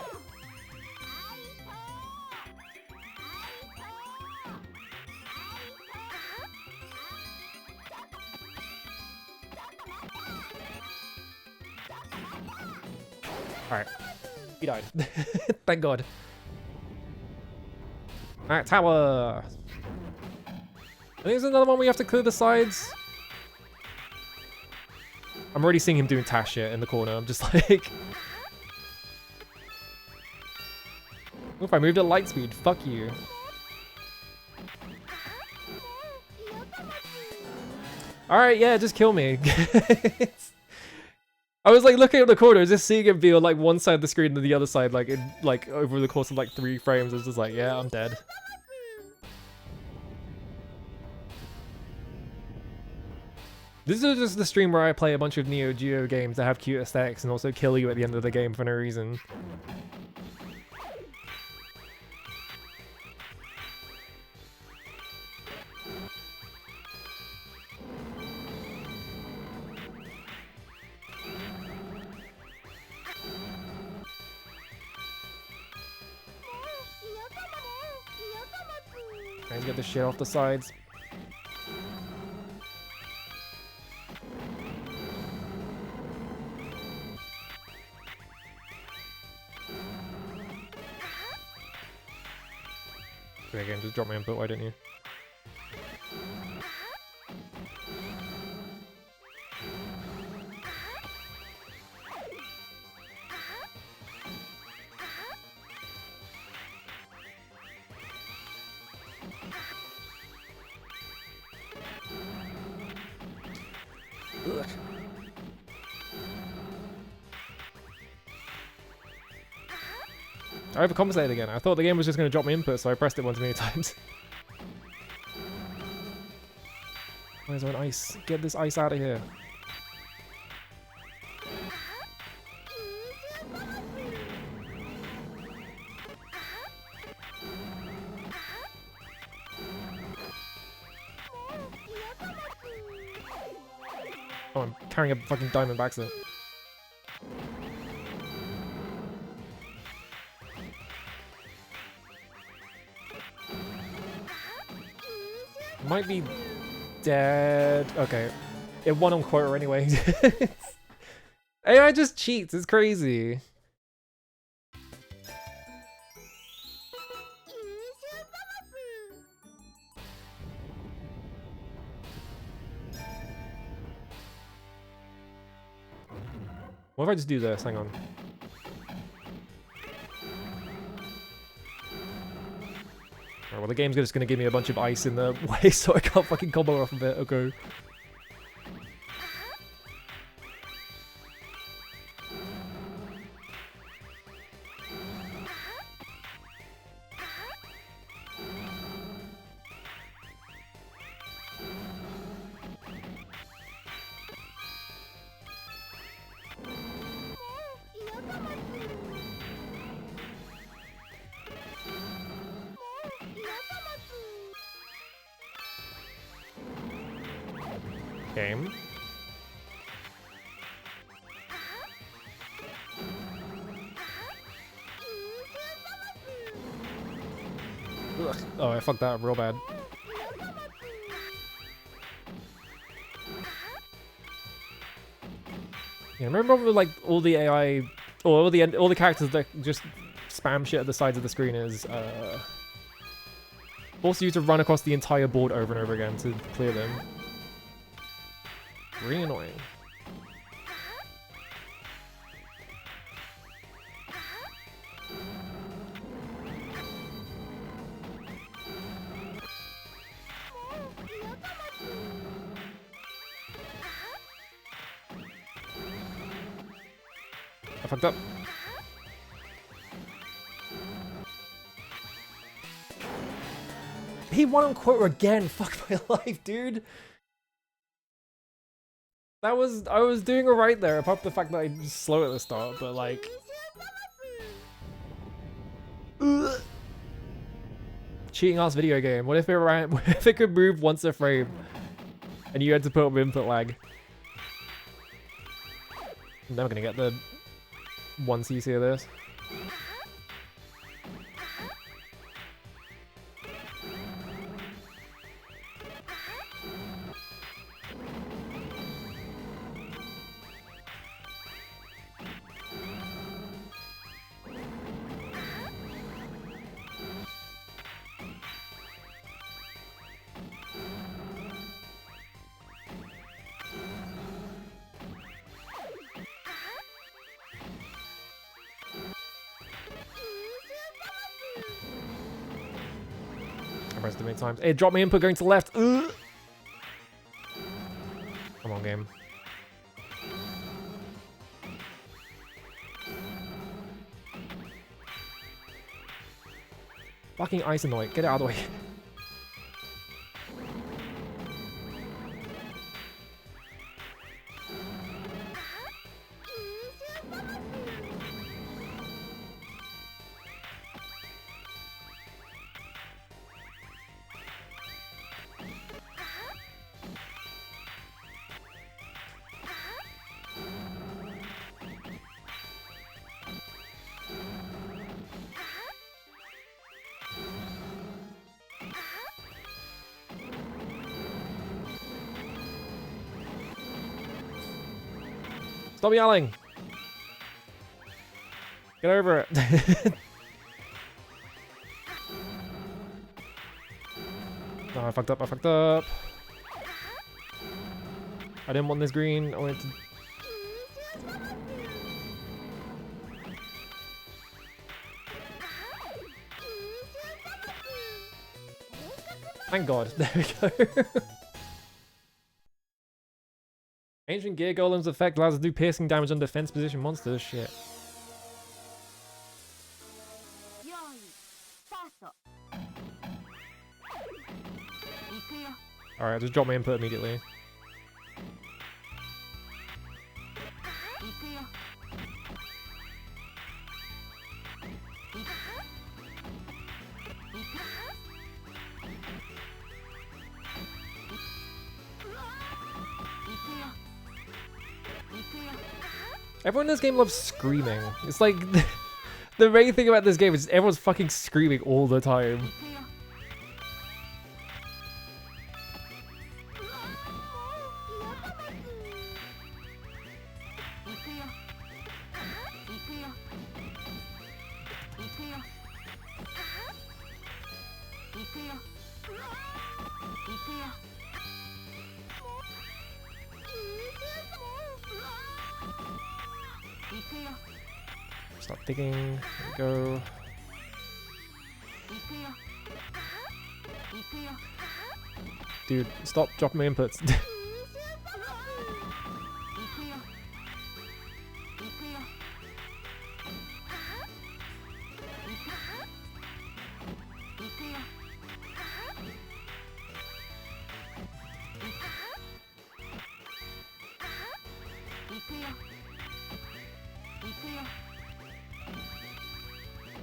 Alright. He died. Thank God. Alright, tower! I think there's another one we have to clear the sides. I'm already seeing him doing Tash shit in the corner. I'm just like... If I moved at light speed, fuck you. Alright, yeah, just kill me. I was like looking at the corner, just seeing him be on like one side of the screen and the other side, like in like over the course of like 3 frames. I was just like, yeah, I'm dead. This is just the stream where I play a bunch of Neo Geo games that have cute aesthetics and also kill you at the end of the game for no reason. Trying to get the shit off the sides. Great game, just drop my input, why didn't you? Ugh. I overcompensated again. I thought the game was just going to drop my input, so I pressed it one too many times. Where's my ice? Get this ice out of here. Oh, I'm carrying a fucking diamond back set. Might be dead. Okay. It won on quota anyway. AI just cheats. It's crazy. What if I just do this? Hang on. Alright, well the game's just gonna give me a bunch of ice in the way so I can't fucking combo off of it. Okay. Game. Ugh. Oh, I fucked that up real bad. Yeah, remember like all the AI or all the characters that just spam shit at the sides of the screen is force you to run across the entire board over and over again to clear them. Really annoying. fucked up. He won on quota again. Fuck my life, dude. I was doing alright there, apart from the fact that I just slow at the start, but like... Ugh. Cheating ass video game. What if it ran, what if it could move once a frame? And you had to put up input lag? I'm never gonna get the 1cc of this. I pressed it many times. Hey, drop my input going to the left. Ugh. Come on, game. Fucking Isonoid, get it out of the way. Stop yelling! Get over it. Oh, I fucked up, I fucked up. I didn't want this green, I wanted to... Thank God, there we go. Ancient Gear Golem's effect allows us to do piercing damage on defense position monsters. Shit. Alright, just drop my input immediately. Everyone in this game loves screaming. It's like the main thing about this game is everyone's fucking screaming all the time. Stop digging. There we go. Dude, stop dropping my inputs.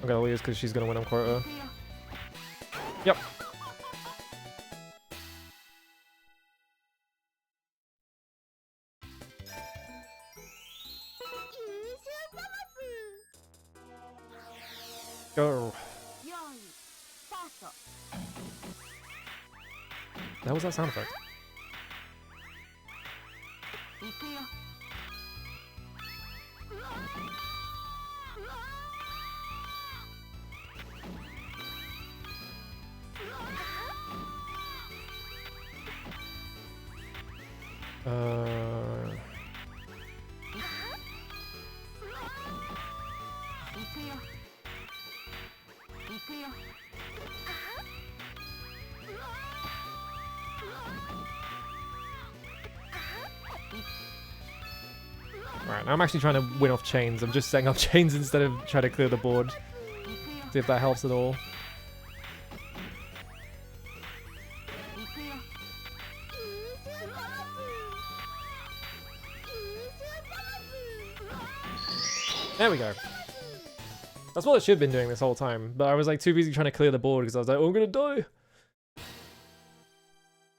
I'm gonna lose because she's gonna win on quota. Yep. Go. That was that sound effect. Alright, now I'm actually trying to win off chains. I'm just setting up chains instead of trying to clear the board. See if that helps at all. There we go. That's what I should have been doing this whole time, but I was like too busy trying to clear the board because I was like, oh, I'm gonna die.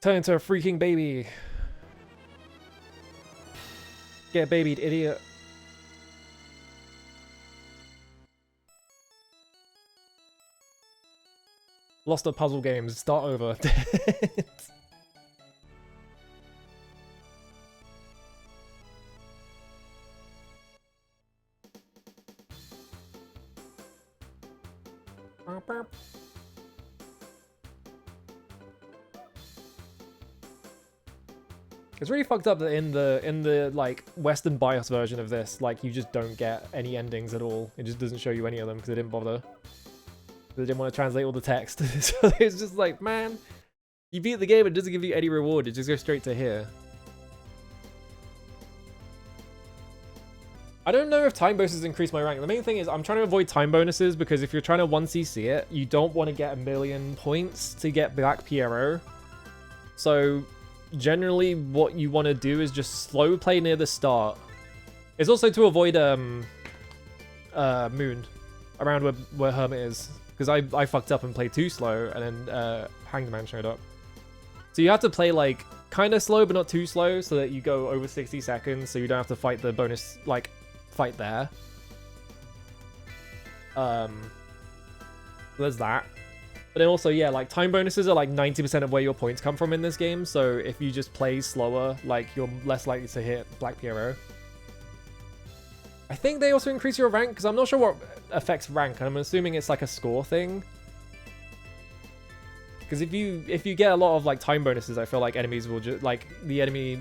Turn into a freaking baby. Get babied, idiot. Lost at puzzle games. Start over. It's really fucked up that in the like Western BIOS version of this, like you just don't get any endings at all. It just doesn't show you any of them because they didn't bother. They didn't want to translate all the text. So it's just like, man, you beat the game, it doesn't give you any reward. It just goes straight to here. I don't know if time bonuses increase my rank. The main thing is I'm trying to avoid time bonuses because if you're trying to 1cc it, you don't want to get 1,000,000 points to get Black Pierrot. So generally what you want to do is just slow play near the start. It's also to avoid Moon around where Hermit is, because I fucked up and played too slow and then Hanged Man showed up. So you have to play like kind of slow but not too slow so that you go over 60 seconds so you don't have to fight the bonus like fight there. There's that. But then also, yeah, like time bonuses are like 90% of where your points come from in this game. So if you just play slower, like you're less likely to hit Black Pierrot. I think they also increase your rank because I'm not sure what affects rank. I'm assuming it's like a score thing. Because if you get a lot of like time bonuses, I feel like enemies will just like the enemy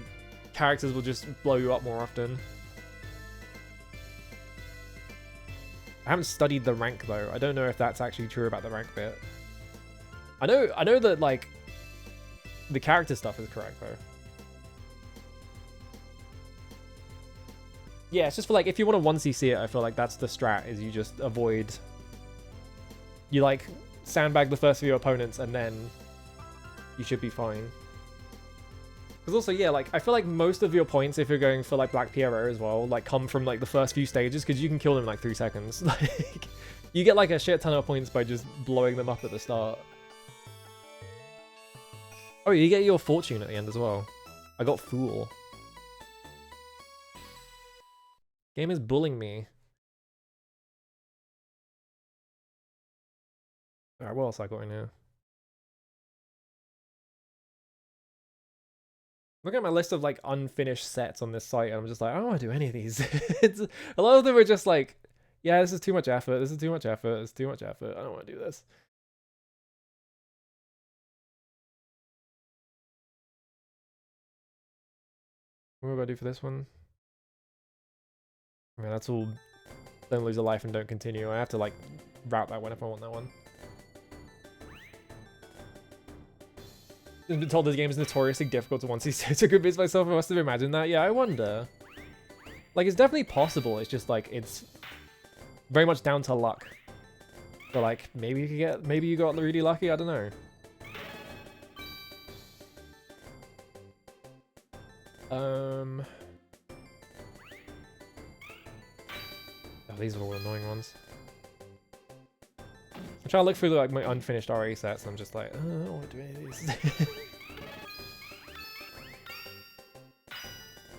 characters will just blow you up more often. I haven't studied the rank though. I don't know if that's actually true about the rank bit. I know that like the character stuff is correct though. Yeah, it's just for like if you want to 1cc it, I feel like that's the strat, is you just avoid, you like sandbag the first of your opponents and then you should be fine. Because also, yeah, like I feel like most of your points, if you're going for like Black Pierrot as well, like come from like the first few stages because you can kill them in like 3 seconds. Like you get like a shit ton of points by just blowing them up at the start. Oh, you get your fortune at the end as well. I got Fool. Game is bullying me. Alright, what else I got in here? Look at my list of like unfinished sets on this site and I'm just like, I don't want to do any of these. A lot of them are just like, yeah, this is too much effort, this is too much effort, it's too much effort, I don't want to do this. What am I gonna do for this one? I mean, that's all. Don't lose a life and don't continue. I have to like route that one if I want that one. I've been told this game is notoriously difficult to 1cc to convince myself I must have imagined that. Yeah, I wonder. Like, it's definitely possible. It's just like it's very much down to luck. But like, maybe you could get, maybe you got really lucky. I don't know. Oh, these are all annoying ones. I'm trying to look through like my unfinished RA sets and I'm just like, oh, I don't want to do any of these.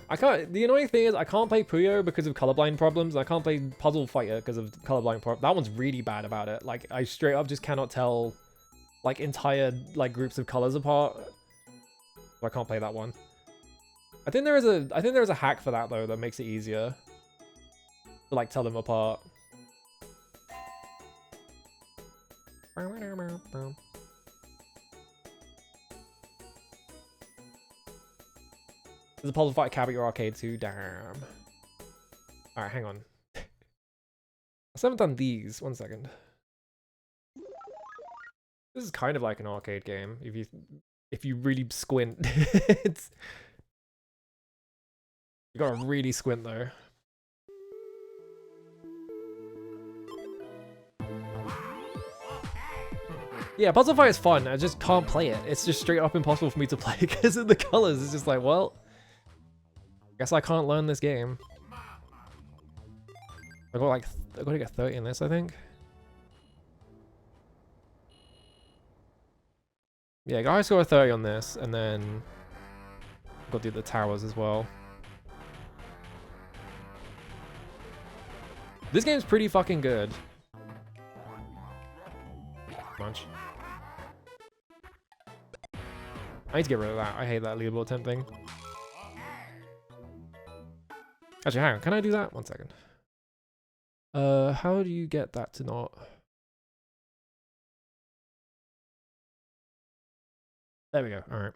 I can't, the annoying thing is I can't play Puyo because of colorblind problems. I can't play Puzzle Fighter because of colorblind problems. That one's really bad about it. Like I straight up just cannot tell like entire like groups of colors apart. So I can't play that one. I think there is a hack for that though that makes it easier to like tell them apart. There's a Puzzle Fighter Cab at your arcade too, damn. Alright, hang on. I still haven't done these, 1 second. This is kind of like an arcade game, if you really squint. You gotta really squint though. Yeah, Puzzle Fight is fun. I just can't play it. It's just straight up impossible for me to play because of the colors. It's just like, well, guess I can't learn this game. I got to get 30 in this, I think. Yeah, gotta score a 30 on this, and then got to do the towers as well. This game's pretty fucking good. Much. I need to get rid of that. I hate that leaderboard temp thing. Actually, hang on. Can I do that? 1 second. How do you get that to not... There we go. All right.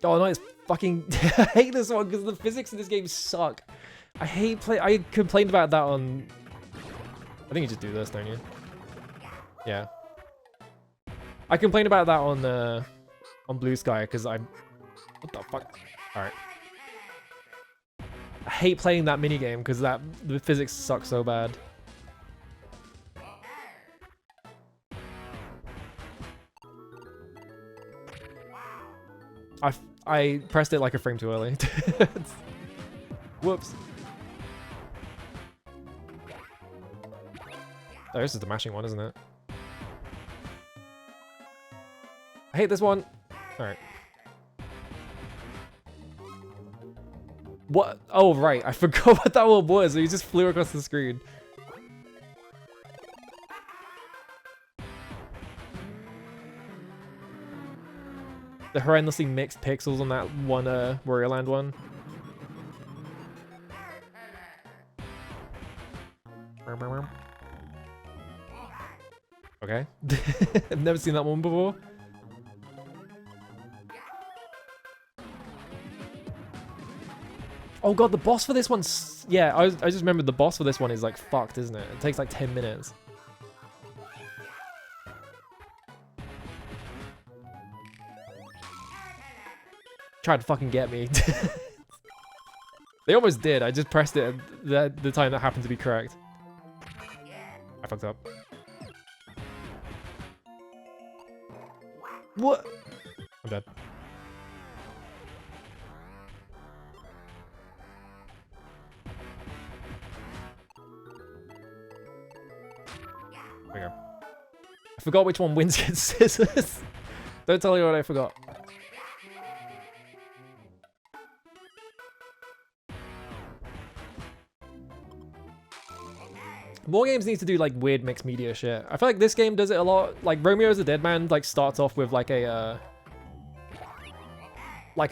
Oh no, it's fucking... I hate this one because the physics in this game suck. I hate I complained about that on... I think you just do this, don't you? Yeah. I complained about that on Blue Sky because I... What the fuck? Alright. I hate playing that minigame because the physics suck so bad. I pressed it like a frame too early. Whoops. Oh, this is the mashing one, isn't it? I hate this one. Alright. What? Oh, right. I forgot what that one was. He just flew across the screen. The horrendously mixed pixels on that one Warrior Land one. Okay. I've never seen that one before. Oh god, the boss for this one's... Yeah, I just remembered the boss for this one is like fucked, isn't it? It takes like 10 minutes. Tried to fucking get me. They almost did. I just pressed it at the time that happened to be correct. I fucked up. What? I'm dead. There we go. I forgot which one wins against scissors. Don't tell me what I forgot. More games need to do like weird mixed media shit. I feel like this game does it a lot. Like Romeo's a Dead Man like starts off with like a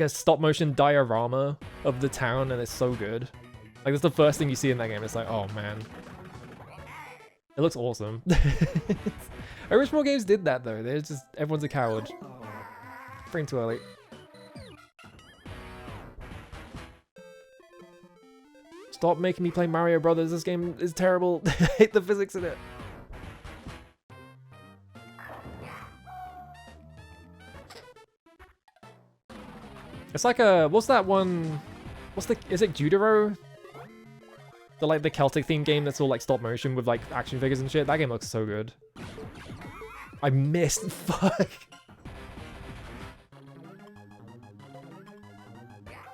stop motion diorama of the town, and it's so good. Like that's the first thing you see in that game. It's like, oh man, it looks awesome. I wish more games did that though. They're just everyone's a coward. Frame too early. Stop making me play Mario Brothers. This game is terrible. I hate the physics in it. It's like a... What's that one? Is it Judaro? The Celtic themed game that's all like stop motion with like action figures and shit. That game looks so good. I missed. Fuck.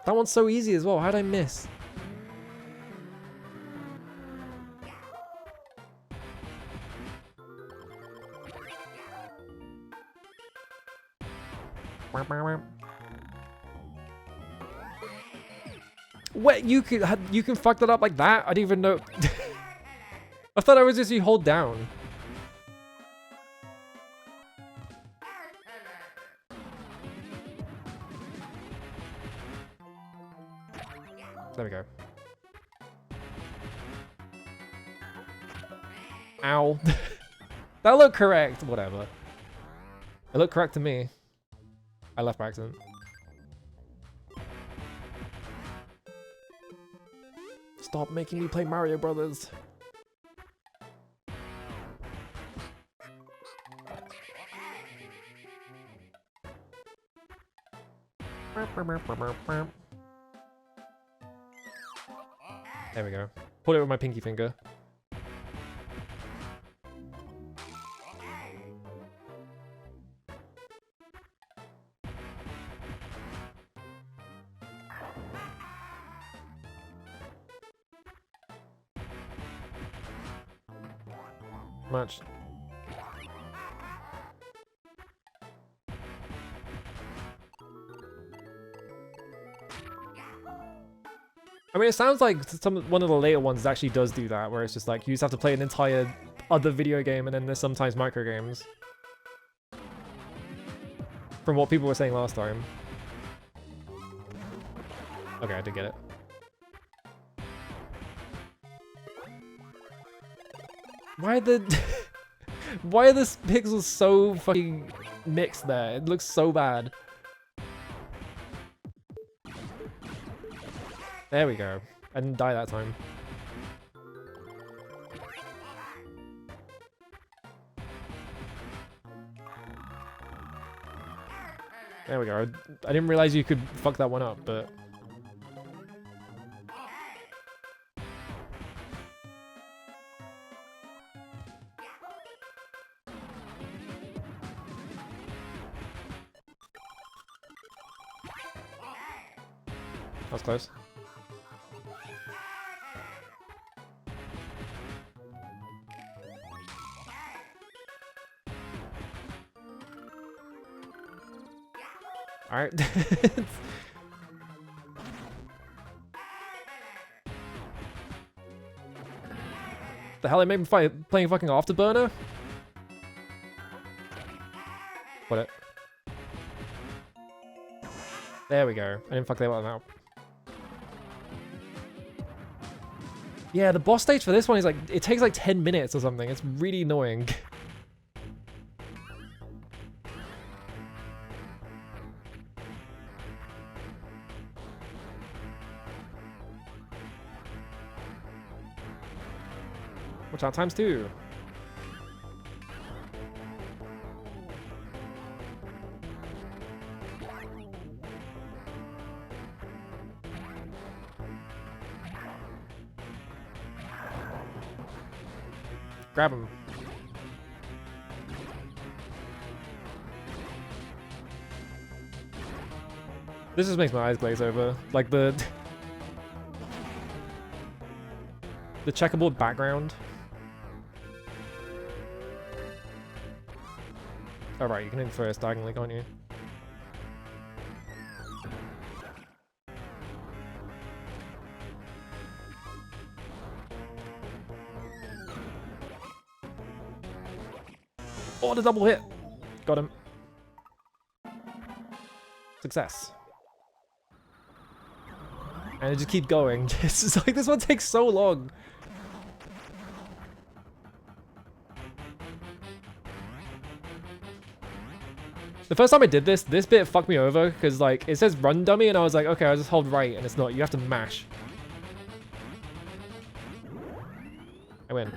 That one's so easy as well. How'd I miss? What, you can fuck that up like that? I didn't even know. I thought it was just you hold down. There we go. Ow. That looked correct. Whatever. It looked correct to me. I left by accident. Stop making me play Mario Brothers. There we go. Pulled it with my pinky finger. Much. I mean, it sounds like one of the later ones actually does do that, where it's just like you just have to play an entire other video game, and then there's sometimes micro games. From what people were saying last time. Okay, I did get it. Why are the why are the pixels so fucking mixed there? It looks so bad. There we go. I didn't die that time. There we go. I didn't realize you could fuck that one up, but... That was close. Alright. The hell, they made me playing fucking Afterburner? What it? There we go. I didn't fuck that one up. Yeah, the boss stage for this one is like, it takes like 10 minutes or something. It's really annoying. Watch out, ×2. Grab him. This just makes my eyes glaze over. Like the checkerboard background. Alright, you can infer us diagonally, can't you? Oh, the double hit! Got him. Success. And it just keeps going. It's just like, this one takes so long. The first time I did this bit fucked me over, because like, it says run dummy, and I was like, okay, I'll just hold right, and it's not. You have to mash. I win.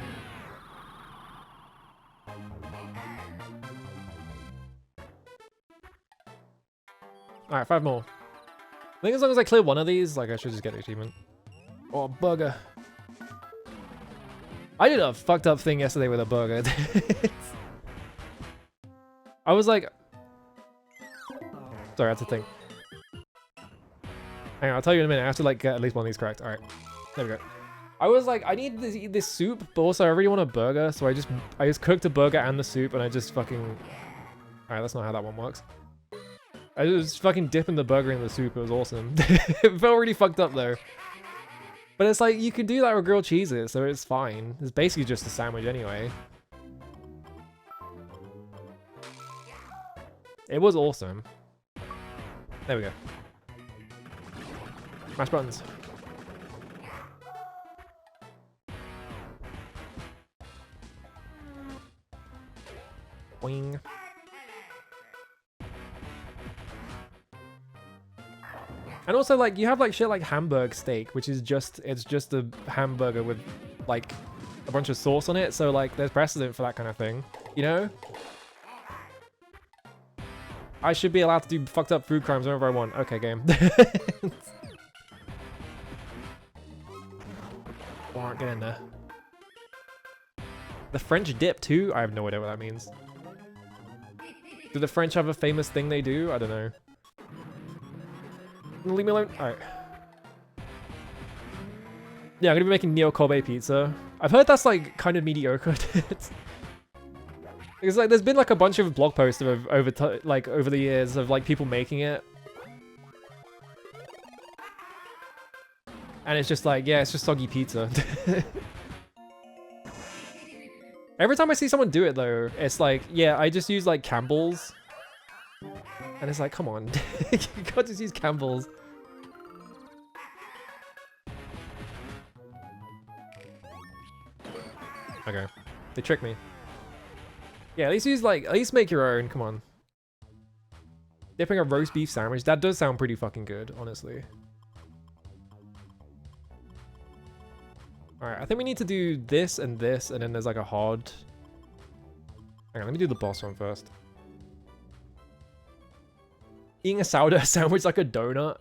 Alright, 5 more. I think as long as I clear one of these, like, I should just get the achievement. Oh, burger. I did a fucked up thing yesterday with a burger. I was like... Sorry, that's a thing. Hang on, I'll tell you in a minute. I have to, like, get at least one of these correct. Alright. There we go. I was like, I need to eat this soup, but also I really want a burger, so I just cooked a burger and the soup, and I just fucking... Alright, that's not how that one works. I was fucking dipping the burger in the soup. It was awesome. It felt really fucked up though. But it's like, you can do that with grilled cheeses, so it's fine. It's basically just a sandwich anyway. It was awesome. There we go. Mash buttons. Boing. And also, like, you have, like, shit like Hamburg steak, which is just, it's just a hamburger with, like, a bunch of sauce on it. So, like, there's precedent for that kind of thing, you know? I should be allowed to do fucked up food crimes whenever I want. Okay, game. Oh, get in there. The French dip too? I have no idea what that means. Do the French have a famous thing they do? I don't know. Leave me alone. Alright. Yeah, I'm gonna be making Neo Kobe pizza. I've heard that's like kind of mediocre. Because like there's been like a bunch of blog posts over the years of like people making it. And it's just like, yeah, it's just soggy pizza. Every time I see someone do it though, it's like, yeah, I just use like Campbell's. And it's like, come on. You can't just use Campbell's. Okay. They tricked me. Yeah, at least make your own, come on. Dipping a roast beef sandwich, that does sound pretty fucking good, honestly. Alright, I think we need to do this, and then there's like a hard... Hang on, let me do the boss one first. Eating a sourdough sandwich like a donut?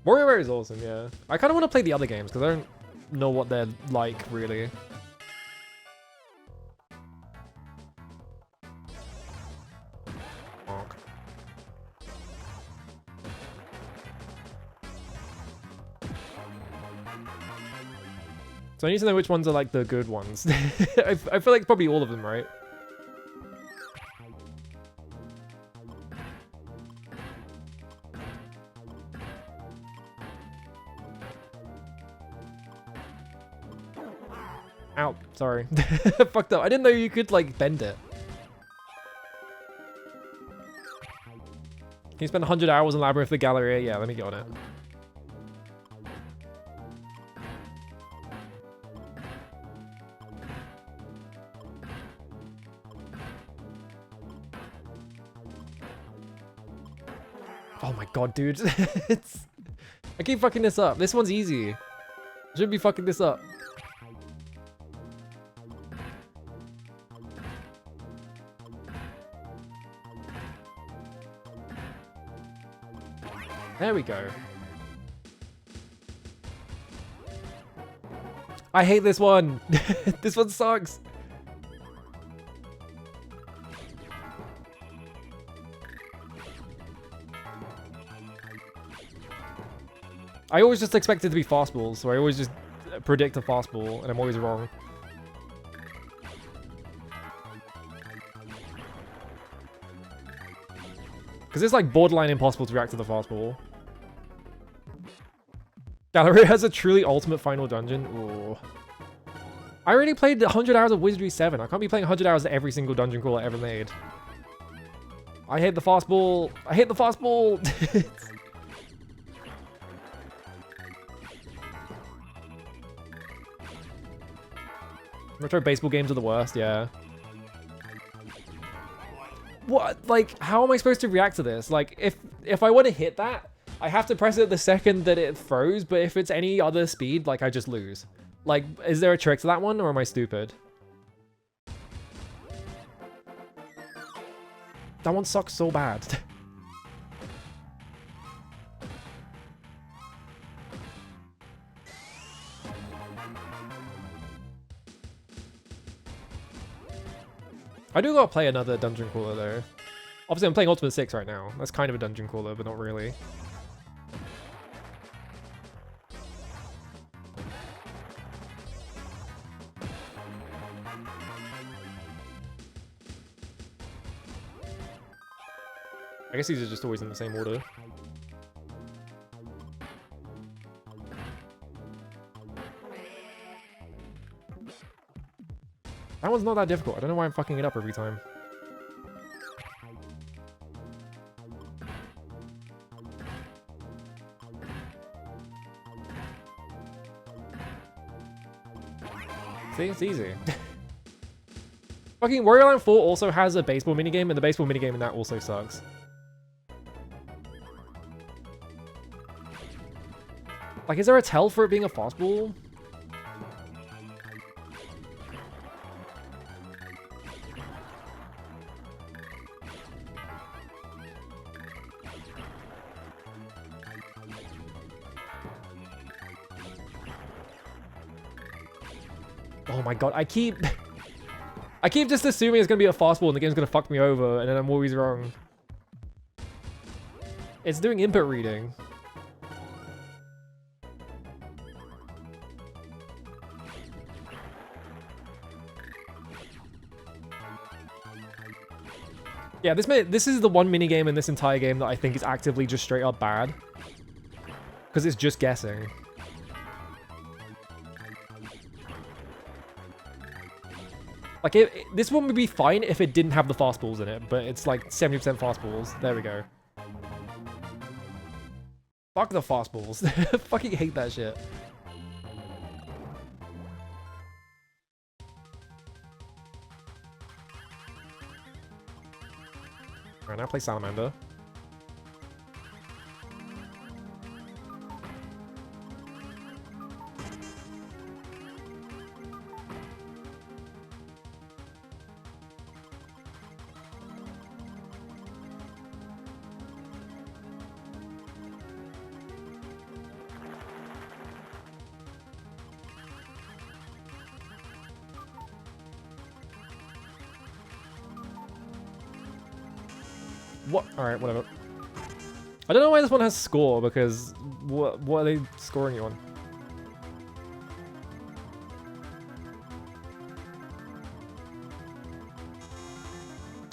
WarioWare is awesome, yeah. I kind of want to play the other games, because I don't know what they're like, really. So I need to know which ones are like the good ones. I feel like probably all of them, right? Ow, sorry. Fucked up. I didn't know you could like bend it. Can you spend 100 hours in Labyrinth of the Galleria? Yeah, let me get on it. Oh my god, dude. I keep fucking this up. This one's easy. I shouldn't be fucking this up. There we go. I hate this one. This one sucks. I always just expect it to be fastballs, so I always just predict a fastball, and I'm always wrong. Because it's like borderline impossible to react to the fastball. Galleria has a truly ultimate final dungeon. Ooh. I already played 100 hours of Wizardry 7. I can't be playing 100 hours of every single dungeon crawler ever made. I hate the fastball. I hate the fastball. Retro baseball games are the worst, yeah. What? Like, how am I supposed to react to this? Like, if I want to hit that, I have to press it the second that it throws, but if it's any other speed, like, I just lose. Like, is there a trick to that one, or am I stupid? That one sucks so bad. I do gotta play another dungeon crawler though. Obviously I'm playing Ultimate 6 right now. That's kind of a dungeon crawler, but not really. I guess these are just always in the same order. That one's not that difficult. I don't know why I'm fucking it up every time. See, it's easy. Fucking Wario Land 4 also has a baseball minigame, and the baseball minigame in that also sucks. Like, is there a tell for it being a fastball? Oh my god, I keep just assuming it's gonna be a fastball and the game's gonna fuck me over, and then I'm always wrong. It's doing input reading. Yeah, this is the one minigame in this entire game that I think is actively just straight up bad. Because it's just guessing. Like, this one would be fine if it didn't have the fastballs in it, but it's like 70% fastballs. There we go. Fuck the fastballs. Fucking hate that shit. Alright, now play Salamander. What? Alright, whatever. I don't know why this one has score, because what are they scoring you on?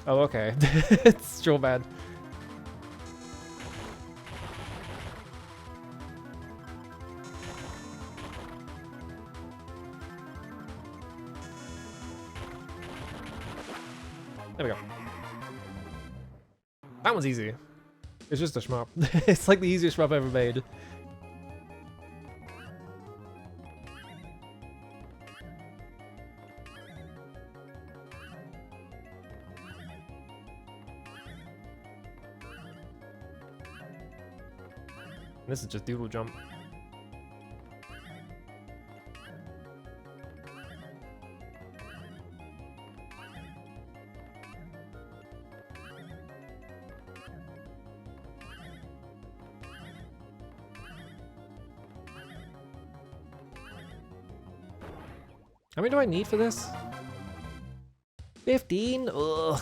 Oh, okay. It's still bad. There we go. That one's easy. It's just a shmup. It's like the easiest shmup I've ever made. This is just doodle jump. How many do I need for this? 15? Ugh.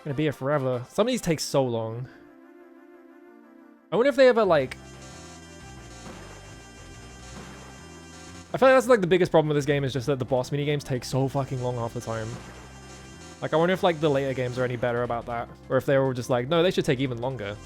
Gonna be here forever. Some of these take so long. I wonder if they ever, like... I feel like that's like the biggest problem with this game is just that the boss minigames take so fucking long half the time. Like, I wonder if like the later games are any better about that. Or if they were just like, no, they should take even longer.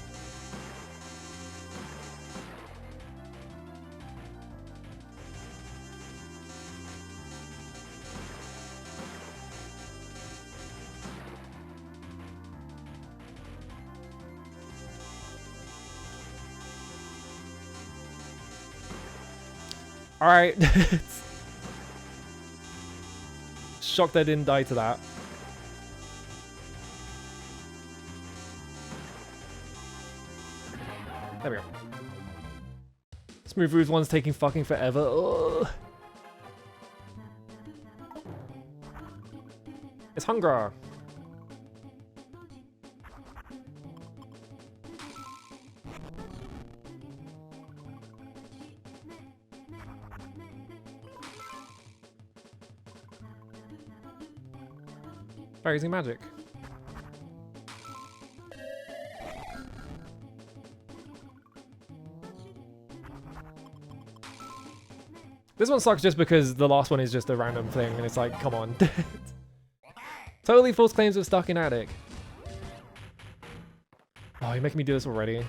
Alright. Shocked I didn't die to that. There we go. Smooth Moves one's taking fucking forever. Ugh. It's Hunger. By using magic. This one sucks just because the last one is just a random thing and it's like, come on. Totally false claims of stuck in attic. Oh, you're making me do this already.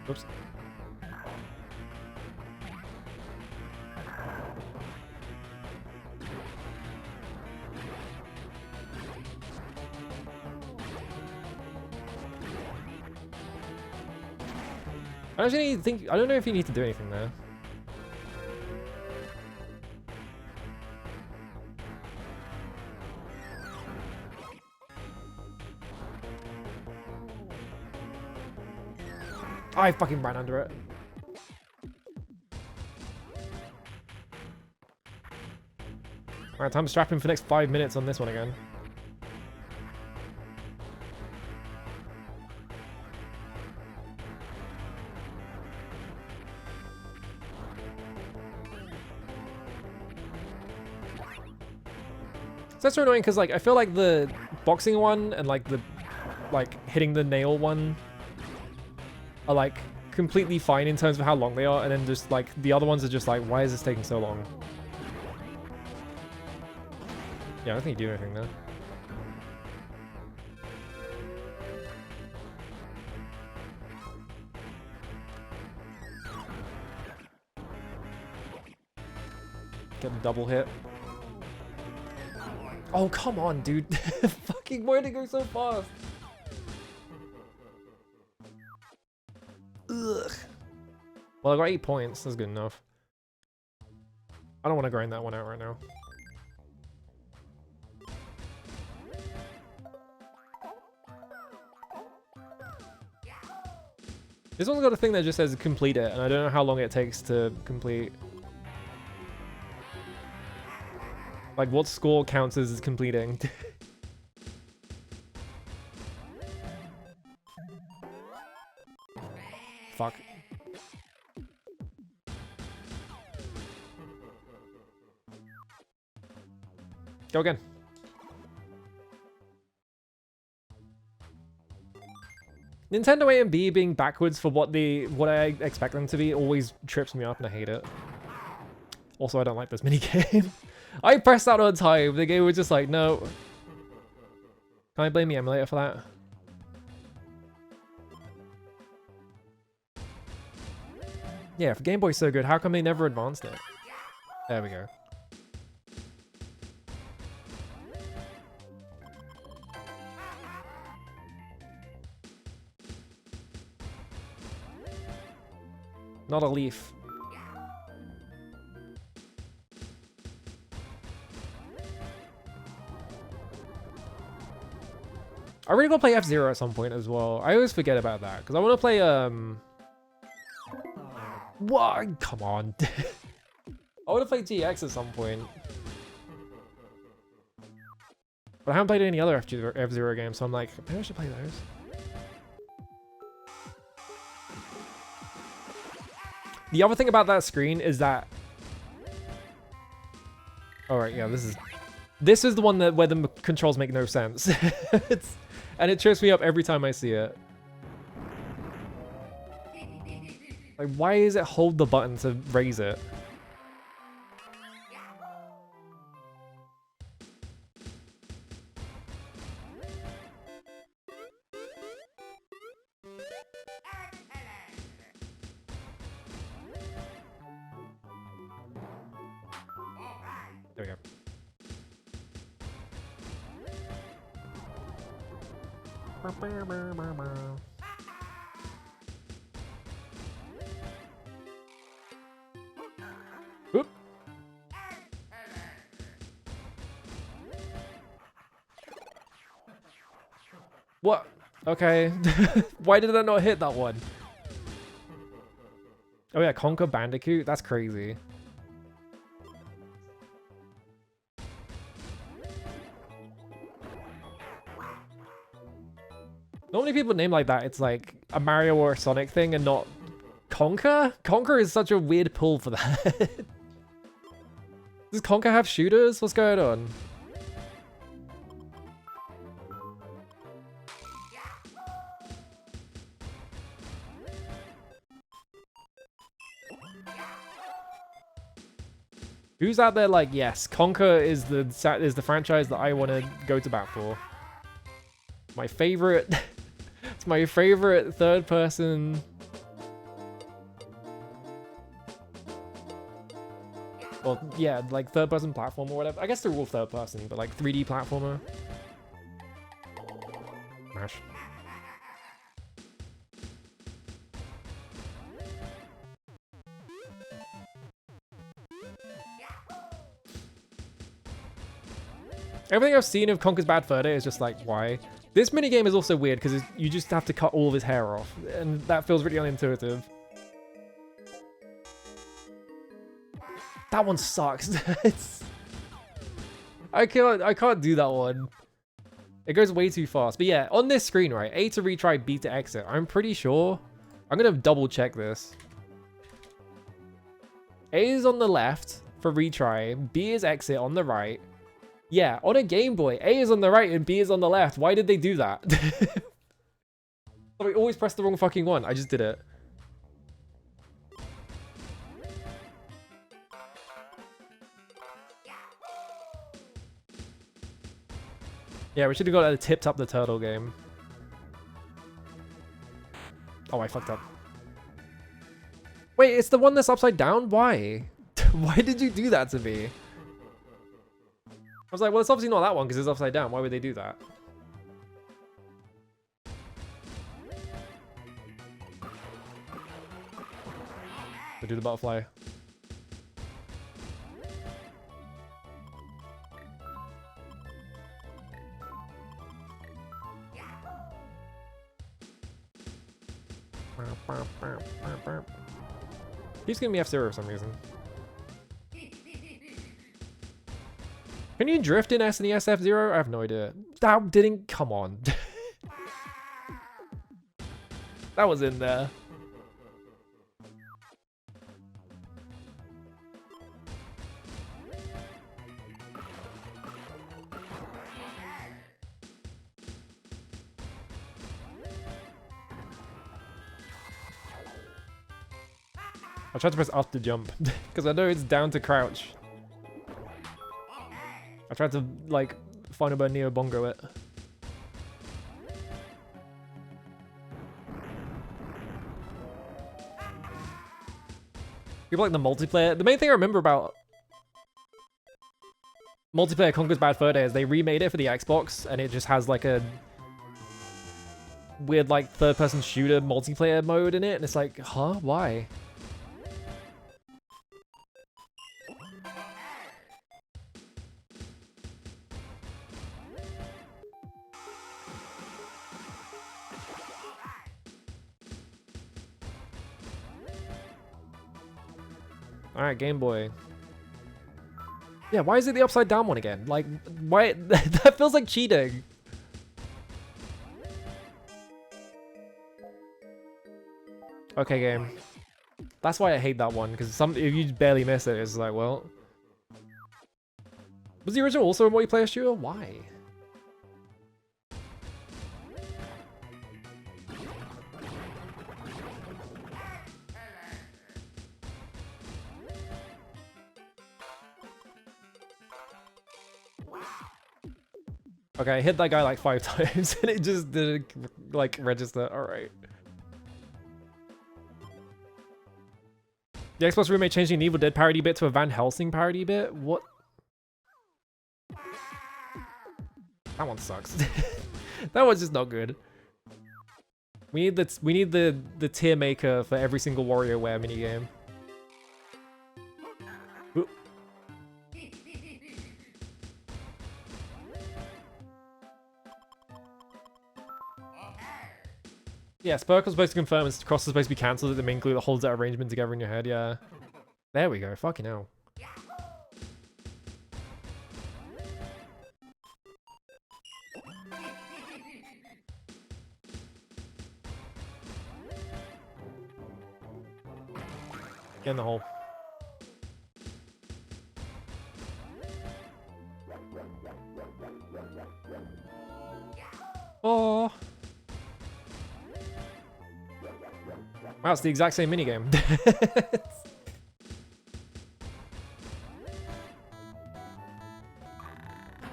Oops. I actually think, I don't know if you need to do anything there. I fucking ran under it. Alright, time to strap in for the next 5 minutes on this one again. So that's so annoying because like I feel like the boxing one and like the hitting the nail one are like completely fine in terms of how long they are, and then just like the other ones are just like, why is this taking so long? Yeah, I don't think you do anything there. Get the double hit. Oh, come on, dude. Fucking why did it go so fast? Ugh. Well, I got 8 points. That's good enough. I don't want to grind that one out right now. This one's got a thing that just says complete it, and I don't know how long it takes to complete. Like, what score counts as completing? Fuck. Go again. Nintendo A and B being backwards for what I expect them to be always trips me up, and I hate it. Also, I don't like this minigame. I pressed that on time. The game was just like, no. Can I blame the emulator for that? Yeah, if Game Boy's so good, how come they never advanced it? There we go. Not a leaf. I really want to play F-Zero at some point as well. I always forget about that because I want to play what? Come on. I want to play GX at some point. But I haven't played any other F-Zero games, so I'm like, maybe I should play those. The other thing about that screen is that... Alright, yeah, this is the one where the controls make no sense. And it trips me up every time I see it. Like, why does it hold the button to raise it? There we go. Oop. What? Okay. Why did I not hit that one? Oh yeah, Conker Bandicoot? That's crazy. Normally people name like that, it's like a Mario or a Sonic thing and not Conker? Conker is such a weird pull for that. Does Conker have shooters? What's going on? Who's out there like, yes, Conker is the franchise that I want to go to bat for. My favorite... It's my favorite third person... Well, yeah, like third person platform or whatever. I guess they're all third person, but like 3D platformer. Mash. Everything I've seen of Conker's Bad Fur Day is just like, why? This minigame is also weird because you just have to cut all of his hair off, and that feels really unintuitive. That one sucks. I can't do that one. It goes way too fast. But yeah, on this screen, right, A to retry, B to exit. I'm pretty sure. I'm gonna double check this. A is on the left for retry, B is exit on the right. Yeah, on a Game Boy, A is on the right and B is on the left. Why did they do that? I always pressed the wrong fucking one. I just did it. Yeah, we should have got a tipped up the turtle game. Oh, I fucked up. Wait, it's the one that's upside down? Why? Why did you do that to me? I was like, well, it's obviously not that one because it's upside down. Why would they do that? They do the butterfly. He's giving me F-Zero for some reason. Can you drift in SNES F-Zero? I have no idea. That didn't... Come on. That was in there. I tried to press up to jump because I know it's down to crouch. I tried to like Final Neo Bongo it. People like the multiplayer. The main thing I remember about multiplayer Conker's Bad Fur Day is they remade it for the Xbox and it just has like a weird like third-person shooter multiplayer mode in it, and it's like, huh? Why? Alright, Game Boy. Yeah, why is it the upside down one again? Like, why? That feels like cheating. Okay, game. That's why I hate that one, because if you barely miss it, it's like, well. Was the original also a multiplayer shooter? Why? Okay, I hit that guy like 5 times and it just didn't like register. Alright. The Xbox remake changing an Evil Dead parody bit to a Van Helsing parody bit? What? That one sucks. That one's just not good. We need the tier maker for every single WarioWare minigame. Ooh. Yeah, Spurkle's supposed to confirm and Cross is supposed to be cancelled at the main glue that holds that arrangement together in your head, yeah. There we go, fucking hell. Get in the hole. Oh. Wow, it's the exact same minigame.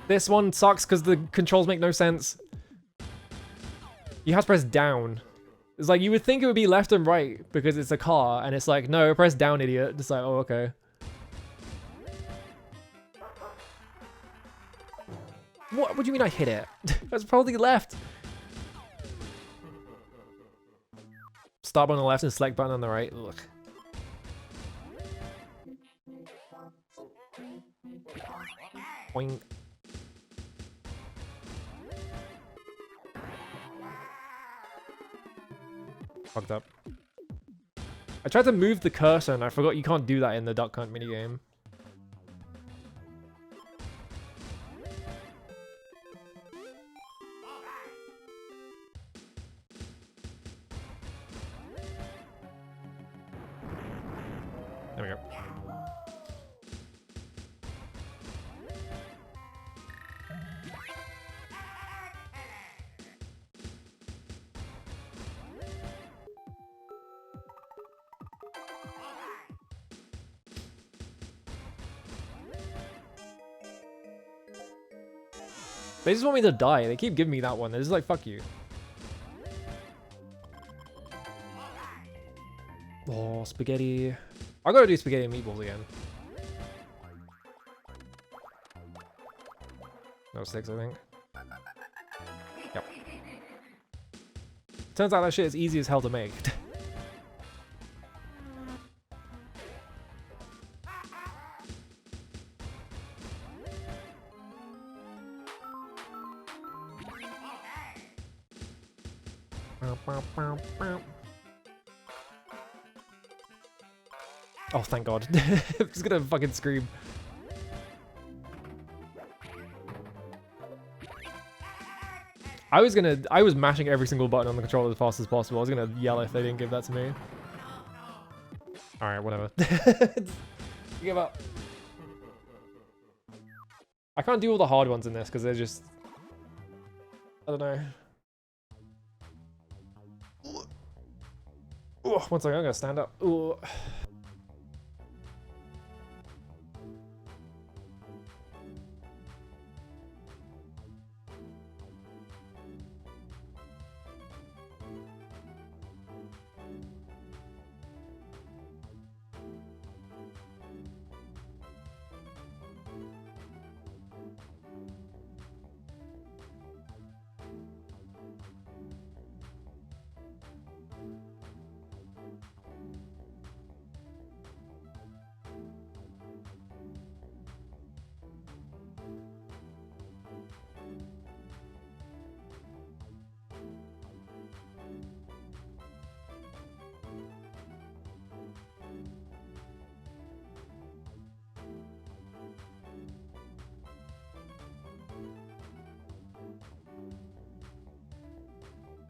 This one sucks because the controls make no sense. You have to press down. It's like, you would think it would be left and right because it's a car, and it's like, no, press down, idiot. It's like, oh, okay. What do you mean I hit it? That's probably left. Start button on the left and select button on the right. Ugh. Boing. Fucked up. I tried to move the cursor and I forgot you can't do that in the Duck Hunt minigame. There we go. They just want me to die. They keep giving me that one. They're just like, fuck you. Oh, spaghetti. I gotta do spaghetti and meatballs again. No 6, I think. Yep. Turns out that shit is easy as hell to make. Oh, thank God. I'm just gonna fucking scream. I was mashing every single button on the controller as fast as possible. I was gonna yell if they didn't give that to me. Alright, whatever. Give up. I can't do all the hard ones in this because they're just... I don't know. Ooh, one second, I'm gonna stand up. Ooh.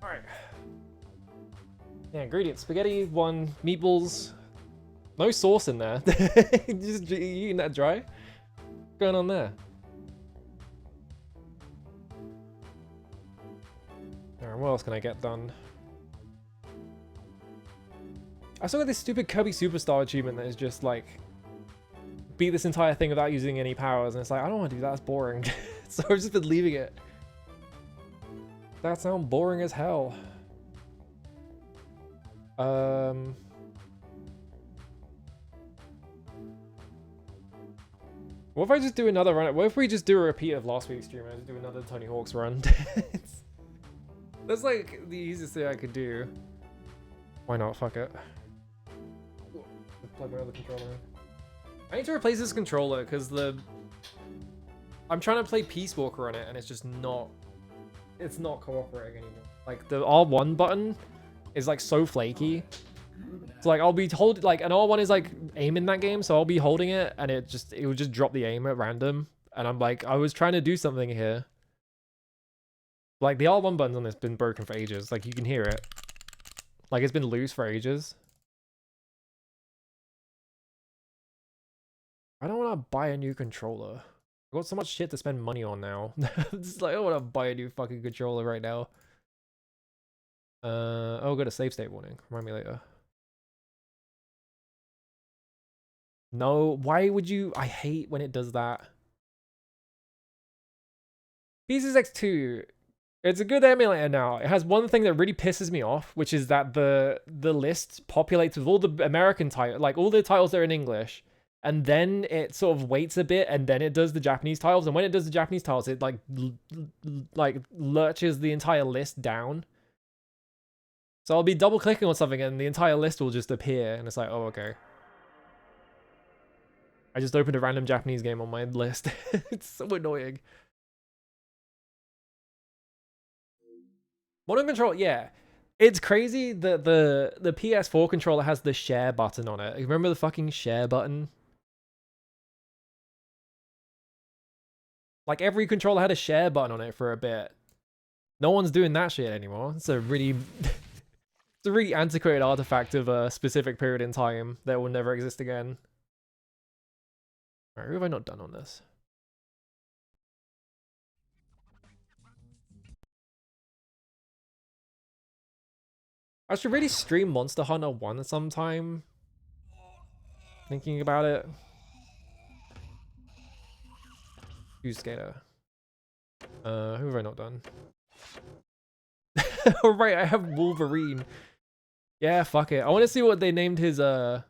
Alright. Yeah, ingredients. Spaghetti, 1. Meatballs. No sauce in there. Just eating that dry? What's going on there? Alright, what else can I get done? I still got this stupid Kirby Superstar achievement that is just like... beat this entire thing without using any powers, and it's like, I don't want to do that, it's boring. So I've just been leaving it. That sounds boring as hell. What if I just do another run? What if we just do a repeat of last week's stream and just do another Tony Hawk's run? That's like the easiest thing I could do. Why not? Fuck it. Plug my other controller in. I need to replace this controller because I'm trying to play Peace Walker on it and it's just not... It's not cooperating anymore. Like the R1 button is like so flaky. So like I'll be holding like an R1 is like aim in that game, so I'll be holding it and it would just drop the aim at random. And I'm like, I was trying to do something here. Like the R1 button on this has been broken for ages. Like you can hear it. Like it's been loose for ages. I don't want to buy a new controller. I've got so much shit to spend money on now. It's like, I don't want to buy a new fucking controller right now. Oh, got a save state warning. Remind me later. No, why would you? I hate when it does that. Pieces X2. It's a good emulator now. It has one thing that really pisses me off, which is that the list populates with all the American titles, like all the titles that are in English. And then it sort of waits a bit, and then it does the Japanese titles. And when it does the Japanese titles, it like lurches the entire list down. So I'll be double clicking on something, and the entire list will just appear, and it's like, oh, okay. I just opened a random Japanese game on my list. It's so annoying. Modern Control, yeah. It's crazy that the PS4 controller has the share button on it. Remember the fucking share button? Like every controller had a share button on it for a bit. No one's doing that shit anymore. It's a really it's a really antiquated artifact of a specific period in time that will never exist again. Alright, who have I not done on this? I should really stream Monster Hunter 1 sometime. Thinking about it. Who's Skater? Who have I not done? Oh right, I have Wolverine. Yeah, fuck it. I want to see what they named his Is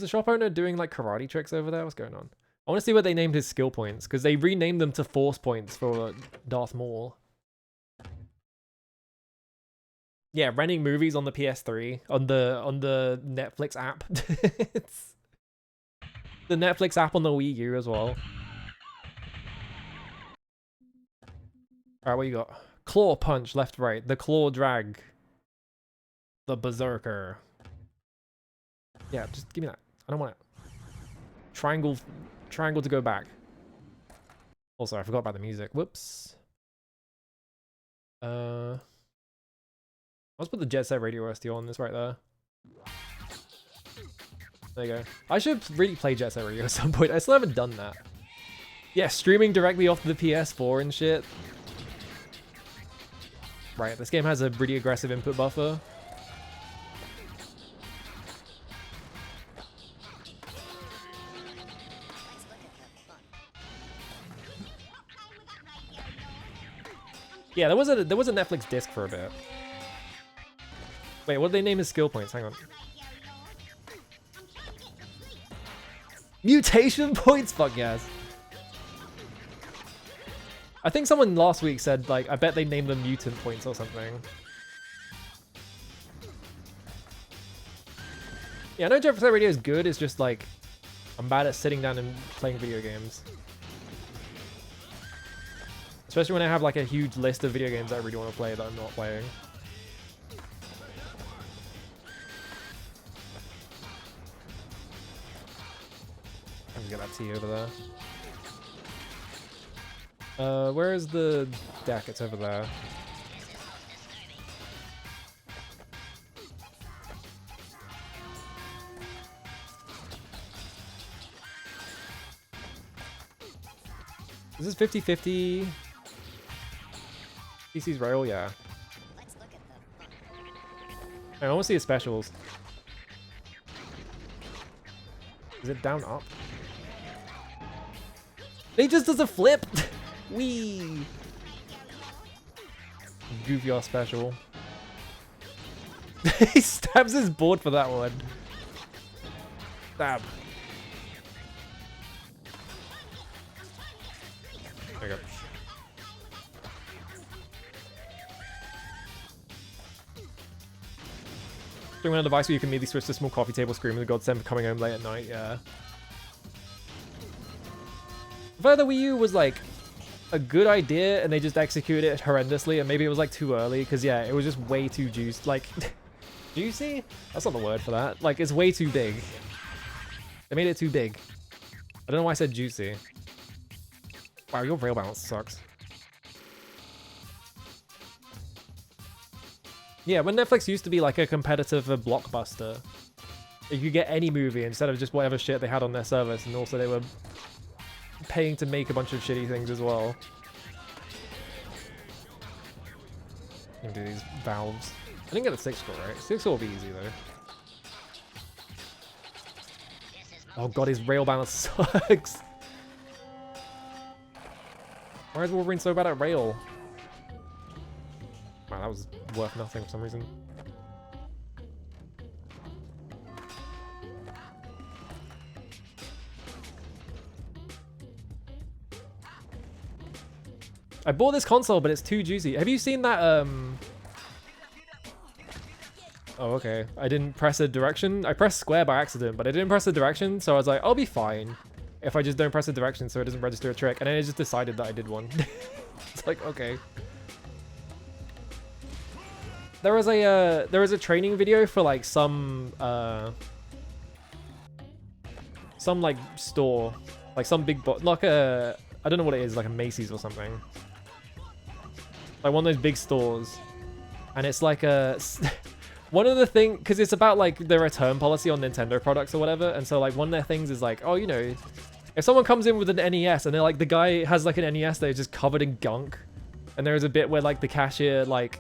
the shop owner doing like karate tricks over there? What's going on? I want to see what they named his skill points, because they renamed them to force points for Darth Maul. Yeah, renting movies on the PS3 on the Netflix app. It's the Netflix app on the Wii U as well. Alright, what you got? Claw punch, left, right. The claw drag. The berserker. Yeah, just give me that. I don't want it. Triangle to go back. Also, I forgot about the music. Whoops. Let's put the Jet Set Radio OST on this right there. There you go. I should really play Jet Set Radio at some point. I still haven't done that. Yeah, streaming directly off the PS4 and shit. Right, this game has a pretty aggressive input buffer. Yeah, there was a Netflix disc for a bit. Wait, what did they name his skill points? Hang on. Mutation points? Fuck yes. I think someone last week said, like, I bet they named them mutant points or something. Yeah, I know Jet Set Radio is good, it's just like, I'm bad at sitting down and playing video games. Especially when I have like a huge list of video games I really want to play that I'm not playing. I'm gonna get that tea over there. Where is the deck? It's over there. Is this 50-50? PC's rail, yeah. I want to see his specials. Is it down up? He just does a flip! Wee! Goofy ass special. He stabs his board for that one. Stab. There you go. Doing on a device where you can immediately switch to small coffee table screaming the godsend for coming home late at night, yeah. I thought the Wii U was like a good idea and they just executed it horrendously, and maybe it was like too early because yeah, it was just way too juiced. Like, juicy? That's not the word for that. Like, it's way too big. They made it too big. I don't know why I said juicy. Wow, your rail balance sucks. Yeah, when Netflix used to be like a competitor for Blockbuster, you could get any movie instead of just whatever shit they had on their service, and also they were paying to make a bunch of shitty things as well. I'm gonna do these valves. I didn't get a 6 score, right? 6 score will be easy though. Oh god, his rail balance sucks. Why is Wolverine so bad at rail? Wow, that was worth nothing for some reason. I bought this console, but it's too juicy. Have you seen that, Oh, okay. I didn't press a direction. I pressed square by accident, but I didn't press the direction, so I was like, I'll be fine if I just don't press the direction so it doesn't register a trick. And then it just decided that I did one. It's like, okay. There was a training video for like some like store, like some big like I don't know what it is, like a Macy's or something, like one of those big stores, and it's like a one of the thing, because it's about like the return policy on Nintendo products or whatever, and so like one of their things is like, oh, you know, if someone comes in with an NES and they're like, the guy has like an NES that is just covered in gunk, and there's a bit where like the cashier like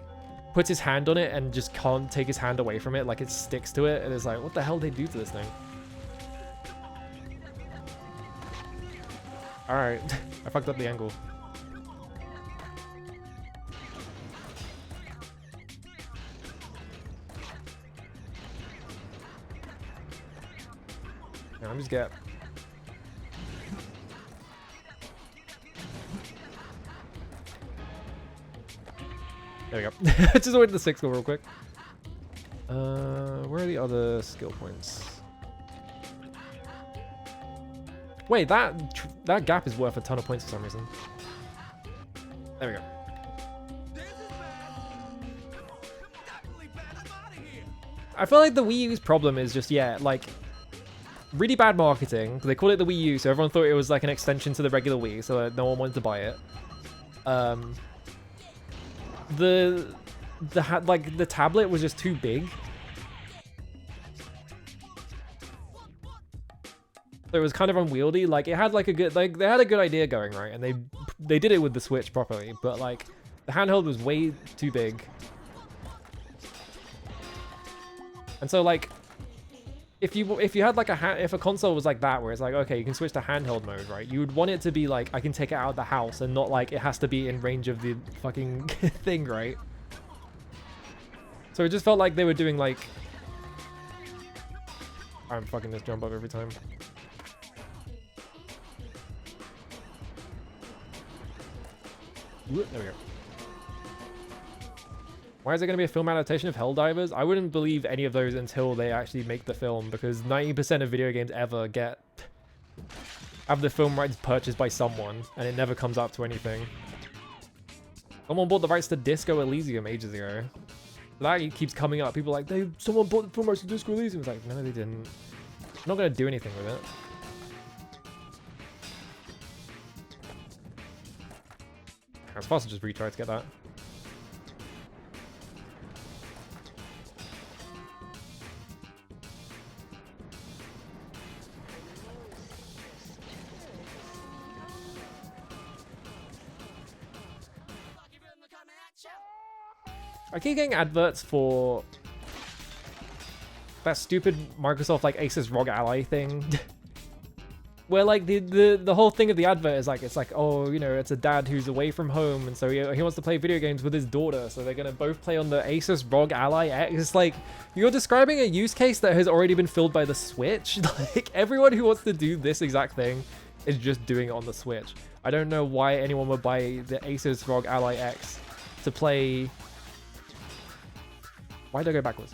puts his hand on it and just can't take his hand away from it, like it sticks to it, and it's like, what the hell did they do to this thing? Alright, I fucked up the angle. Yeah, I'm just get. There we go. Just wait the 6 go real quick. Where are the other skill points? Wait, that gap is worth a ton of points for some reason. There we go. I feel like the Wii U's problem is just, yeah, like, really bad marketing. They called it the Wii U, so everyone thought it was like an extension to the regular Wii, so no one wanted to buy it. The tablet was just too big. So it was kind of unwieldy. Like, it had like a good, like, they had a good idea going, right? And they did it with the Switch properly, but like the handheld was way too big. And so like if you had like if a console was like that, where it's like, okay, you can switch to handheld mode, right? You would want it to be like, I can take it out of the house, and not like it has to be in range of the fucking thing, right? So it just felt like they were doing like, I'm fucking this jump up every time. There we go. Why is there going to be a film adaptation of Helldivers? I wouldn't believe any of those until they actually make the film, because 90% of video games ever have the film rights purchased by someone, and it never comes up to anything. Someone bought the rights to Disco Elysium ages ago. That keeps coming up. People are like, someone bought the film rights to Disco Elysium. It's like, no, they didn't. I'm not going to do anything with it. I was supposed to just retry to get that. I keep getting adverts for that stupid Microsoft like Asus ROG Ally thing. Where like the whole thing of the advert is like, it's like, oh, you know, it's a dad who's away from home, and so he wants to play video games with his daughter, so they're gonna both play on the Asus ROG Ally X. It's like, you're describing a use case that has already been filled by the Switch. Like, everyone who wants to do this exact thing is just doing it on the Switch. I don't know why anyone would buy the Asus ROG Ally X to play. Why did I go backwards?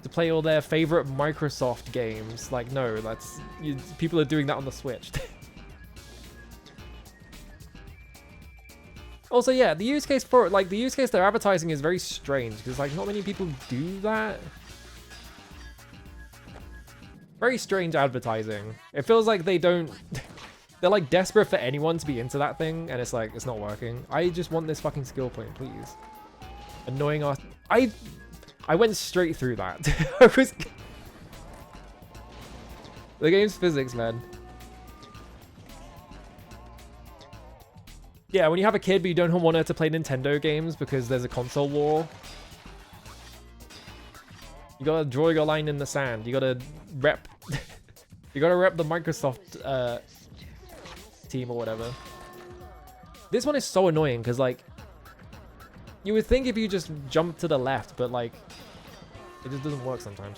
To play all their favorite Microsoft games. Like, no, people are doing that on the Switch. Also, yeah, the use case they're advertising is very strange, because like not many people do that. Very strange advertising. It feels like they're like desperate for anyone to be into that thing, and it's like, it's not working. I just want this fucking skill point, please. Annoying art. I went straight through that. The game's physics, man. Yeah, when you have a kid but you don't want her to play Nintendo games because there's a console war, you gotta draw your line in the sand. You gotta rep. You gotta rep the Microsoft team or whatever. This one is so annoying because like, you would think if you just jump to the left, but like, it just doesn't work sometimes.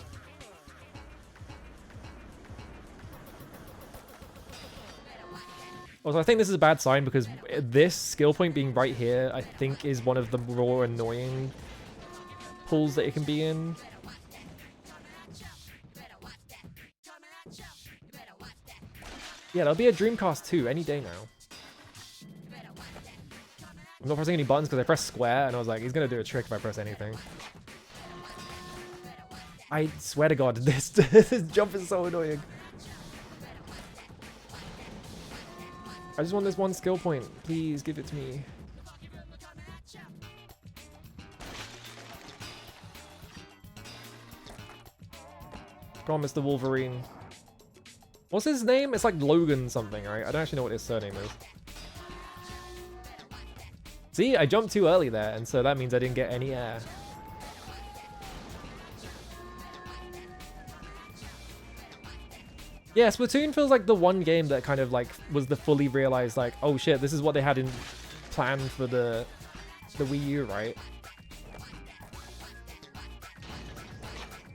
Also, I think this is a bad sign, because this skill point being right here, I think, is one of the more annoying pulls that it can be in. Yeah, there'll be a Dreamcast 2 any day now. I'm not pressing any buttons because I pressed square and I was like, he's gonna do a trick if I press anything. I swear to God, this jump is so annoying. I just want this one skill point. Please give it to me. Come on, Mr. Wolverine. What's his name? It's like Logan something, right? I don't actually know what his surname is. See, I jumped too early there, and so that means I didn't get any air. Yeah, Splatoon feels like the one game that kind of like was the fully realized like, oh shit, this is what they had in plan for the Wii U, right?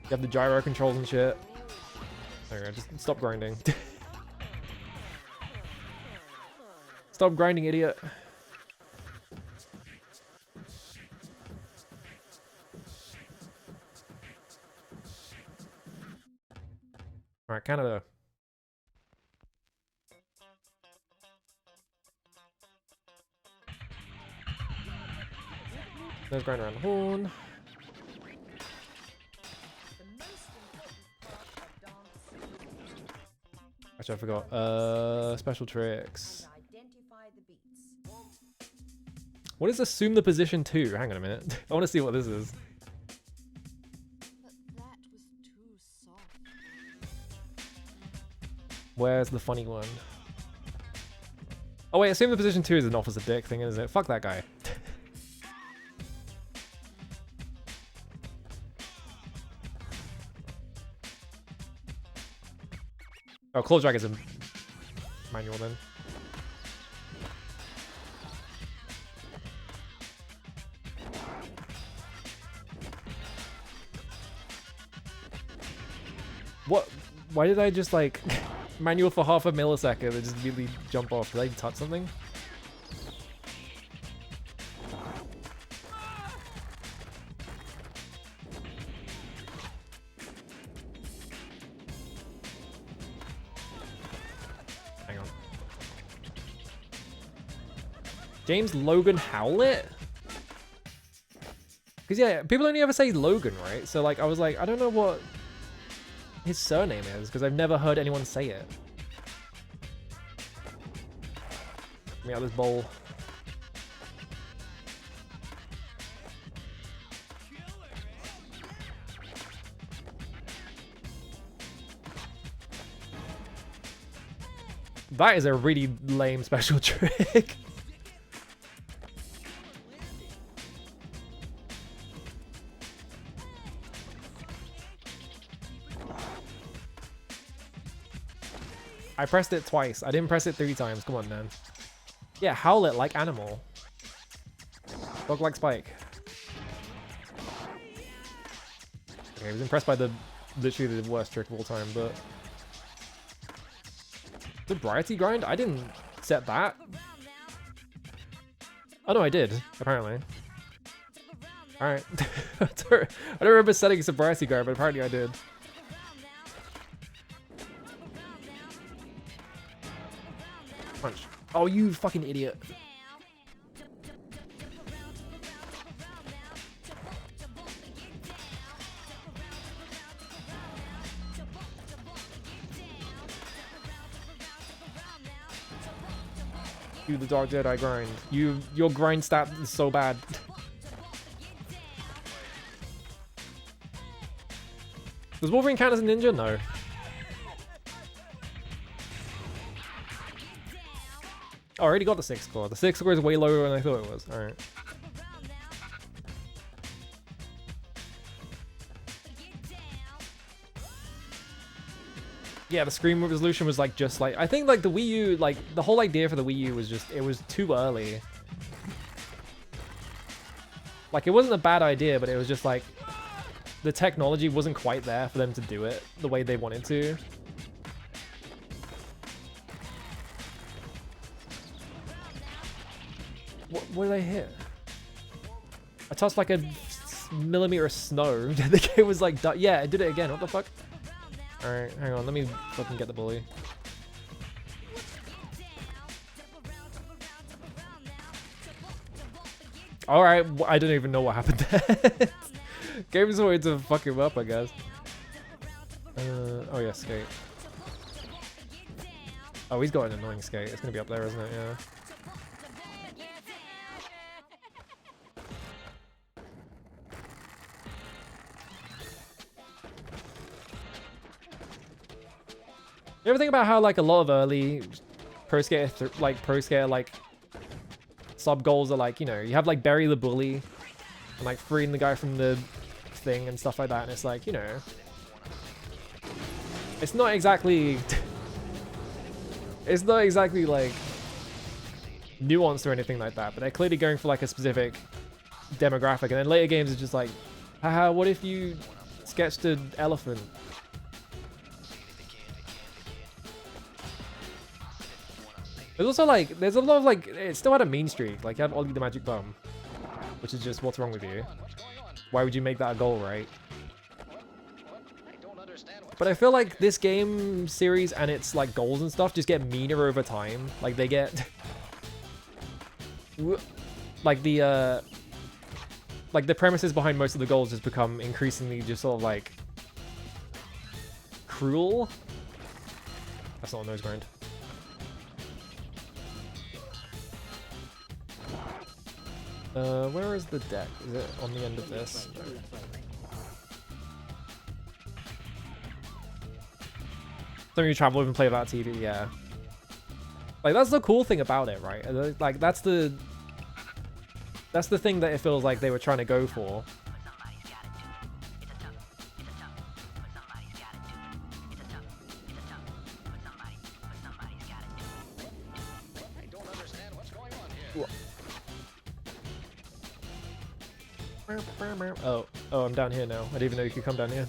You have the gyro controls and shit. There you go, just stop grinding. Stop grinding, idiot. Alright, Canada. There's grind around the horn. Actually, I forgot. Special tricks. What is assume the position to? Hang on a minute. I want to see what this is. Where's the funny one? Oh wait, assume the position 2 is an officer dick thing, isn't it? Fuck that guy. Oh, claw drag is a manual then. What? Why did I just like manual for half a millisecond and just immediately jump off? Did I touch something? Hang on. James Logan Howlett? Because yeah, people only ever say Logan, right? So like I was like, I don't know what his surname is because I've never heard anyone say it. Let me out this bowl. That is a really lame special trick. I pressed it twice. I didn't press it 3 times. Come on, man. Yeah, howl it like animal. Dog like Spike. Okay, I was impressed by the literally the worst trick of all time, but sobriety grind? I didn't set that. Oh no, I did, apparently. Alright. I don't remember setting sobriety grind, but apparently I did. Punch. Oh, you fucking idiot. You the Dark Jedi grind. Your grind stat is so bad. Does Wolverine count as a ninja? No. Oh, I already got the 6th score. The 6th score is way lower than I thought it was. Alright. Yeah, the screen resolution was like just like I think like the Wii U, like the whole idea for the Wii U was just it was too early. Like it wasn't a bad idea, but it was just like the technology wasn't quite there for them to do it the way they wanted to. What did I hit? I touched like a millimeter of snow. The game was like, yeah, I did it again. What the fuck? Alright, hang on. Let me fucking get the bully. Alright, I don't even know what happened there. Game's wanted to fuck him up, I guess. Oh yeah, skate. Oh, he's got an annoying skate. It's gonna be up there, isn't it? Yeah. You ever think about how like a lot of early pro skater sub goals are like, you know, you have like bury the bully and like freeing the guy from the thing and stuff like that, and it's like, you know, it's not exactly it's not exactly like nuanced or anything like that, but they're clearly going for like a specific demographic, and then later games are just like, haha, what if you sketched an elephant? There's also like, there's a lot of like, it still had a mean streak. Like you have Ollie the Magic Bum, which is just, what's wrong with you? Why would you make that a goal, right? But I feel like this game series and its like goals and stuff just get meaner over time. Like they get like the premises behind most of the goals just become increasingly just sort of like cruel. That's not a nose grind. Where is the deck? Is it on the end of this? No. Some of you travel and play without TV, yeah. Like that's the cool thing about it, right? Like that's the thing that it feels like they were trying to go for. Oh, I'm down here now. I didn't even know you could come down here.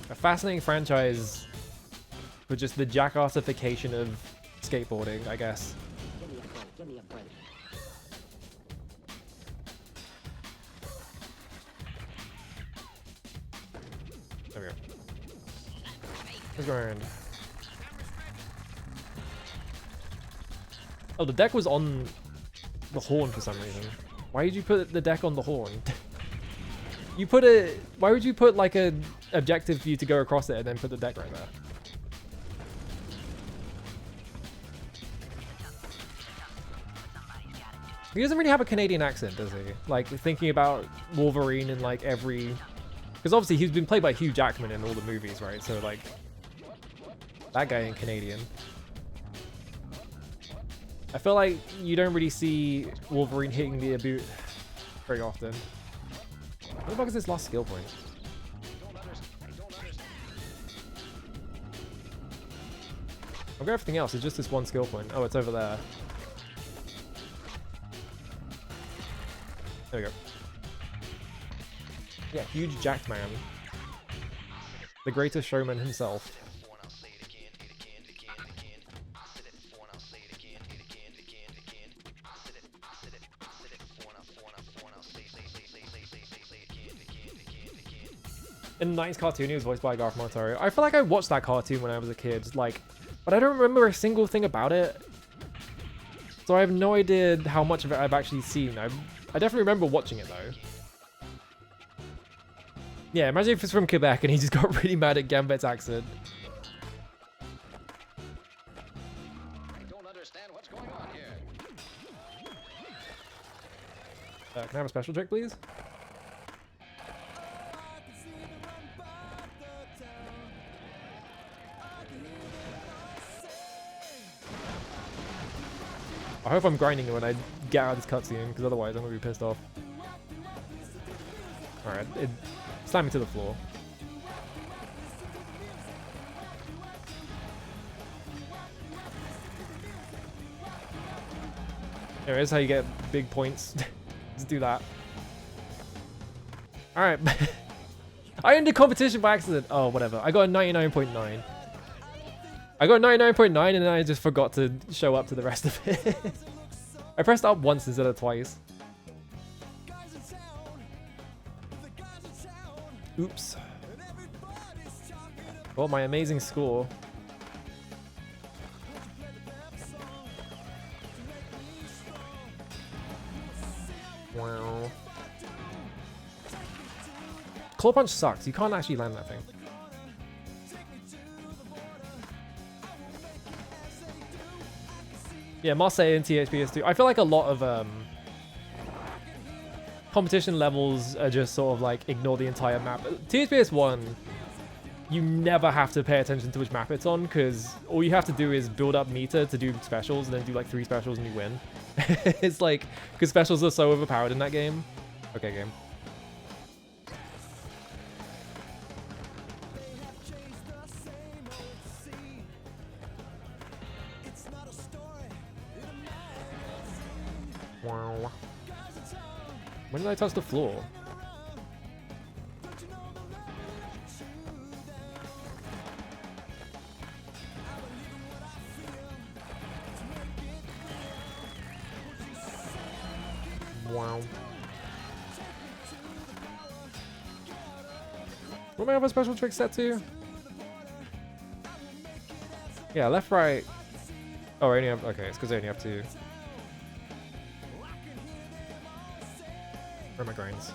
A fascinating franchise for just the jackassification of skateboarding, I guess. There we go. Let's go around. Oh, the deck was on the horn for some reason. Why did you put the deck on the horn? You put it... Why would you put like a objective for you to go across it and then put the deck right there? He doesn't really have a Canadian accent, does he? Like, thinking about Wolverine in like every... Because obviously he's been played by Hugh Jackman in all the movies, right? So like... That guy ain't Canadian. I feel like you don't really see Wolverine hitting the boot very often. What the fuck is this last skill point? I've got everything else, it's just this one skill point. Oh, it's over there. There we go. Yeah, huge jacked man. The greatest showman himself. In the 90s cartoon, he was voiced by Garth Martorio. I feel like I watched that cartoon when I was a kid, like, but I don't remember a single thing about it. So I have no idea how much of it I've actually seen. I definitely remember watching it though. Yeah, imagine if it's from Quebec and he just got really mad at Gambit's accent. I don't understand what's going on here. Can I have a special trick, please? I hope I'm grinding it when I get out of this cutscene, because otherwise I'm going to be pissed off. Alright, it slammed me to the floor. There is how you get big points. Just do that. Alright. I ended competition by accident. Oh, whatever. I got a 99.9. I got 99.9 and then I just forgot to show up to the rest of it. I pressed up once instead of twice. Oops. Oh, my amazing score. Wow. Claw Punch sucks. You can't actually land that thing. Yeah, Marseille and THPS2. I feel like a lot of competition levels are just sort of like ignore the entire map. THPS1, you never have to pay attention to which map it's on because all you have to do is build up meter to do specials and then do like 3 specials and you win. It's like, because specials are so overpowered in that game. Okay, game. Wow. When did I touch the floor? Wow. What am I have a special trick set to? Yeah, left, right. Oh, I only have. Okay, it's because I only have 2. Where are my grinds?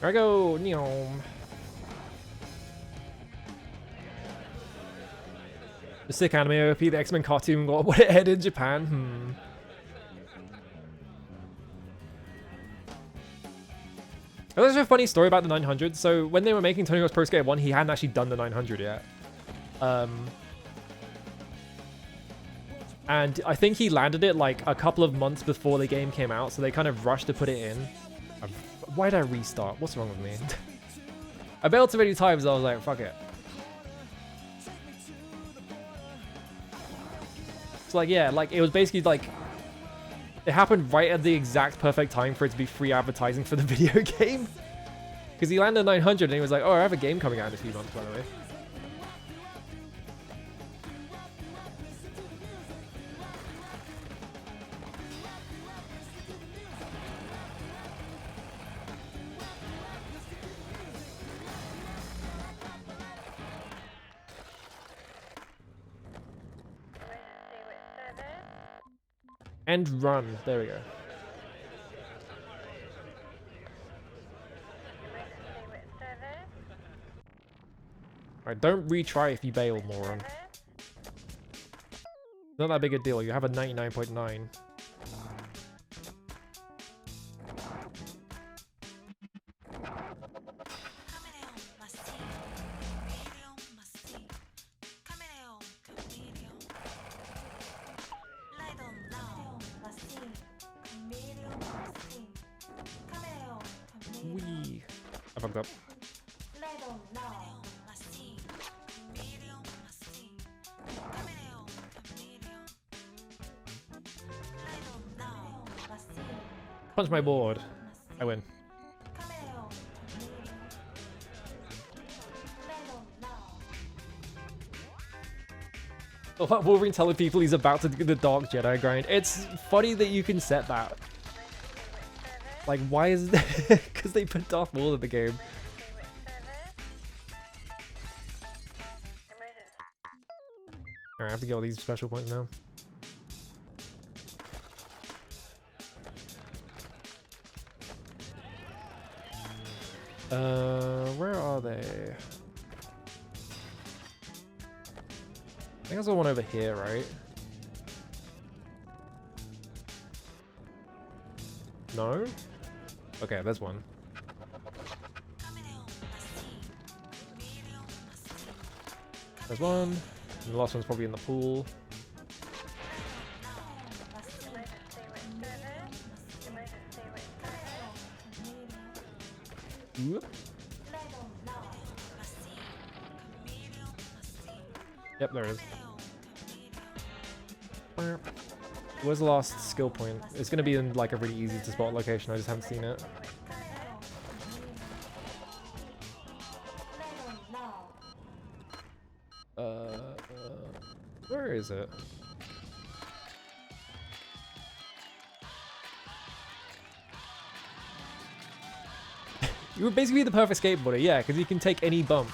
There I go, Neom. The sick anime OP, the X-Men cartoon got what it had in Japan. There's a funny story about the 900. So when they were making Tony Hawk's Pro Skater 1, he hadn't actually done the 900 yet. And I think he landed it like a couple of months before the game came out, so they kind of rushed to put it in. Why did I restart? What's wrong with me? I bailed too many times, I was like, fuck it. So like, yeah, like it was basically like, it happened right at the exact perfect time for it to be free advertising for the video game. Because he landed 900 and he was like, oh, I have a game coming out in a few months, by the way. And run. There we go. Alright, don't retry if you bail, moron. Not that big a deal. You have a 99.9. Wee. I fucked up. Punch my board. I win. Oh, Wolverine telling people he's about to do the Dark Jedi grind. It's funny that you can set that. Like, why is that? Because they put Darth Maul in the game. Alright, I have to get all these special points now. Where are they? I think there's one over here, right? No? Okay, there's one. There's one. And the last one's probably in the pool. Whoop. Yep, there it is. Where's the last skill point? It's gonna be in like a really easy to spot location. I just haven't seen it. Where is it? You would basically be the perfect skateboarder, yeah, because you can take any bump.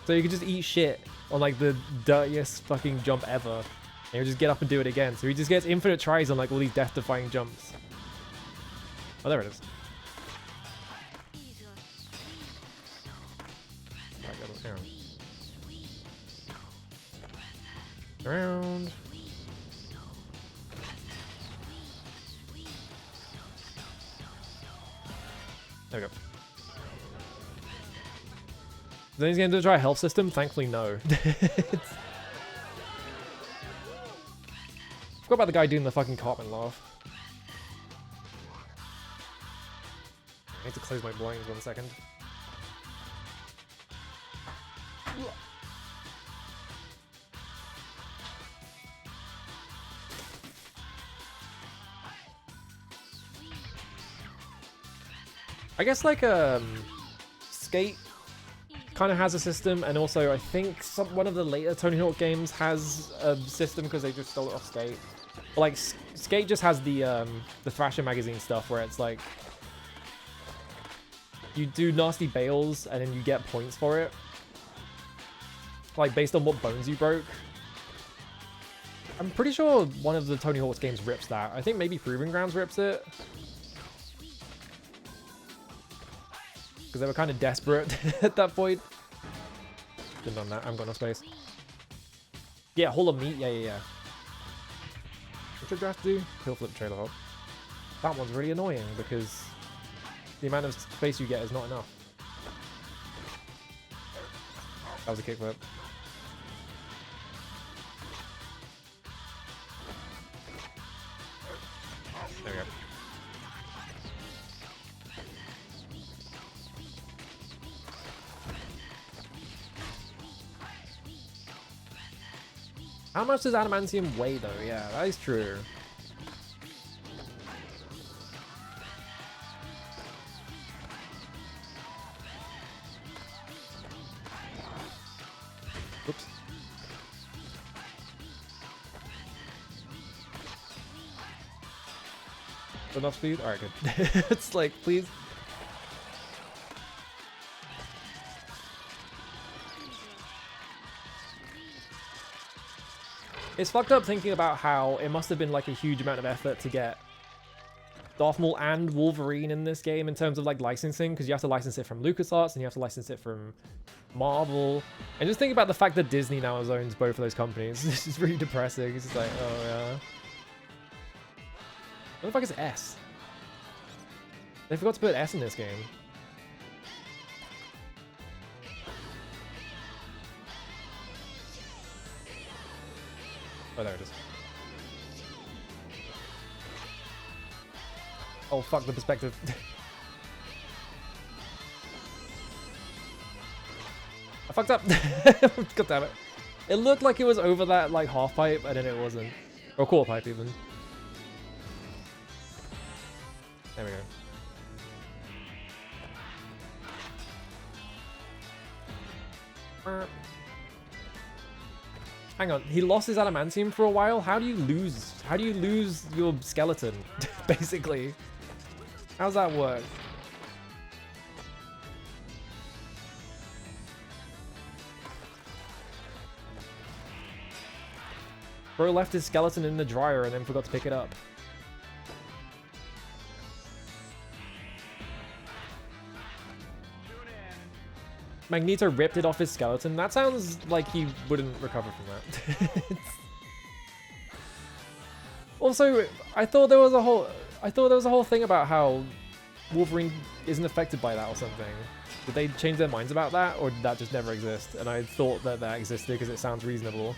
So you can just eat shit on like the dirtiest fucking jump ever. And you'll just get up and do it again. So he just gets infinite tries on like all these death-defying jumps. Oh, there it is. Around. There we go. Then he's going to try a health system? Thankfully, no. Forgot about the guy doing the fucking Cartman laugh. I need to close my blinds 1 second. I guess like Skate kind of has a system, and also I think one of the later Tony Hawk games has a system because they just stole it off Skate. But like Skate just has the Thrasher magazine stuff where it's like you do nasty bails and then you get points for it, like based on what bones you broke. I'm pretty sure one of the Tony Hawk's games rips that. I think maybe Proving Grounds rips it. Because they were kind of desperate at that point. Didn't on that. I haven't got no space. Yeah, Hall of Meat. Yeah. What should you have to do? Hill flip trailer hop. That one's really annoying because the amount of space you get is not enough. That was a kickflip. There we go. How much does adamantium weigh though? Yeah, that is true. Oops. Enough speed? Alright, good. It's like, please. It's fucked up thinking about how it must have been like a huge amount of effort to get Darth Maul and Wolverine in this game in terms of like licensing, because you have to license it from LucasArts and you have to license it from Marvel. And just think about the fact that Disney now owns both of those companies. This is really depressing. It's just like, oh yeah. What the fuck is S? They forgot to put S in this game. Oh, there it is. Oh, fuck the perspective. I fucked up. God damn it. It looked like it was over that, like, half pipe, and then it wasn't. Or quarter pipe, even. There we go. Hang on, he lost his adamantium for a while? How do you lose your skeleton, basically? How's that work? Bro left his skeleton in the dryer and then forgot to pick it up. Magneto ripped it off his skeleton. That sounds like he wouldn't recover from that. Also, I thought there was a whole thing about how Wolverine isn't affected by that or something. Did they change their minds about that, or did that just never exist? And I thought that that existed because it sounds reasonable.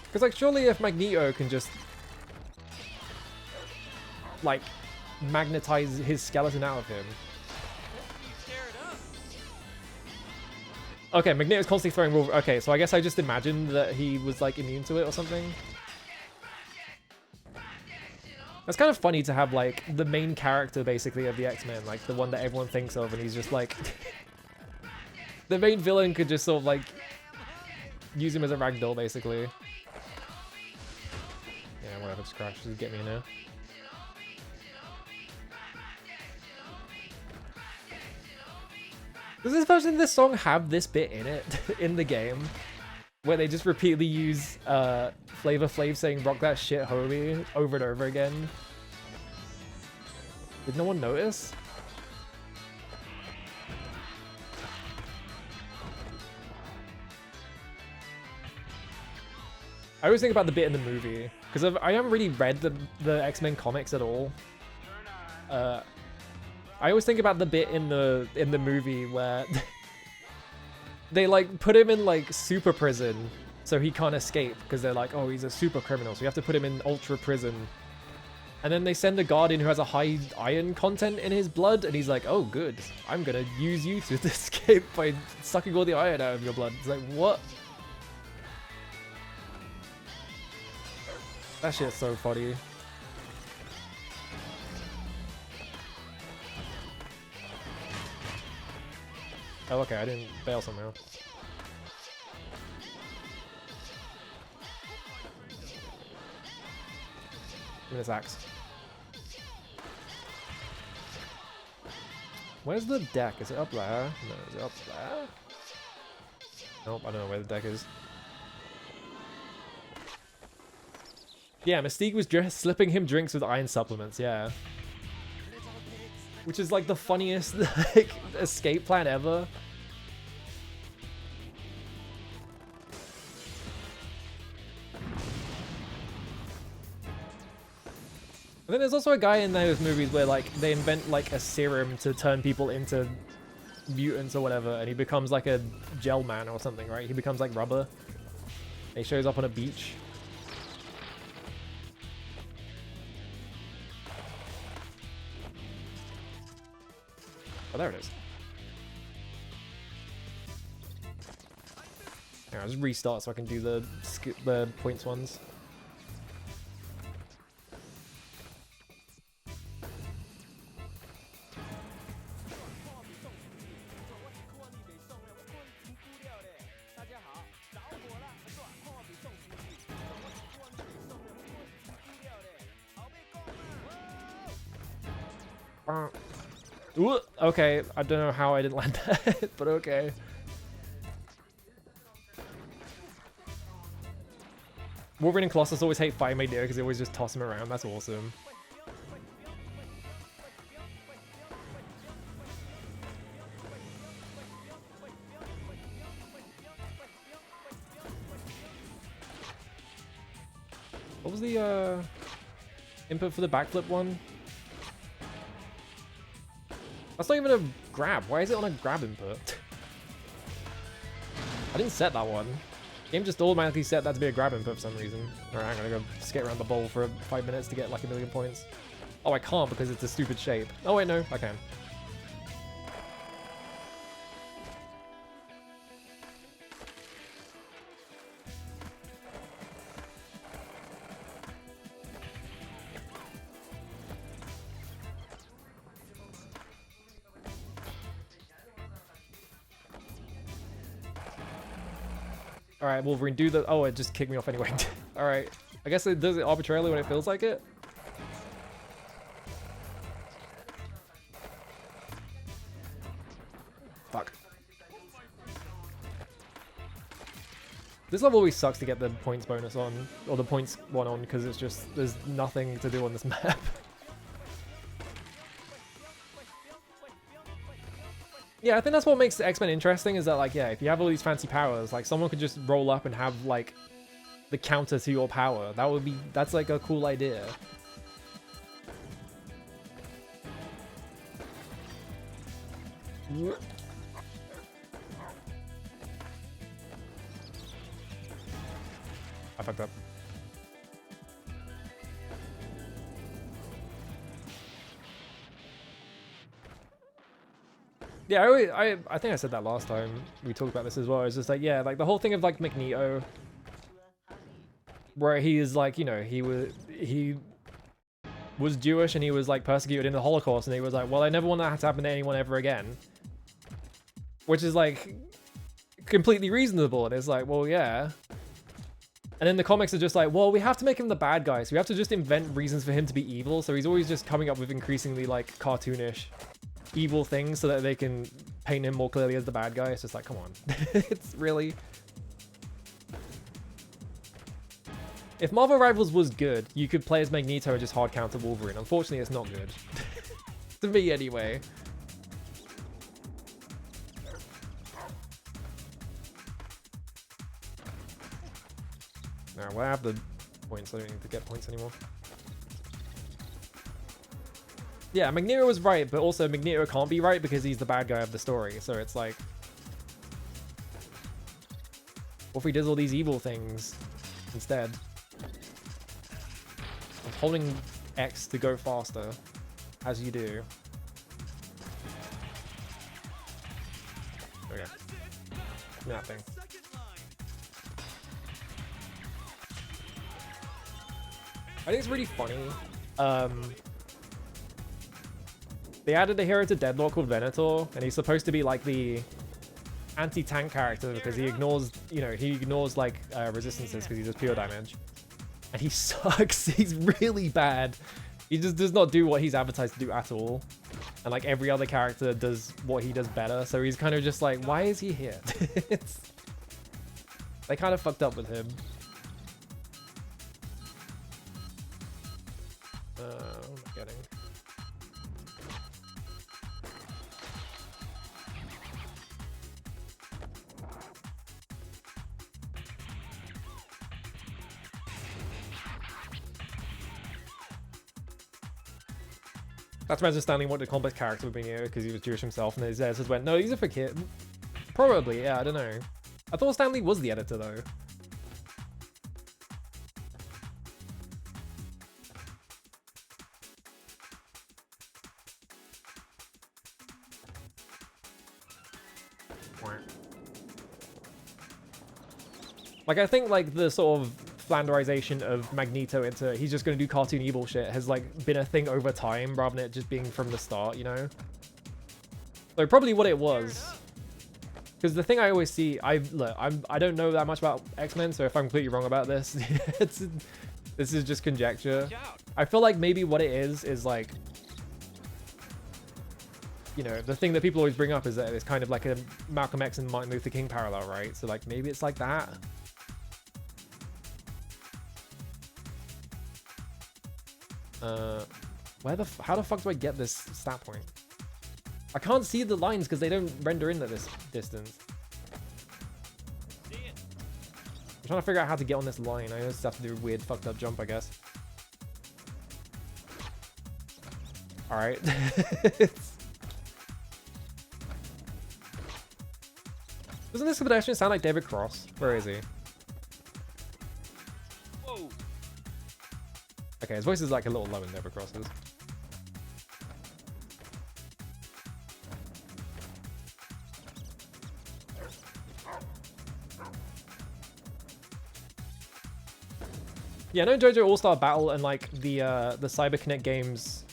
Because, like, surely if Magneto can just, like, magnetize his skeleton out of him, Okay, Magneto's constantly throwing Wolverine. Okay, so I guess I just imagined that he was like immune to it or something. That's kind of funny to have like the main character basically of the X-Men, like the one that everyone thinks of, and he's just like the main villain could just sort of like use him as a ragdoll basically. Yeah, whatever, just crash, just get me in there. Does this version of this song have this bit in it in the game? Where they just repeatedly use Flavor Flav saying "rock that shit, homie" over and over again. Did no one notice? I always think about the bit in the movie because I haven't really read the X-Men comics at all. I always think about the bit in the movie where they like put him in like super prison so he can't escape because they're like, oh, he's a super criminal, so you have to put him in ultra prison. And then they send a guard in who has a high iron content in his blood, and he's like, oh, good, I'm gonna use you to escape by sucking all the iron out of your blood. It's like, what? That shit's so funny. Oh, okay, I didn't bail somehow. Give me this axe. Where's the deck? Is it up there? No, is it up there? Nope, I don't know where the deck is. Yeah, Mystique was just slipping him drinks with iron supplements, yeah. Which is like the funniest like escape plan ever. And then there's also a guy in those movies where like they invent like a serum to turn people into mutants or whatever, and he becomes like a gel man or something, right? He becomes like rubber. And he shows up on a beach. Oh, there it is. Yeah, I'll just restart so I can do the points ones. Ooh, okay, I don't know how I didn't land that, but okay. Wolverine and Colossus always hate fighting Magneto because they always just toss him around. That's awesome. What was the input for the backflip one? That's not even a grab. Why is it on a grab input? I didn't set that one. Game just automatically set that to be a grab input for some reason. Alright, I'm gonna go skate around the bowl for 5 minutes to get like 1,000,000 points. Oh, I can't because it's a stupid shape. Oh wait, no, I can. Alright, Wolverine, do the... Oh, it just kicked me off anyway. Alright. I guess it does it arbitrarily when it feels like it. Fuck. This level always sucks to get the points bonus on, or the points one on, because it's just... There's nothing to do on this map. Yeah, I think that's what makes X-Men interesting, is that, like, yeah, if you have all these fancy powers, like, someone could just roll up and have, like, the counter to your power. That would be, that's, like, a cool idea. I fucked up. Yeah, I think I said that last time we talked about this as well. It's just like, yeah, like the whole thing of like Magneto, where he is like, you know, he was Jewish and he was like persecuted in the Holocaust, and he was like, well, I never want that to happen to anyone ever again, which is like completely reasonable. And it's like, well, yeah. And then the comics are just like, well, we have to make him the bad guy, so we have to just invent reasons for him to be evil. So he's always just coming up with increasingly like cartoonish evil things so that they can paint him more clearly as the bad guy. It's just like, come on. It's really... If Marvel Rivals was good, you could play as Magneto and just hard counter Wolverine. Unfortunately, it's not good. To me, anyway. Now, well, I have the points. I don't need to get points anymore. Yeah, Magneto was right, but also Magneto can't be right because he's the bad guy of the story. So it's like, what if he does all these evil things instead? I'm holding X to go faster, as you do. Okay. Nothing. I think it's really funny. They added a hero to Deadlock called Venator, and he's supposed to be like the anti-tank character because he ignores, you know, he ignores like resistances because he does pure damage. And he sucks. He's really bad. He just does not do what he's advertised to do at all. And like every other character does what he does better. So he's kind of just like, why is he here? They kind of fucked up with him. What am I getting? That's my understanding what the complex character would be here because he was Jewish himself, and his editors went, no, these are for kids. Probably, yeah, I don't know. I thought Stan Lee was the editor though. Like, I think like the sort of Flanderization of Magneto into he's just going to do cartoon evil shit has like been a thing over time rather than it just being from the start, you know? So probably what it was. Because the thing I always see, I don't know that much about X-Men, so if I'm completely wrong about this, this is just conjecture. I feel like maybe what it is like, you know, the thing that people always bring up is that it's kind of like a Malcolm X and Martin Luther King parallel, right? So like maybe it's like that. How the fuck do I get this stat point? I can't see the lines because they don't render in at this distance. I'm trying to figure out how to get on this line. I just have to do a weird fucked up jump, I guess. Alright. Doesn't this pedestrian sound like David Cross? Where is he? Whoa. Okay, his voice is like a little low in David Cross's. Yeah, no JoJo All-Star Battle and like the CyberConnect games,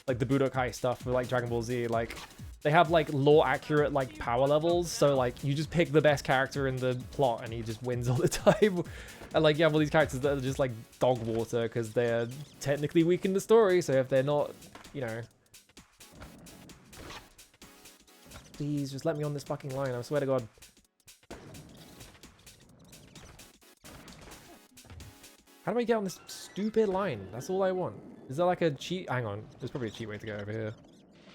like the Budokai stuff with like Dragon Ball Z, like they have like lore accurate like power levels, so like you just pick the best character in the plot and he just wins all the time. And like you have all these characters that are just like dog water because they're technically weak in the story, so if they're not, you know. Please just let me on this fucking line, I swear to God. How do I get on this stupid line? That's all I want. Is there like a cheat? Hang on. There's probably a cheat way to go over here.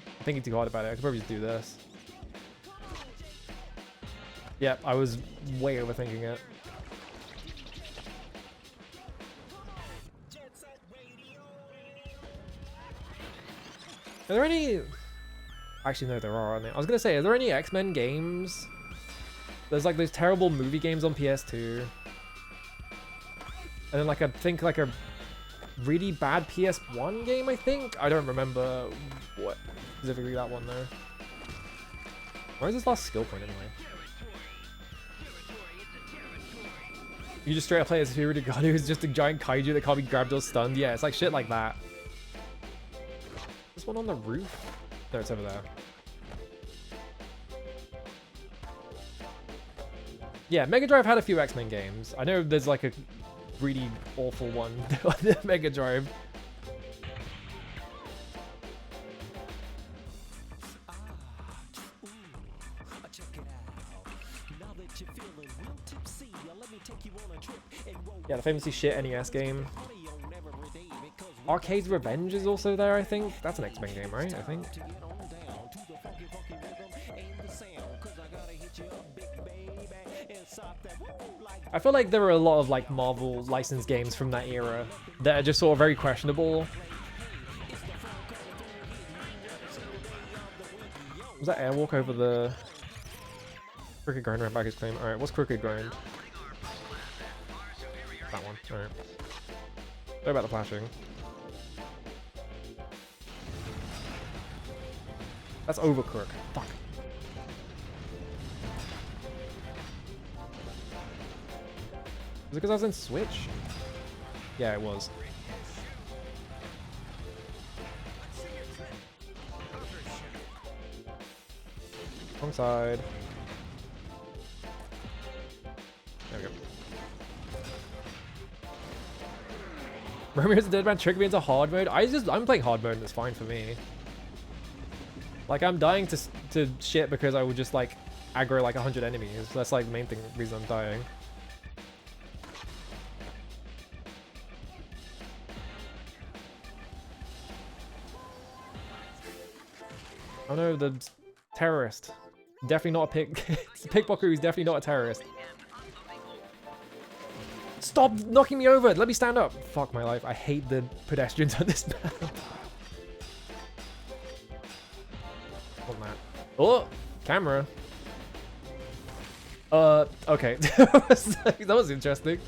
I'm thinking too hard about it. I could probably just do this. Yep, I was way overthinking it. Are there any... Actually, no, there are, aren't there? I was going to say, are there any X-Men games? There's like those terrible movie games on PS2. And then like I think like a really bad PS1 game, I think? I don't remember what specifically that one though. Where's this last skill point anyway? You just straight up play as Hirudaganu, who's just a giant kaiju that can't be grabbed or stunned. Yeah, it's like shit like that. This one on the roof? No, it's over there. Yeah, Mega Drive had a few X-Men games. I know there's like a really awful one on the Mega Drive. Yeah, the famously shit NES game. Arcade's Revenge is also there, I think. That's an X-Men game, right? I think. I feel like there are a lot of like Marvel licensed games from that era that are just sort of very questionable. Was that airwalk over the Crooked Grind right back his claim? Alright, what's Crooked Grind? That one. Alright. Sorry about the flashing. That's Overcrook. Fuck. Was it because I was in Switch? Yeah, it was. Wrong side. There we go. Romeo's a Dead Man tricked me into hard mode. I'm playing hard mode and it's fine for me. Like I'm dying to shit because I would just like aggro like 100 enemies. That's like the main reason I'm dying. Oh no, the terrorist. Definitely not a pickpocket who's definitely not a terrorist. Stop knocking me over! Let me stand up! Fuck my life, I hate the pedestrians on this map. Want that. Oh! Camera. Okay. That was interesting.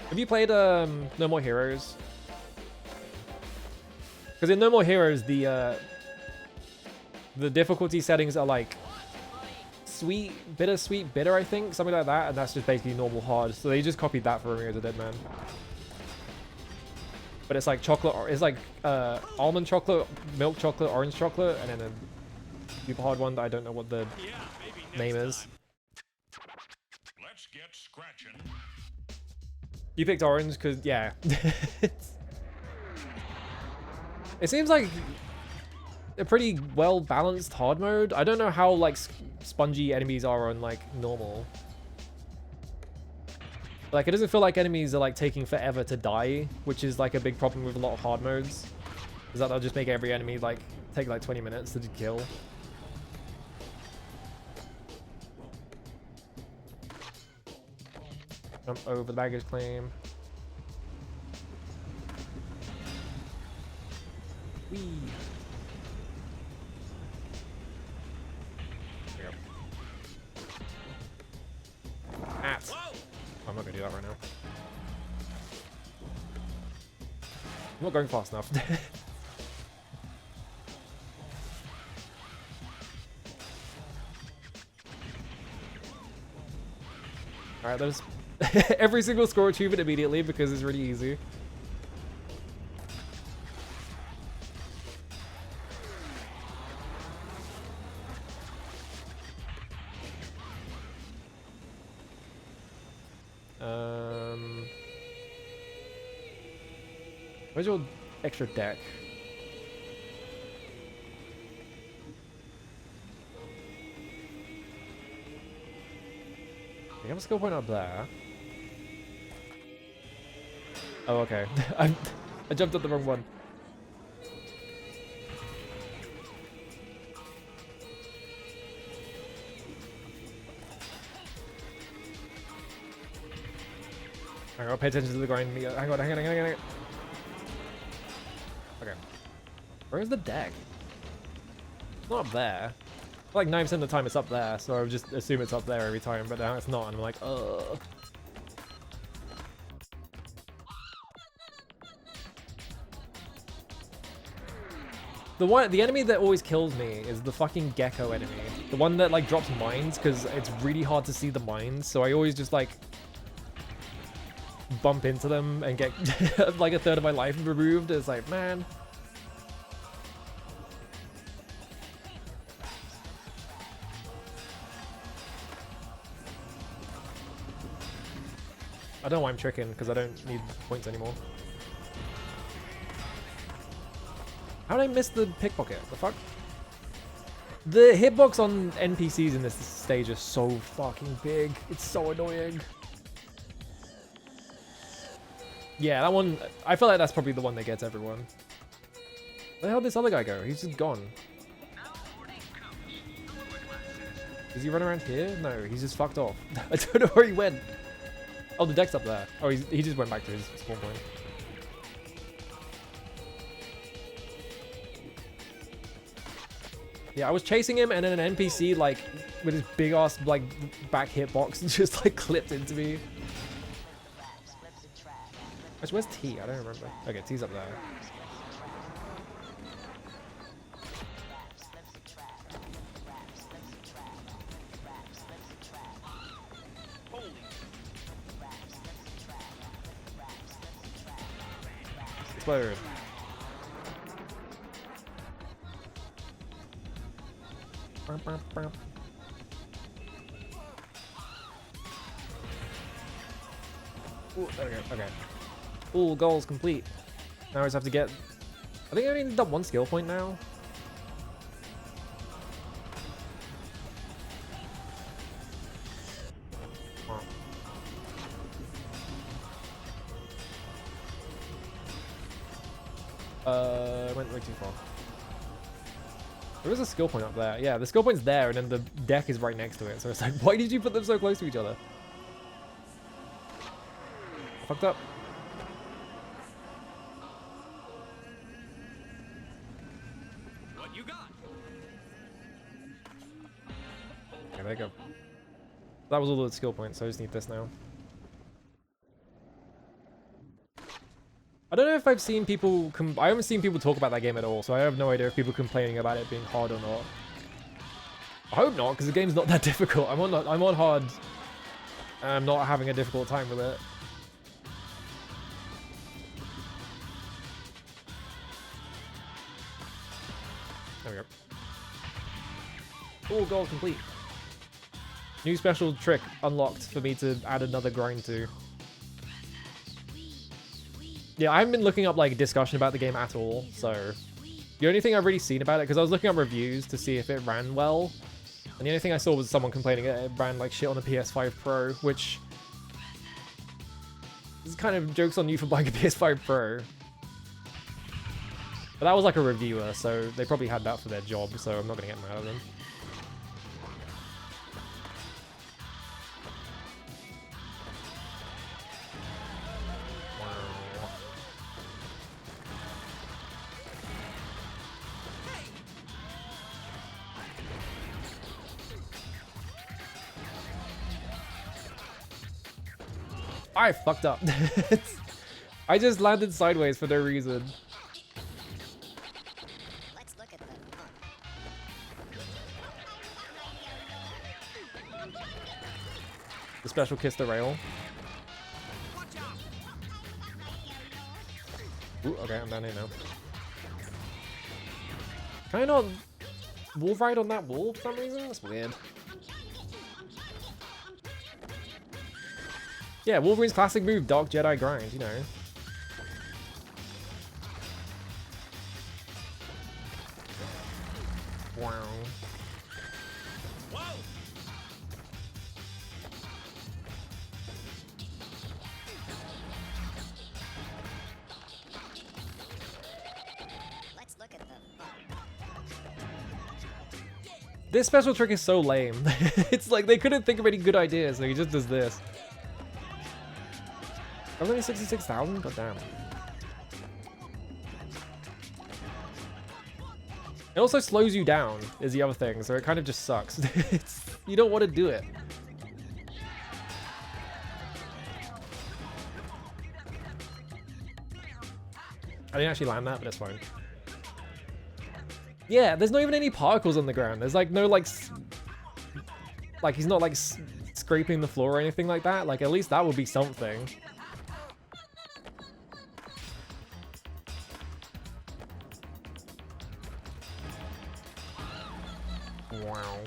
Have you played No More Heroes? Because in No More Heroes, the difficulty settings are like sweet, bitter, I think, something like that, and that's just basically normal hard. So they just copied that for Romeo the Dead Man. But it's like chocolate, it's like almond chocolate, milk chocolate, orange chocolate, and then a super hard one that I don't know what the name is. Let's get scratching. You picked orange because, yeah. It seems like a pretty well-balanced hard mode. I don't know how, like, spongy enemies are on, like, normal. Like, it doesn't feel like enemies are, like, taking forever to die, which is, like, a big problem with a lot of hard modes. Is that they'll just make every enemy, like, take, like, 20 minutes to kill. Jump over the baggage claim. Whee! There we go. Ats. I'm not gonna do that right now. I'm not going fast enough. Alright, there's every single score achievement immediately because it's really easy. Where's your extra deck? We have a skill point up there. Oh, okay. I jumped up the wrong one. Hang on, pay attention to the grind. Hang on. Okay. Where's the deck? It's not up there. Like 9% of the time it's up there, so I would just assume it's up there every time, but now it's not, and I'm like, ugh. The enemy that always kills me is the fucking gecko enemy. The one that like drops mines because it's really hard to see the mines. So I always just like bump into them and get like a third of my life removed. It's like, man. I don't know why I'm tricking because I don't need points anymore. How did I miss the pickpocket? The fuck? The hitbox on NPCs in this stage is so fucking big. It's so annoying. Yeah, that one, I feel like that's probably the one that gets everyone. Where the hell did this other guy go? He's just gone. Does he run around here? No, he's just fucked off. I don't know where he went. Oh, the deck's up there. Oh, he just went back to his spawn point. Yeah, I was chasing him and then an NPC, like, with his big ass, like, back hitbox just, like, clipped into me. Actually, where's T? I don't remember. Okay, T's up there. Explode. Ooh, there we go. Okay. Ooh, goals complete. Now I just have to get... I think I only need that one skill point now. I went way too far. There is a skill point up there. Yeah, the skill point's there, and then the deck is right next to it. So it's like, why did you put them so close to each other? I fucked up. What you got? Okay, there you go. That was all the skill points, so I just need this now. I don't know if I've seen people... I haven't seen people talk about that game at all, so I have no idea if people complaining about it being hard or not. I hope not, because the game's not that difficult. I'm on hard, and I'm not having a difficult time with it. There we go. All goals complete. New special trick unlocked for me to add another grind to. Yeah, I haven't been looking up like discussion about the game at all, so the only thing I've really seen about it, because I was looking up reviews to see if it ran well, and the only thing I saw was someone complaining it ran like shit on the PS5 Pro, which is kind of jokes on you for buying a PS5 Pro. But that was like a reviewer, so they probably had that for their job, so I'm not gonna get mad at them. I fucked up. I just landed sideways for no reason. Let's look at the The special kiss the rail. Ooh, okay, I'm down here now. Can I not wall ride on that wall for some reason? That's weird. Yeah, Wolverine's classic move, Dark Jedi grind, you know. Wow. Whoa! let's look at the This special trick is so lame. It's like they couldn't think of any good ideas, so he just does this. That was only 66,000? God damn. It also slows you down, is the other thing, so it kind of just sucks. You don't want to do it. I didn't actually land that, but it's fine. Yeah, there's not even any particles on the ground. There's like no like he's not like scraping the floor or anything like that. Like at least that would be something. Wow.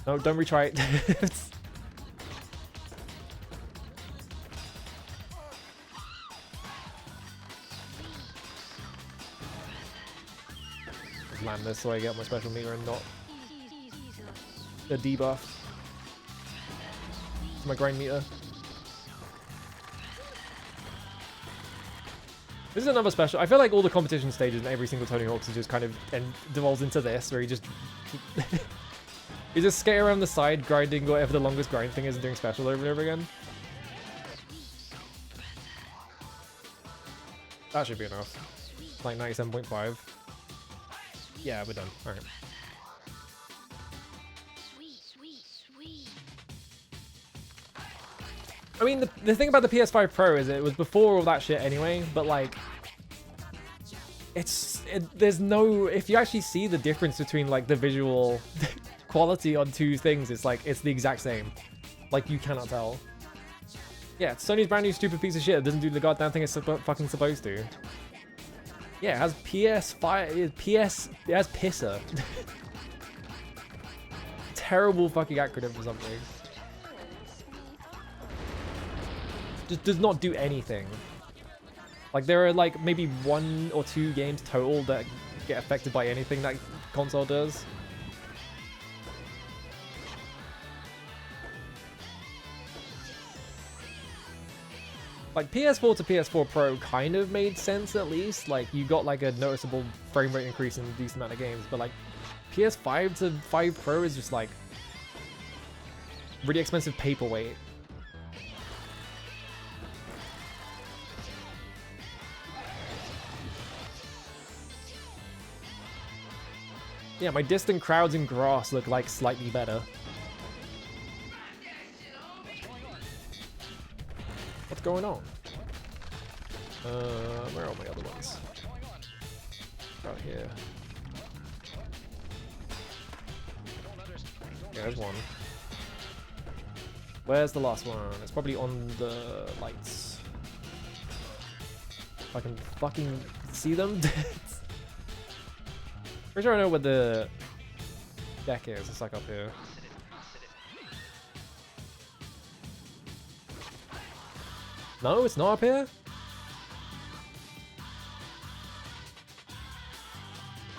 No, don't retry it. Land this so I get my special meter and not the debuff. It's my grind meter. This is another special. I feel like all the competition stages in every single Tony Hawk's is just kind of devolves into this, where you just you just skate around the side, grinding whatever the longest grind thing is, and doing special over and over again. That should be enough. Like 97.5. Yeah, we're done. All right. I mean, the thing about the PS5 Pro is it was before all that shit anyway, but like, there's no, if you actually see the difference between like the visual quality on two things, it's like, it's the exact same. Like, you cannot tell. Yeah, it's Sony's brand new stupid piece of shit that doesn't do the goddamn thing it's fucking supposed to. Yeah, it has PS5, it has pisser. Terrible fucking acronym for something. Just does not do anything. Like, there are like maybe 1 or 2 games total that get affected by anything that console does. Like, PS4 to PS4 Pro kind of made sense at least. Like, you got like a noticeable frame rate increase in a decent amount of games, but like PS5 to 5 Pro is just like really expensive paperweight. Yeah, my distant crowds and grass look like slightly better. What's going on? Where are all my other ones? Right here. Yeah, there's one. Where's the last one? It's probably on the lights. If I can fucking see them. Pretty sure I know where the deck is. It's like up here. No, it's not up here?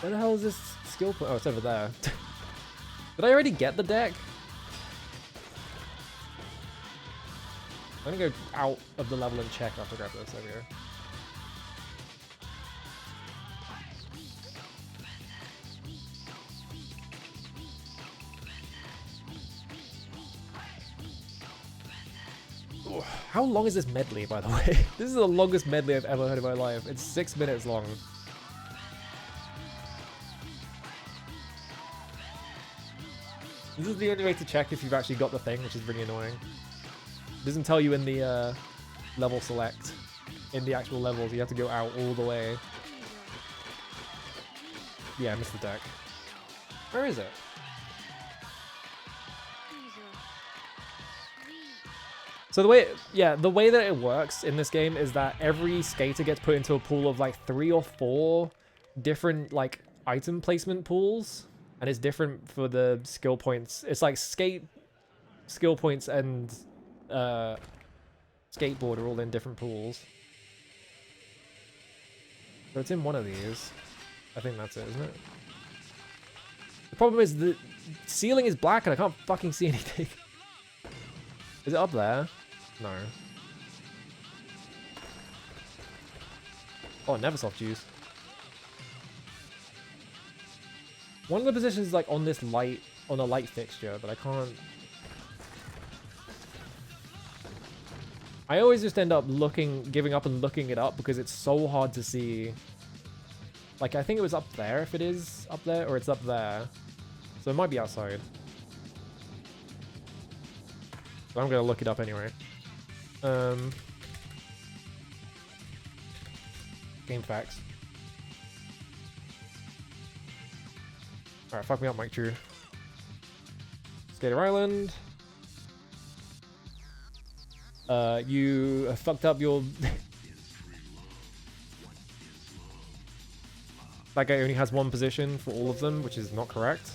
Where the hell is this skill point? Oh, it's over there. Did I already get the deck? I'm gonna go out of the level and check after I grab this over here. How long is this medley, by the way? This is the longest medley I've ever heard in my life. It's 6 minutes long. This is the only way to check if you've actually got the thing, which is really annoying. It doesn't tell you in the level select. In the actual levels, you have to go out all the way. Yeah, I missed the deck. Where is it? So the way that it works in this game is that every skater gets put into a pool of like 3 or 4 different like item placement pools, and it's different for the skill points. It's like skate, skill points, and skateboard are all in different pools. So it's in one of these. I think that's it, isn't it? The problem is the ceiling is black and I can't fucking see anything. Is it up there? No. Oh, Neversoft juice. One of the positions is like on this light, on a light fixture, but I can't. I always just end up giving up and looking it up because it's so hard to see. Like, I think it was up there if it is up there, or it's up there. So it might be outside. But I'm gonna look it up anyway. Game facts. Alright, fuck me up, Mike True. Skater Island. You fucked up your... That guy only has one position for all of them, which is not correct.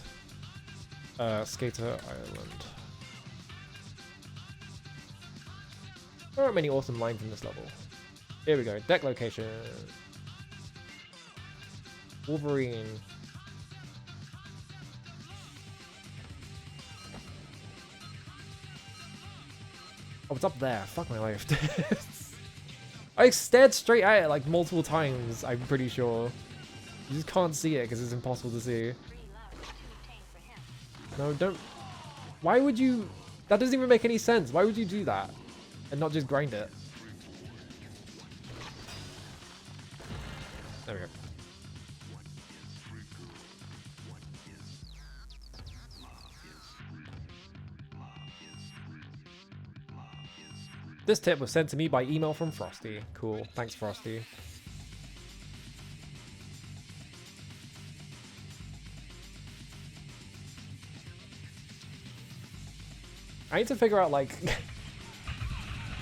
Skater Island. There aren't many awesome lines in this level. Here we go. Deck location. Wolverine. Oh, it's up there. Fuck my life. I stared straight at it like multiple times, I'm pretty sure. You just can't see it because it's impossible to see. No, don't. Why would you... That doesn't even make any sense. Why would you do that? And not just grind it? There we go. This tip was sent to me by email from Frosty. Cool. Thanks, Frosty. I need to figure out, like...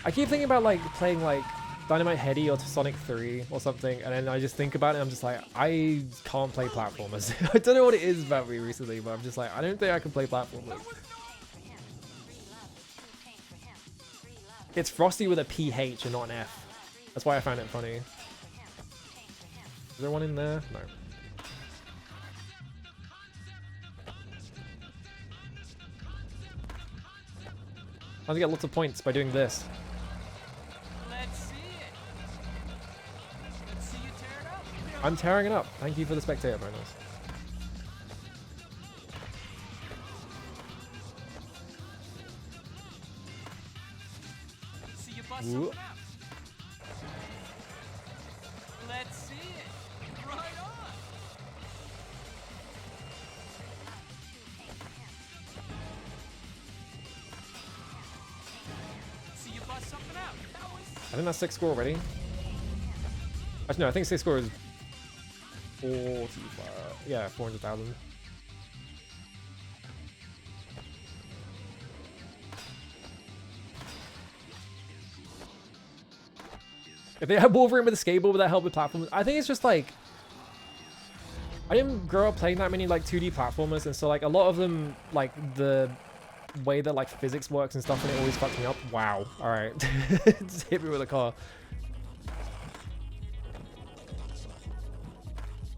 I keep thinking about, like, playing, like, Dynamite Headdy or Sonic 3 or something, and then I just think about it and I'm just like, I can't play platformers. I don't know what it is about me recently, but I'm just like, I don't think I can play platformers. It's Frosty with a PH and not an F. That's why I found it funny. Is there one in there? No. I'm gonna get lots of points by doing this. Let's see it. Let's see you tear it up. I'm tearing it up. Thank you for the spectator bonus. See you bust Ooh. something out. Let's see it. Right on. See you bust something out. That was... I think that's 6 score already. Actually, no, I think 6 score is 45. Yeah, 400,000. If they had Wolverine with a skateboard, would that help with platformers? I think it's just like... I didn't grow up playing that many like 2D platformers, and so like a lot of them, like the way that like physics works and stuff, and it always fucks me up. Wow. Alright. Just hit me with a car.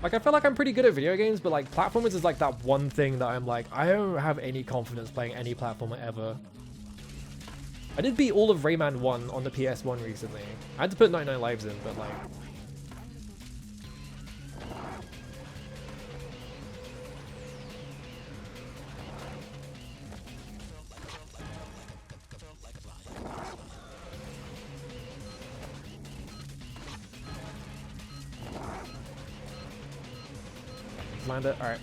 Like, I feel like I'm pretty good at video games, but like platformers is like that one thing that I'm like, I don't have any confidence playing any platformer ever. I did beat all of Rayman 1 on the PS1 recently. I had to put 99 lives in, but like... Land it, alright.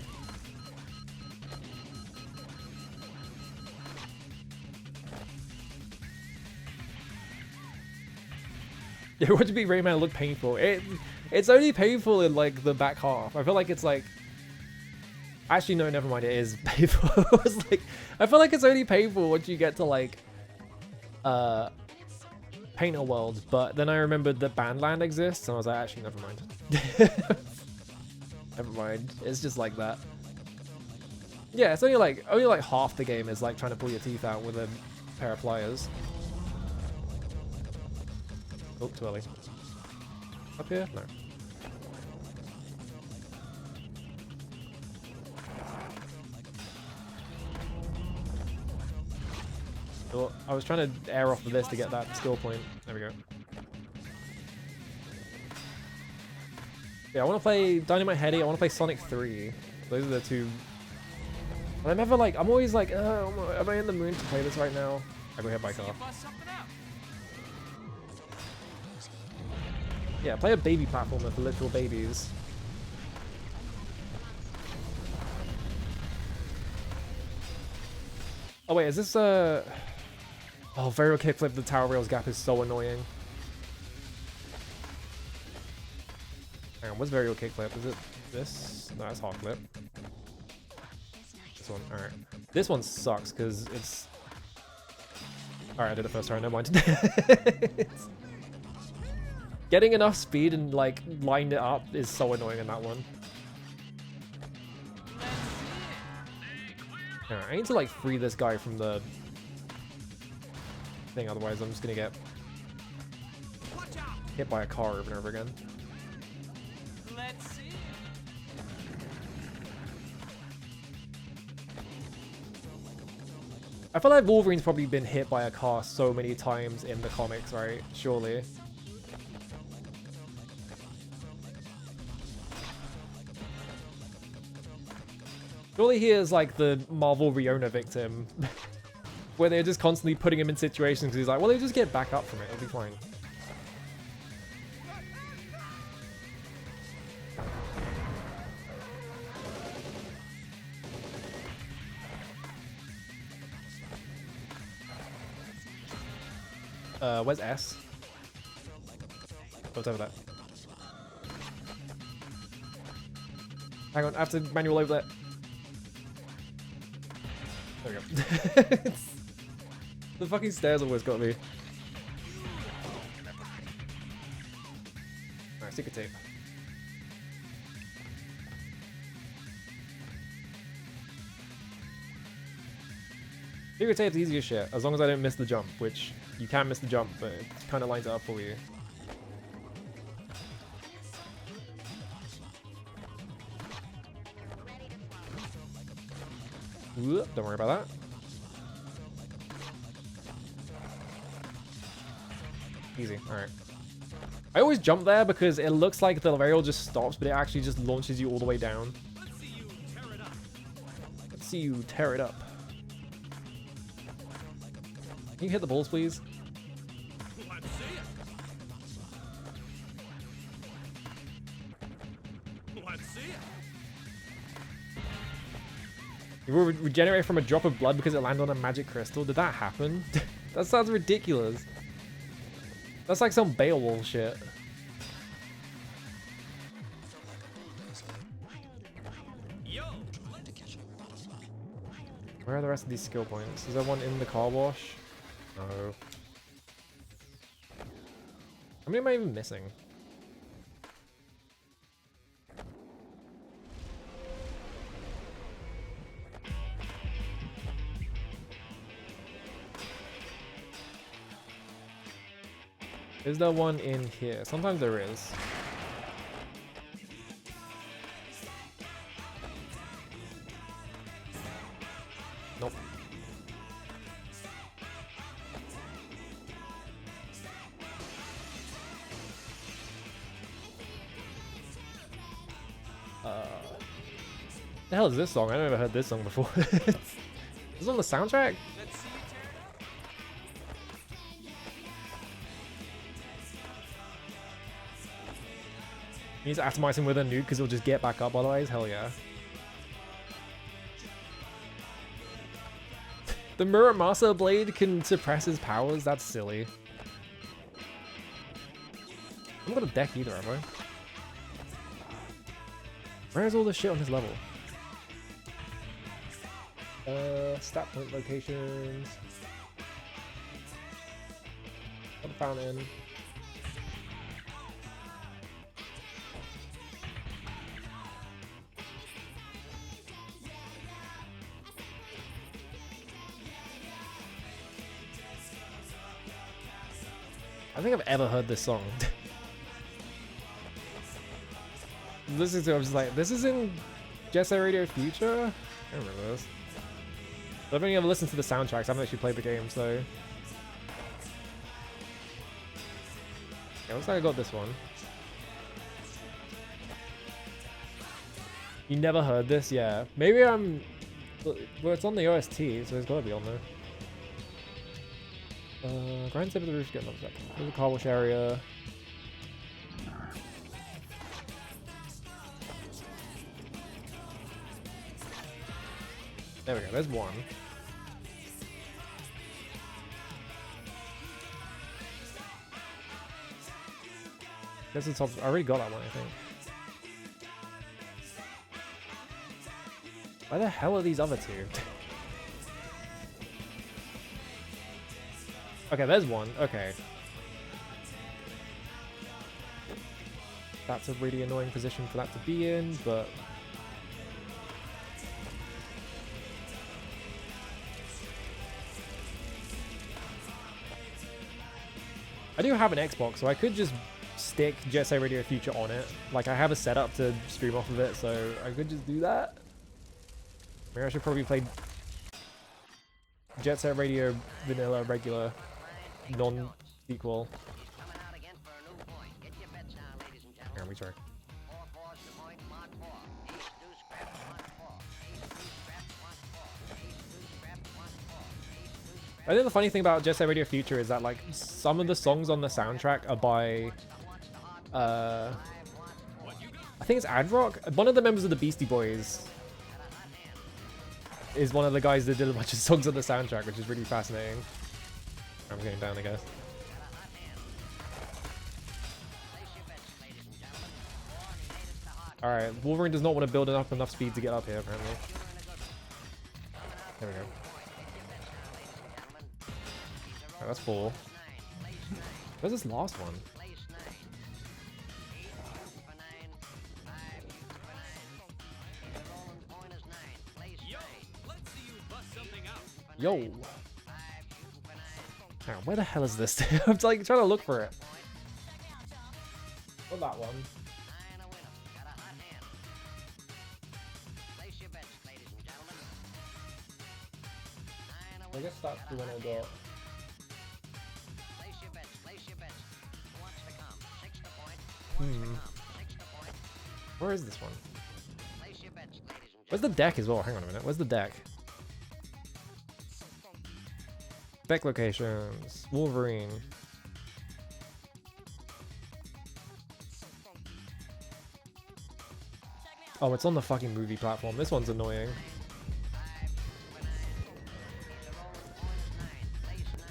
Yeah, what to be Rayman look painful? It's only painful in like the back half. I feel like it's like... Actually, no, never mind. It is painful. It's like, I feel like it's only painful once you get to like paint a world. But then I remembered that Bandland exists, and I was like, actually, never mind. Never mind. It's just like that. Yeah, it's only like half the game is like trying to pull your teeth out with a pair of pliers. Oh, too early. Up here? No. Oh, I was trying to air off of this to get that skill point. There we go. Yeah, I want to play Dynamite Headdy. I want to play Sonic 3. Those are the two. And I'm never like, I'm always like, am I in the mood to play this right now? I go hit by car. Yeah, play a baby platformer for literal babies. Oh wait, is this Oh, varial kickflip, the tower rails gap is so annoying. Hang on, what's variable kickflip? Is it this? No, that's hard flip. This one, alright. This one sucks because it's... Alright, I did it first try, never mind. Getting enough speed and like line it up is so annoying in that one. Alright, I need to like free this guy from the thing, otherwise I'm just gonna get hit by a car over and over again. Let's see it. I feel like Wolverine's probably been hit by a car so many times in the comics, right? Surely. Surely he is like the Marvel Riona victim. Where they're just constantly putting him in situations because he's like, well, they just get back up from it, it'll be fine. Where's S? What's over there? Hang on, I have to manual over that. There we go. The fucking stairs always got me. Alright, secret tape. Secret tape's easy as shit, as long as I don't miss the jump, which you can miss the jump, but it kind of lines it up for you. Whoop, don't worry about that. Easy, alright. I always jump there because it looks like the rail just stops, but it actually just launches you all the way down. Let's see you tear it up. Let's see you tear it up. Can you hit the balls, please? Let's see it. Let's see it. You will regenerate from a drop of blood because it landed on a magic crystal. Did that happen? That sounds ridiculous. That's like some Beowulf shit. Yo. Where are the rest of these skill points? Is there one in the car wash? No. How many am I even missing? Is there one in here? Sometimes there is. Nope. The hell is this song? I never heard this song before. Is this on the soundtrack? Let's see you tear it up. You need to atomize him with a nuke because he'll just get back up otherwise? Hell yeah. The Muramasa blade can suppress his powers? That's silly. I haven't got a deck either, have I? Where's all this shit on this level? Stat point locations. Got a fountain. I think I've ever heard this song. Listening to it, I was just like, this is in Jet Set Radio Future? I don't remember this. But I've only ever listened to the soundtracks, I haven't actually played the game, so... Yeah, looks like I got this one. You never heard this? Yeah. Maybe I'm... Well, it's on the OST, so it's gotta be on there. Grind tip of the roof, get another second. There's a car wash area. There we go, there's one. Guess it's top. I already got that one, I think. Where the hell are these other two? Okay, there's one. Okay. That's a really annoying position for that to be in, but... I do have an Xbox, so I could just stick Jet Set Radio Future on it. Like, I have a setup to stream off of it, so I could just do that. Maybe I should probably play Jet Set Radio Vanilla regular non-sequel. Here, we try. I think the funny thing about Jet Set Radio Future is that like some of the songs on the soundtrack are by I think it's Ad Rock. One of the members of the Beastie Boys is one of the guys that did a bunch of songs on the soundtrack, which is really fascinating. I'm getting down, I guess. Alright, Wolverine does not want to build up enough speed to get up here, apparently. There we go. Alright, that's 4. Where's this last one? Yo! Hang on, where the hell is this? I'm like trying to look for it. What that one? I guess that's the one I got. Where is this one? Where's the deck as well? Hang on a minute. Where's the deck? Deck locations. Wolverine. Oh, it's on the fucking movie platform. This one's annoying.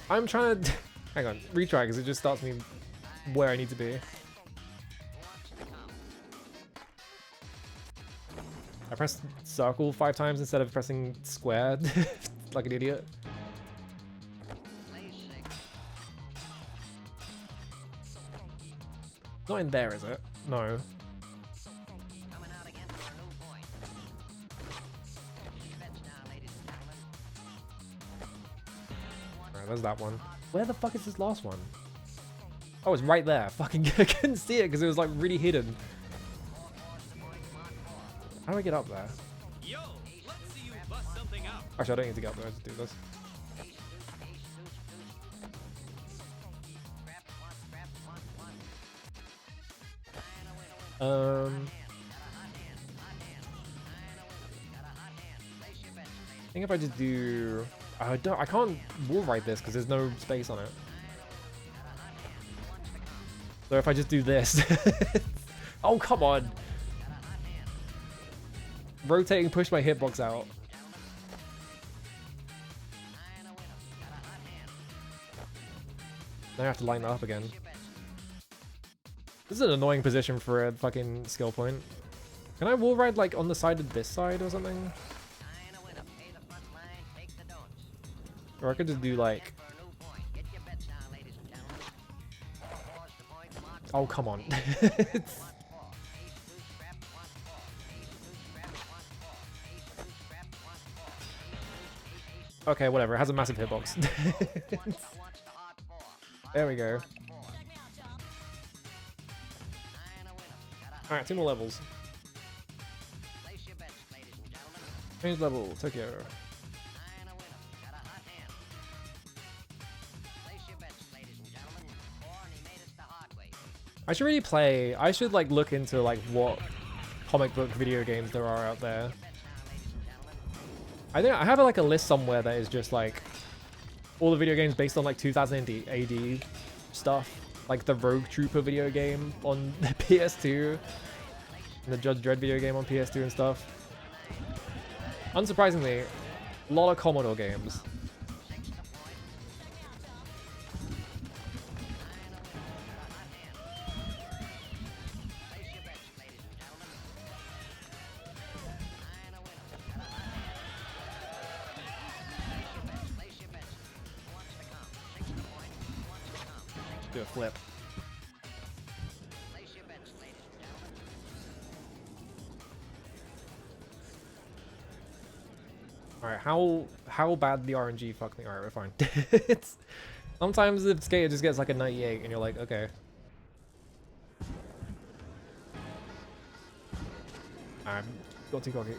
I'm trying to... Hang on. Retry, because it just starts me where I need to be. I pressed circle 5 times instead of pressing square like an idiot. Not in there, is it? No. Alright, there's that one. Where the fuck is this last one? Oh, it's right there. Fucking I couldn't see it because it was like really hidden. How do I get up there? Yo, let's see you bust something out. Actually, I don't need to get up there. I just do this. I think if I just do... I can't wall ride this because there's no space on it. So if I just do this... Oh, come on! Rotating push my hitbox out. Now I have to line that up again. This is an annoying position for a fucking skill point. Can I wall ride like on the side of this side or something? Or I could just do like... Oh, come on. Okay, whatever. It has a massive hitbox. There we go. Alright, 2 more levels. Change level, Tokyo. I should really play... I should like look into like what comic book video games there are out there. I think I have like a list somewhere that is just like all the video games based on like 2000 AD stuff, like the Rogue Trooper video game on the PS2, and the Judge Dredd video game on PS2 and stuff. Unsurprisingly, a lot of Commodore games. Do a flip. Place your bets, ladies and gentlemen. Alright, how bad the RNG fuck me? Alright, we're fine. It's sometimes the skater just gets like a 98 and you're like, okay. I'm got too cocky.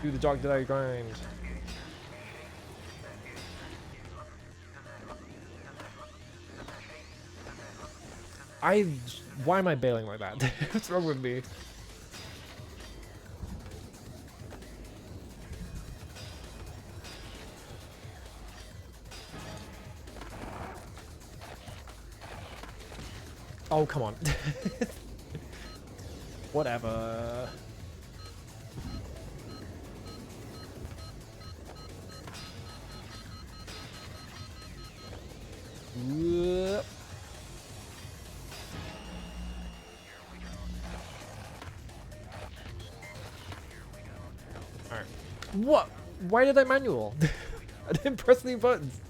Do the dog delay grind. Why am I bailing like that? What's wrong with me? Oh, come on. Whatever. Whoop. Alright. What? Why did I manual? I didn't press any buttons.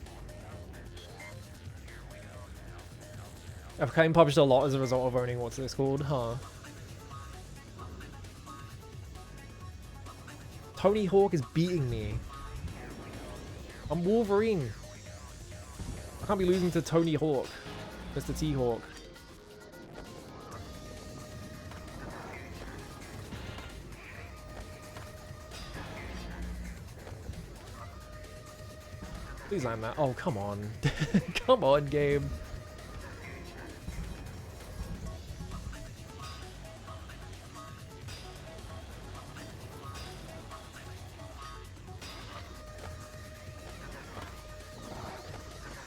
I've kind of published a lot as a result of owning what's this called, huh? Tony Hawk is beating me. I'm Wolverine. I can't be losing to Tony Hawk, Mr. T-Hawk. Please land that. Oh, come on. Come on, game.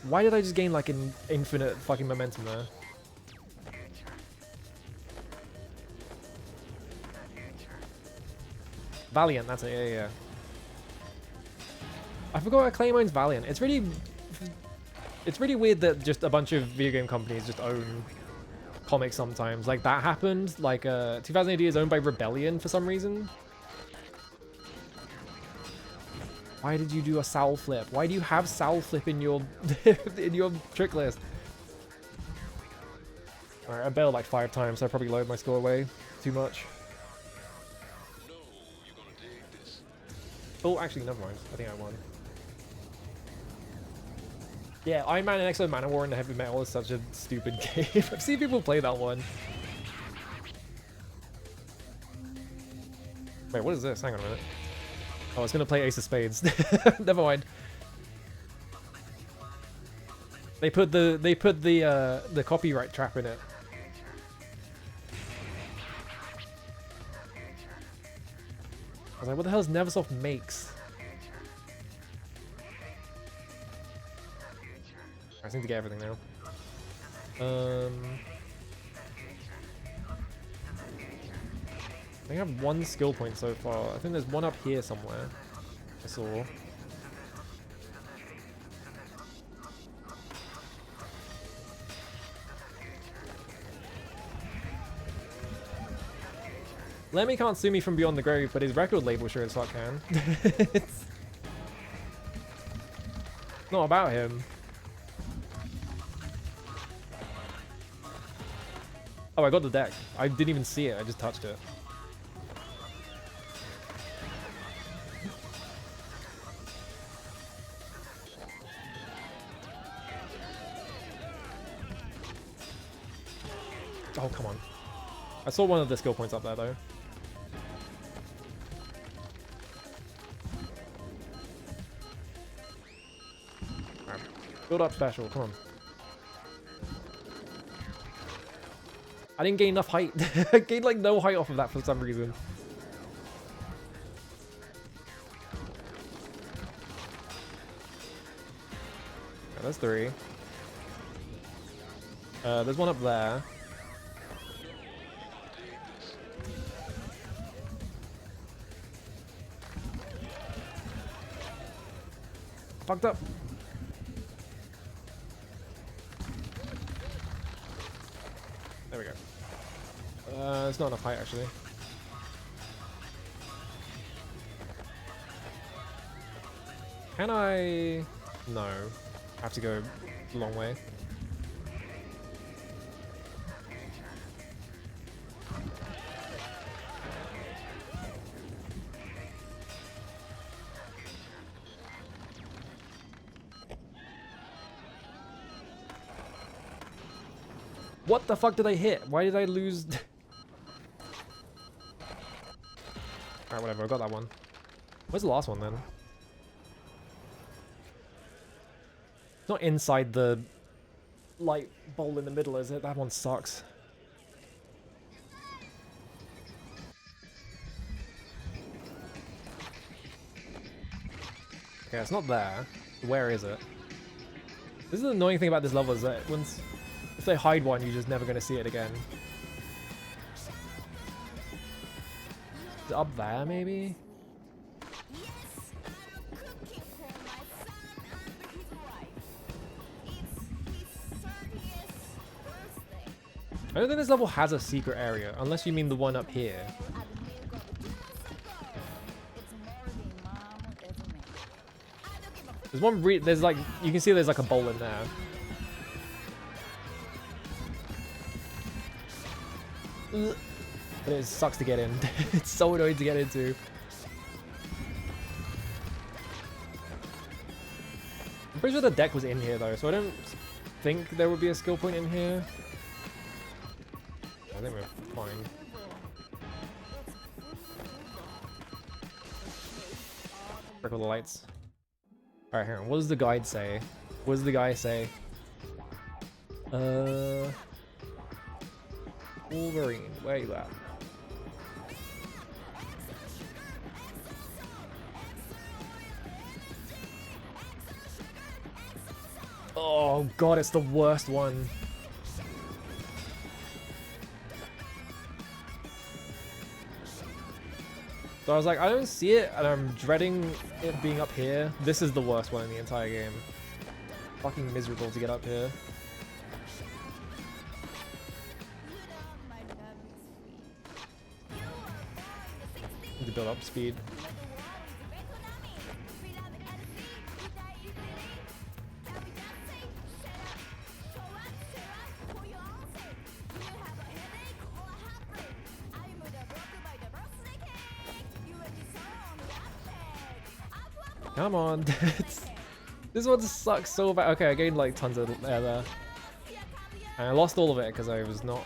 Why did I just gain like an infinite fucking momentum there? Valiant, that's it, yeah. I forgot Claymone's Valiant. It's really weird that just a bunch of video game companies just own comics sometimes. Like that happened, like 2000 AD is owned by Rebellion for some reason. Why did you do a Soul Flip? Why do you have Soul Flip in your in your trick list? Alright, I bailed like 5 times, so I probably lowered my score away too much. Oh, actually, never mind. I think I won. Yeah, Iron Man and X-Men Manowar and Heavy Metal is such a stupid game. I've seen people play that one. Wait, what is this? Hang on a minute. Oh, I was gonna play Ace of Spades. Never mind. They put the copyright trap in it. I was like, what the hell is Neversoft makes? I just need to get everything now. I think I have 1 skill point so far. I think there's one up here somewhere. I saw. Lemmy can't sue me from beyond the grave, but his record label sure as fuck can. It's not about him. Oh, I got the deck. I didn't even see it. I just touched it. Oh, come on. I saw one of the skill points up there, though. Right. Build up special, come on. I didn't gain enough height. I gained like no height off of that for some reason. Yeah, there's 3. There's one up there. Fucked up. It's not enough height actually. Can I? No. I have to go a long way. What the fuck did I hit? Why did I lose? Alright, whatever, I got that one. Where's the last one then? It's not inside the light bowl in the middle, is it? That one sucks. Okay, it's not there. Where is it? This is the annoying thing about this level is that once if they hide one, you're just never going to see it again. Is it up there, maybe? I don't think this level has a secret area, unless you mean the one up here. There's one there's like, you can see there's like a bowl in there. But it sucks to get in. It's so annoying to get into. I'm pretty sure the deck was in here though, so I don't think there would be a skill point in here. I think we're fine. Circle the lights. Alright, hang on. What does the guide say? What does the guy say? Wolverine, where you at? Oh god, it's the worst one. So I was like, I don't see it, and I'm dreading it being up here. This is the worst one in the entire game. Fucking miserable to get up here. Need to build up speed. Come on. This one sucks so bad. Okay, I gained like tons of air there. And I lost all of it because I was not...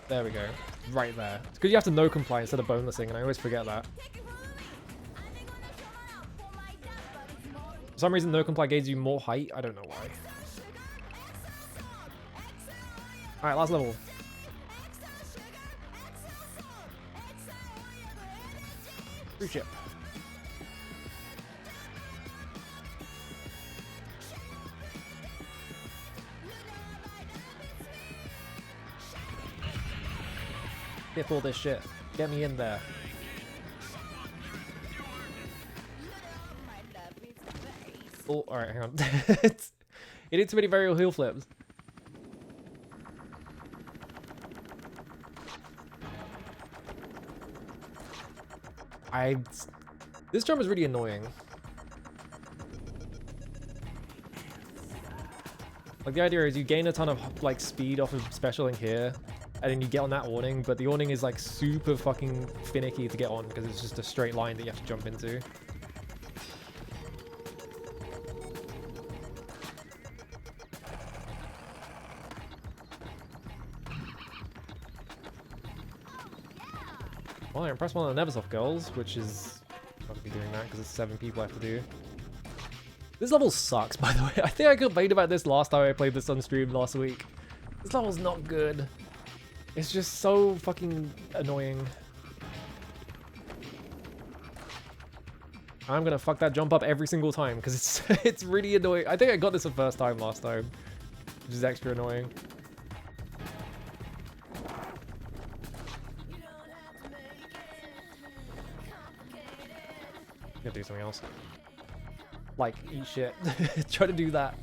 There we go. Right there. It's because you have to no comply instead of bonusing, and I always forget that. For some reason, no comply gives you more height. I don't know why. Alright, last level. Cruise ship. Get all this shit. Get me in there. Oh, alright, hang on. It did too many variable heel flips. This jump is really annoying. Like, the idea is you gain a ton of like speed off of specialing here, and then you get on that awning, but the awning is like super fucking finicky to get on because it's just a straight line that you have to jump into. Well, I impressed one of the Neversoft girls, which is not gonna be doing that because it's 7 people I have to do. This level sucks, by the way. I think I complained about this last time I played this on stream last week. This level's not good. It's just so fucking annoying. I'm gonna fuck that jump up every single time because it's it's really annoying. I think I got this the first time last time, which is extra annoying. I'm gonna do something else. Like, eat shit. Try to do that.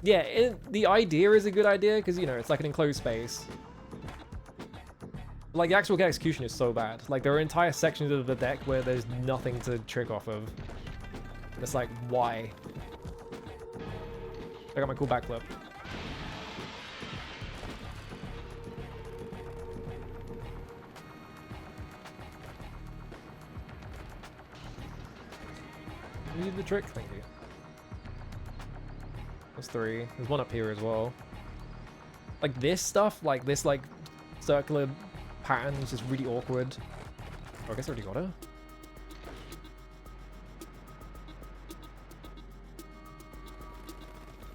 Yeah, the idea is a good idea because, you know, it's like an enclosed space. Like, the actual execution is so bad. Like, there are entire sections of the deck where there's nothing to trick off of. It's like, why? I got my cool backflip. You did the trick, thank you. That's 3. There's one up here as well. Like this stuff, like this like circular pattern is just really awkward. Oh, I guess I already got her.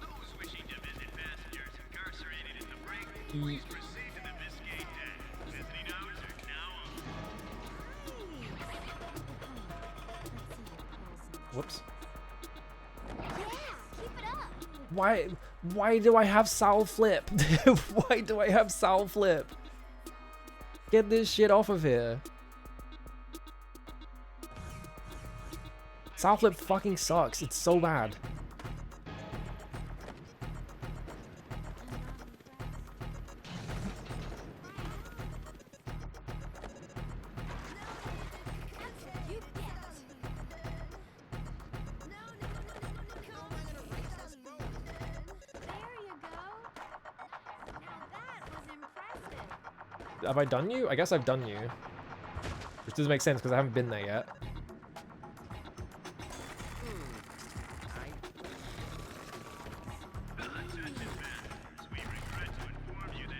Those wishing to visit passengers incarcerated in the break, please proceed to the Biscayne deck. Visiting hours are now on. Whoops. Yeah, keep it up. Why do I have Sal Flip? Why do I have Sal Flip? Get this shit off of here. Sal Flip fucking sucks. It's so bad. You get. There you go. Now that was impressive. Have I done you? I guess I've done you. Which doesn't make sense because I haven't been there yet.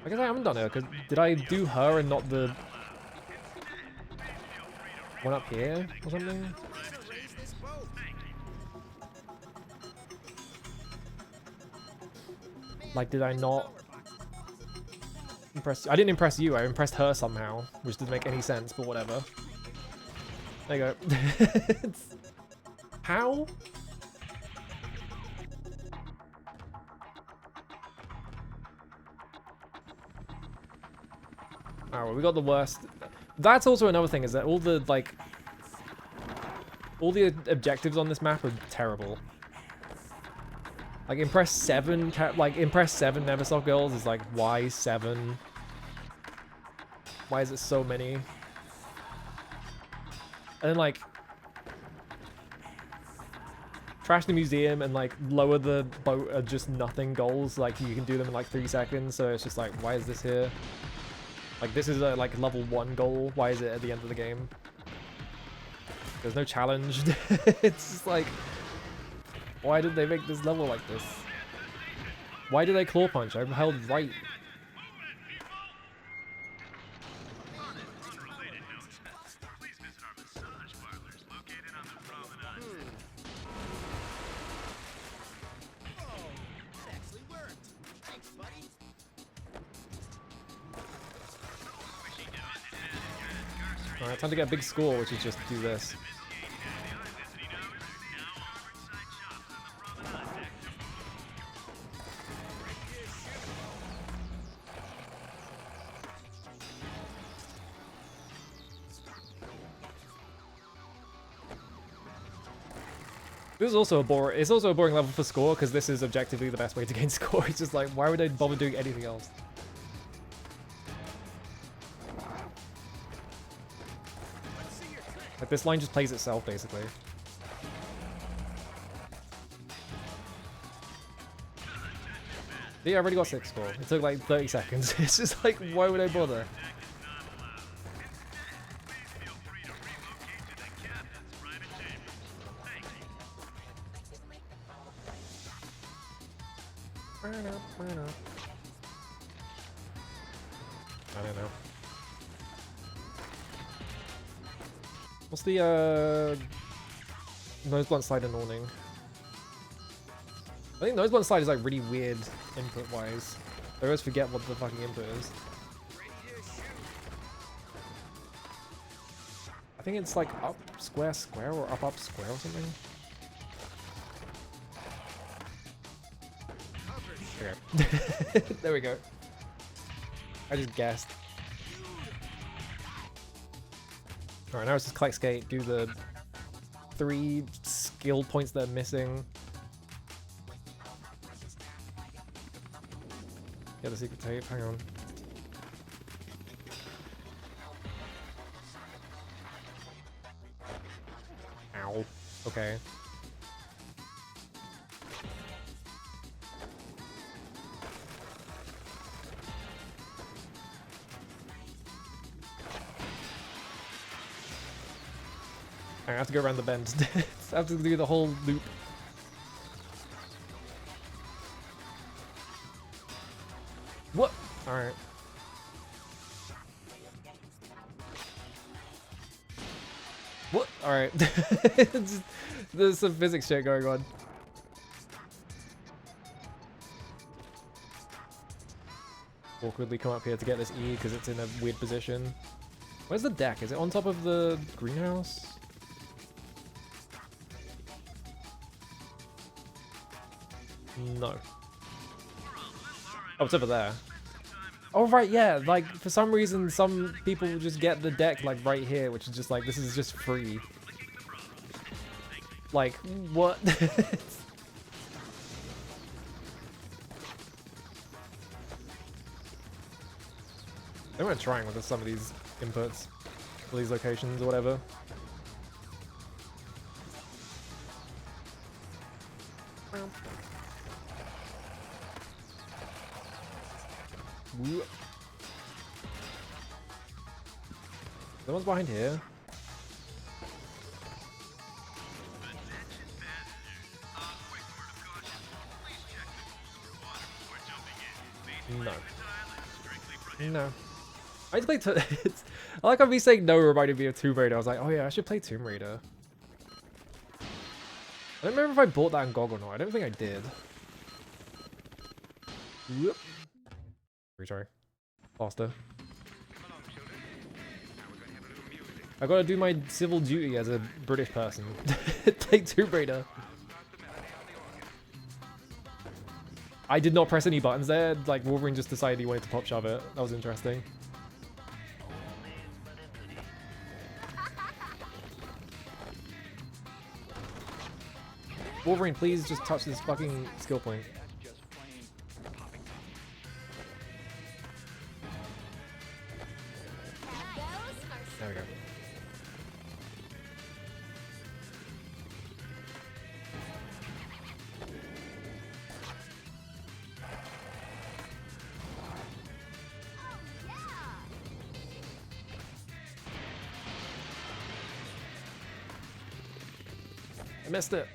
I guess I haven't done her because did I do her and not the one up here or something? Like, did I not impress? I didn't impress you. I impressed her somehow, which doesn't make any sense. But whatever. There you go. How? Alright, well, we got the worst. That's also another thing, is that all the, like, all the objectives on this map are terrible. Like, Impress 7, Impress 7 Neversoft girls is like, why 7? Why is it so many? And then, like, trash the museum and, like, lower the boat are just nothing goals. Like, you can do them in, like, 3 seconds, so it's just like, why is this here? Like, this is a, like, level 1 goal. Why is it at the end of the game? There's no challenge. It's just like, why did they make this level like this? Why did they claw punch? I'm held right. Unrelated notes. Please visit our massage parlors located on the promenade. That actually worked. Thanks, buddy. Wishing to visit passengers incarcerated Alright, time to get a big score, which is just do this. in the Biscayne deck. Visiting hours are now on side shops on the promenade deck. This is also it's also a boring level for score, because this is objectively the best way to gain score. It's just like, why would I bother doing anything else? Like, this line just plays itself, basically. Yeah, I already got 6 score. It took like 30 seconds. It's just like, why would I bother? Feel free to relocate to the captain's private chambers. Thank you. I don't know. What's the nose blunt slide and awning? I think nose blunt slide is like really weird input wise. I always forget what the fucking input is. I think it's like up square square or up square or something. Okay. There we go. I just guessed. Alright, now it's just collect skate, do the 3 skill points that are missing. Get the secret tape. Hang on. Ow. Okay. I have to go around the bend. I have to do the whole loop. What? Alright. What? Alright. There's some physics shit going on. Awkwardly come up here to get this E because it's in a weird position. Where's the deck? Is it on top of the greenhouse? No. Oh, it's over there. Oh, right, yeah. Like, for some reason, some people just get the deck, like, right here, which is just like, this is just free. Like, what? They weren't trying with some of these inputs for these locations or whatever. The one's behind here. No. No. I need to play. I like how me saying no reminded me of Tomb Raider. I was like, oh yeah, I should play Tomb Raider. I don't remember if I bought that in GOG or not. I don't think I did. Whoop. Sorry. Faster. I gotta do my civil duty as a British person. Take Tomb Raider. I did not press any buttons there. Like, Wolverine just decided he wanted to pop shove it. That was interesting. Wolverine, please just touch this fucking skill point. There we go. I missed it.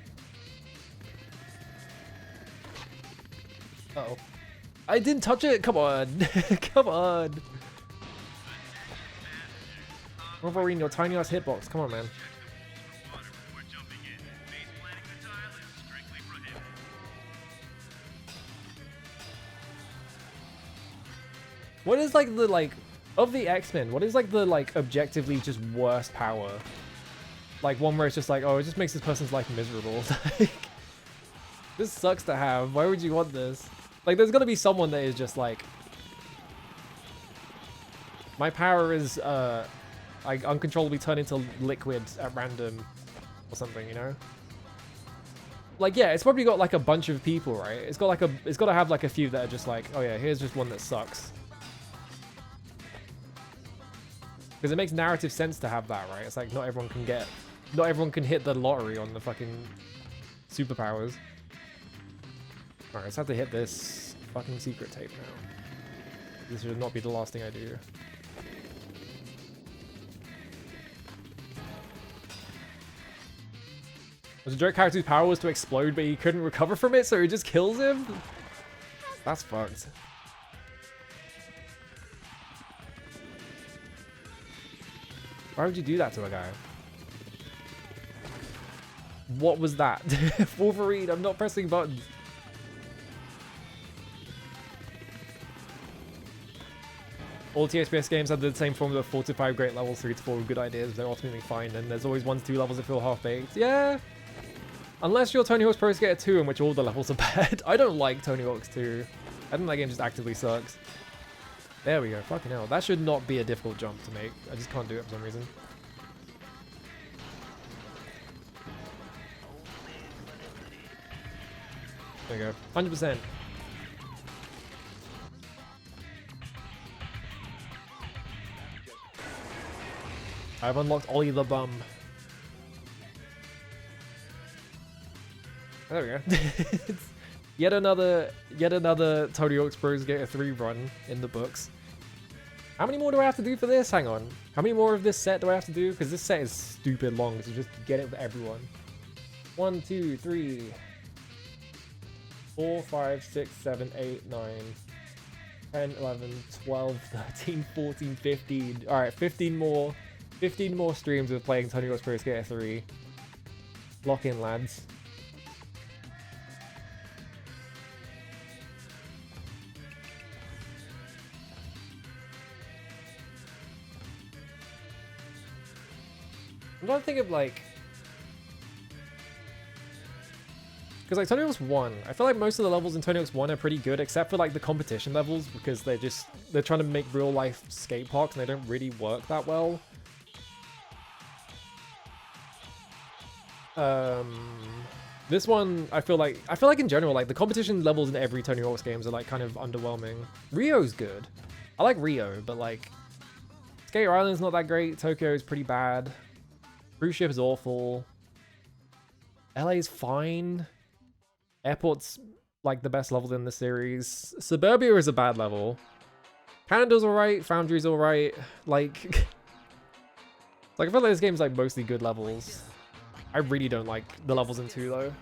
Uh-oh. I didn't touch it! Come on! Come on! Wolverine, your tiny ass hitbox. Come on, man. What is like the of the X-Men, what is like the objectively just worst power? Like one where it's just like, oh, it just makes this person's life miserable. Like, this sucks to have. Why would you want this? Like, there's gotta be someone that is just like, my power is I uncontrollably turn into liquid at random or something, you know? Like, yeah, it's probably got like a bunch of people, right? It's got like it's got to have like a few that are just like, oh yeah, here's just one that sucks. Because it makes narrative sense to have that, right? It's like not everyone can hit the lottery on the fucking superpowers. Alright, let's have to hit this fucking secret tape now. This should not be the last thing I do. Was a joke character's power was to explode, but he couldn't recover from it, so he just kills him? That's fucked. Why would you do that to a guy? What was that? Wolverine, I'm not pressing buttons. All THPS games have the same formula of 4 to 5 great levels, 3 to 4 good ideas, they're ultimately fine, and there's always 1 to 2 levels that feel half-baked. Yeah! Unless you're Tony Hawk's Pro Skater 2, in which all the levels are bad. I don't like Tony Hawk's 2. I think that game just actively sucks. There we go, fucking hell. That should not be a difficult jump to make. I just can't do it for some reason. There we go, 100%. I've unlocked Ollie the Bum. There we go. It's yet another Tony Hawk's Pro Skater 3 run in the books. How many more do I have to do for this? Hang on. How many more of this set do I have to do? Because this set is stupid long, so just get it for everyone. 1, 2, 3, 4, 5, 6, 7, 8, 9, 10, 11, 12, 13, 14, 15. Alright, 15 more. 15 more streams of playing Tony Hawk's Pro Skater 3. Lock in, lads. I'm trying to think of like, because like Tony Hawk's 1, I feel like most of the levels in Tony Hawk's 1 are pretty good, except for like the competition levels, because they're trying to make real life skate parks and they don't really work that well. This one, I feel like in general, like the competition levels in every Tony Hawk's games are like kind of underwhelming. Rio's good. I like Rio, but like Skater Island's not that great. Tokyo is pretty bad. Cruise Ship is awful. LA's fine. Airport's like the best level in the series. Suburbia is a bad level. Canada's alright. Foundry's alright. Like I feel like this game's like mostly good levels. I really don't like the levels in 2 though.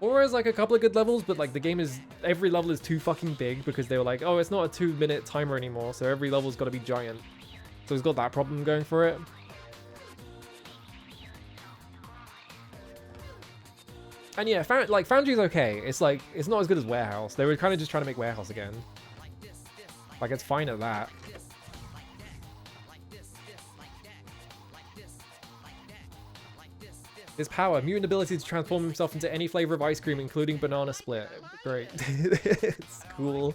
Or is like a couple of good levels, but like the game is, every level is too fucking big because they were like, oh, it's not a 2-minute timer anymore, so every level's got to be giant. So it's got that problem going for it. And yeah, Foundry's okay. It's like, it's not as good as Warehouse. They were kind of just trying to make Warehouse again. Like, it's fine at that. His power, mutant ability to transform himself into any flavor of ice cream, including banana split. Great. It's cool.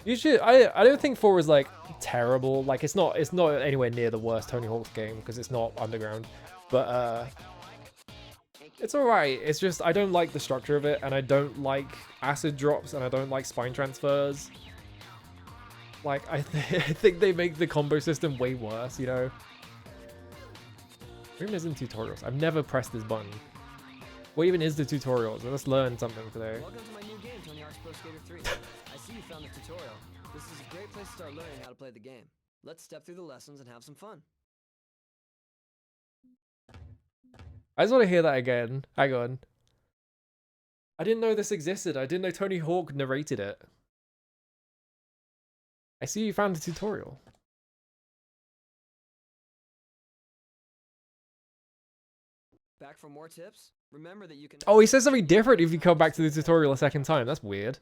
You should, I don't think 4 is like terrible. Like it's not anywhere near the worst Tony Hawk's game because it's not Underground. But it's alright. It's just I don't like the structure of it, and I don't like acid drops, and I don't like spine transfers. Like I think they make the combo system way worse, you know. Room isn't tutorials. I've never pressed this button. What even is the tutorials? Let's learn something today. Welcome to my new game, Tony Hawk's Pro Skater 3. I see you found the tutorial. This is a great place to start learning how to play the game. Let's step through the lessons and have some fun. I just want to hear that again. Hang on. I didn't know this existed. I didn't know Tony Hawk narrated it. I see you found a tutorial. Back for more tips? Remember that you can... Oh, he says something different if you come back to the tutorial a second time. That's weird.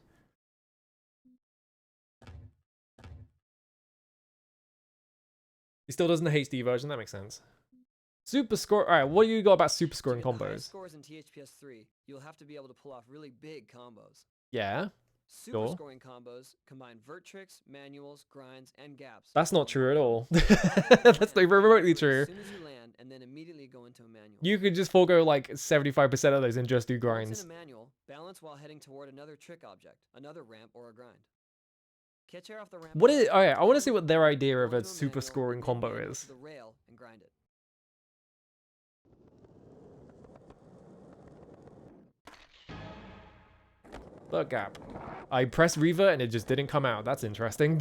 He still doesn't the HD version. That makes sense. Super score. All right, what do you got about super scoring combos? Scores in THPS 3, you'll have to be able to pull off really big combos. Yeah. Super Sure. scoring combos combine vert tricks, manuals, grinds, and gaps. That's not true at all. That's not even remotely true. As soon as you land, and then immediately go into a manual. You could just forego like 75% of those and just do Once grinds. in a manual, balance while heading toward another trick object, another ramp, or a grind. Catch air off the ramp. What is? Oh yeah, I want to see what their idea of Go a into super manual, scoring then combo land onto is. The rail and grind it. Look gap. I pressed Reva and it just didn't come out. That's interesting.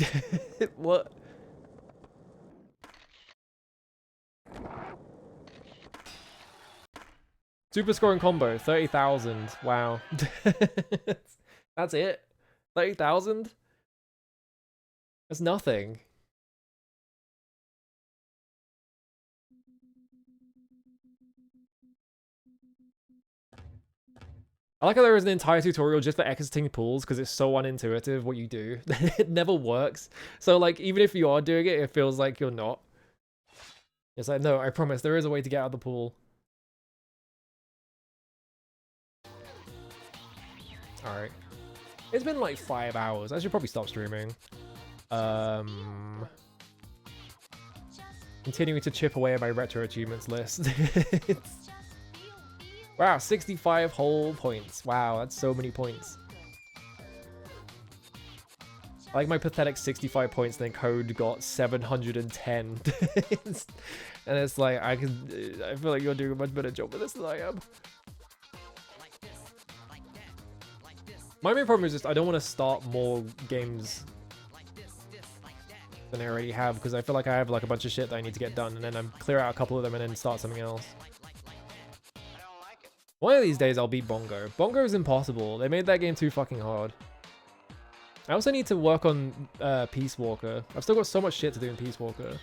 What? Super scoring combo, 30,000. Wow. That's it? 30,000? That's nothing. I like how there is an entire tutorial just for exiting pools because it's so unintuitive what you do. It never works. So like even if you are doing it, it feels like you're not. It's like, no, I promise there is a way to get out of the pool. Alright. It's been like 5 hours. I should probably stop streaming. Continuing to chip away at my retro achievements list. Wow, 65 whole points. Wow, that's so many points. I like my pathetic 65 points, then Code got 710. And it's like, I feel like you're doing a much better job with this than I am. My main problem is just I don't want to start more games than I already have, because I feel like I have like a bunch of shit that I need to get done, and then I'm clear out a couple of them and then start something else. One of these days I'll beat Bongo. Bongo is impossible. They made that game too fucking hard. I also need to work on Peace Walker. I've still got so much shit to do in Peace Walker.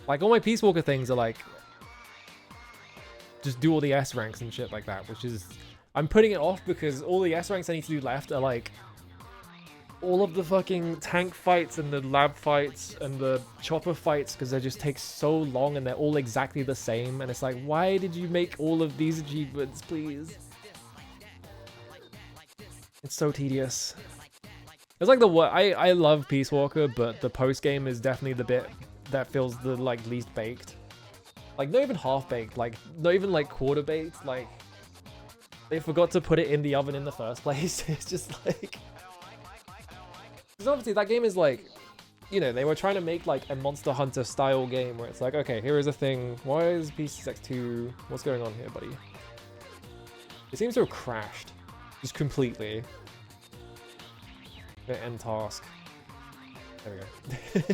Like all my Peace Walker things are like just do all the S ranks and shit like that, which is I'm putting it off because all the S ranks I need to do left are like all of the fucking tank fights and the lab fights and the chopper fights, because they just take so long and they're all exactly the same, and it's like, why did you make all of these achievements, please? It's so tedious. It's like I love Peace Walker, but the post game is definitely the bit that feels the like least baked. Like not even half baked, like not even like quarter baked. Like they forgot to put it in the oven in the first place. It's just like, because obviously that game is like, you know, they were trying to make like a Monster Hunter style game where it's like, okay, here is a thing. Why is PCX2? What's going on here, buddy? It seems to have crashed. Just completely. End task. There we go.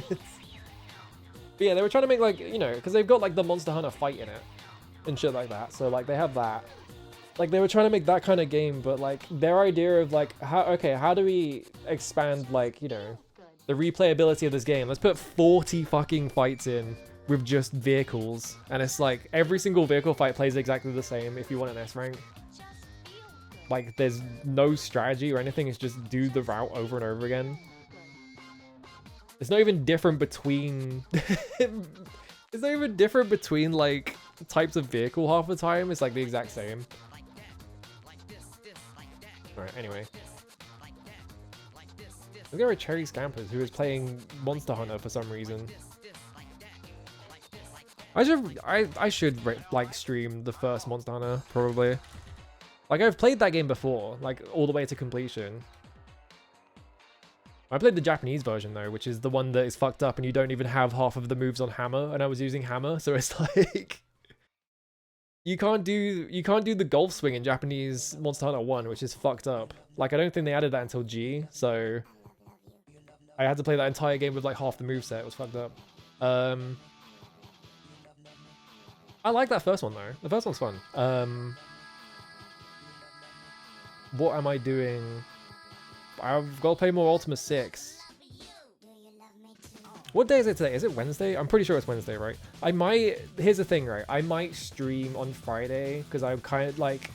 But yeah, they were trying to make like, you know, because they've got like the Monster Hunter fight in it and shit like that. So like they have that. Like they were trying to make that kind of game, but like their idea of like, how do we expand like, you know, the replayability of this game? Let's put 40 fucking fights in with just vehicles. And it's like every single vehicle fight plays exactly the same if you want an S rank. Like, there's no strategy or anything, it's just do the route over and over again. It's not even different between... it's not even different between, like, types of vehicle half the time. It's, like, the exact same. Alright, anyway. Look at Cherry Scampers, who is playing Monster Hunter for some reason. I should like, stream the first Monster Hunter, probably. Like, I've played that game before, like, all the way to completion. I played the Japanese version, though, which is the one that is fucked up and you don't even have half of the moves on hammer, and I was using hammer, so it's like... You can't do the golf swing in Japanese Monster Hunter 1, which is fucked up. Like, I don't think they added that until G, so... I had to play that entire game with, like, half the moveset. It was fucked up. I like that first one, though. The first one's fun. What am I doing? I've got to play more Ultima 6. What day is it today? Is it Wednesday? I'm pretty sure it's Wednesday, right? I might... Here's the thing, right? I might stream on Friday, because I'm kind of like...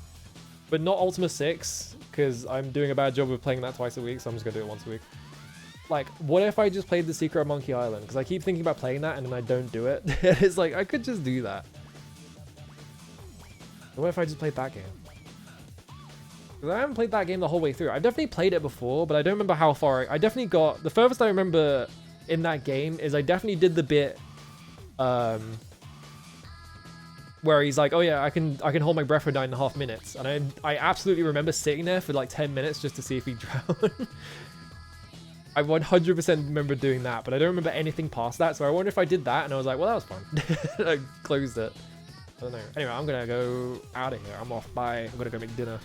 But not Ultima 6, because I'm doing a bad job of playing that twice a week, so I'm just going to do it once a week. Like, what if I just played The Secret of Monkey Island? Because I keep thinking about playing that, and then I don't do it. It's like, I could just do that. What if I just played that game? I haven't played that game the whole way through. I've definitely played it before, but I don't remember how far. I definitely got... The furthest I remember in that game is I definitely did the bit where he's like, oh yeah, I can hold my breath for 9.5 minutes. And I absolutely remember sitting there for like 10 minutes just to see if he drowned. I 100% remember doing that, but I don't remember anything past that. So I wonder if I did that and I was like, well, that was fun. I closed it. I don't know. Anyway, I'm going to go out of here. I'm off. Bye. I'm going to go make dinner.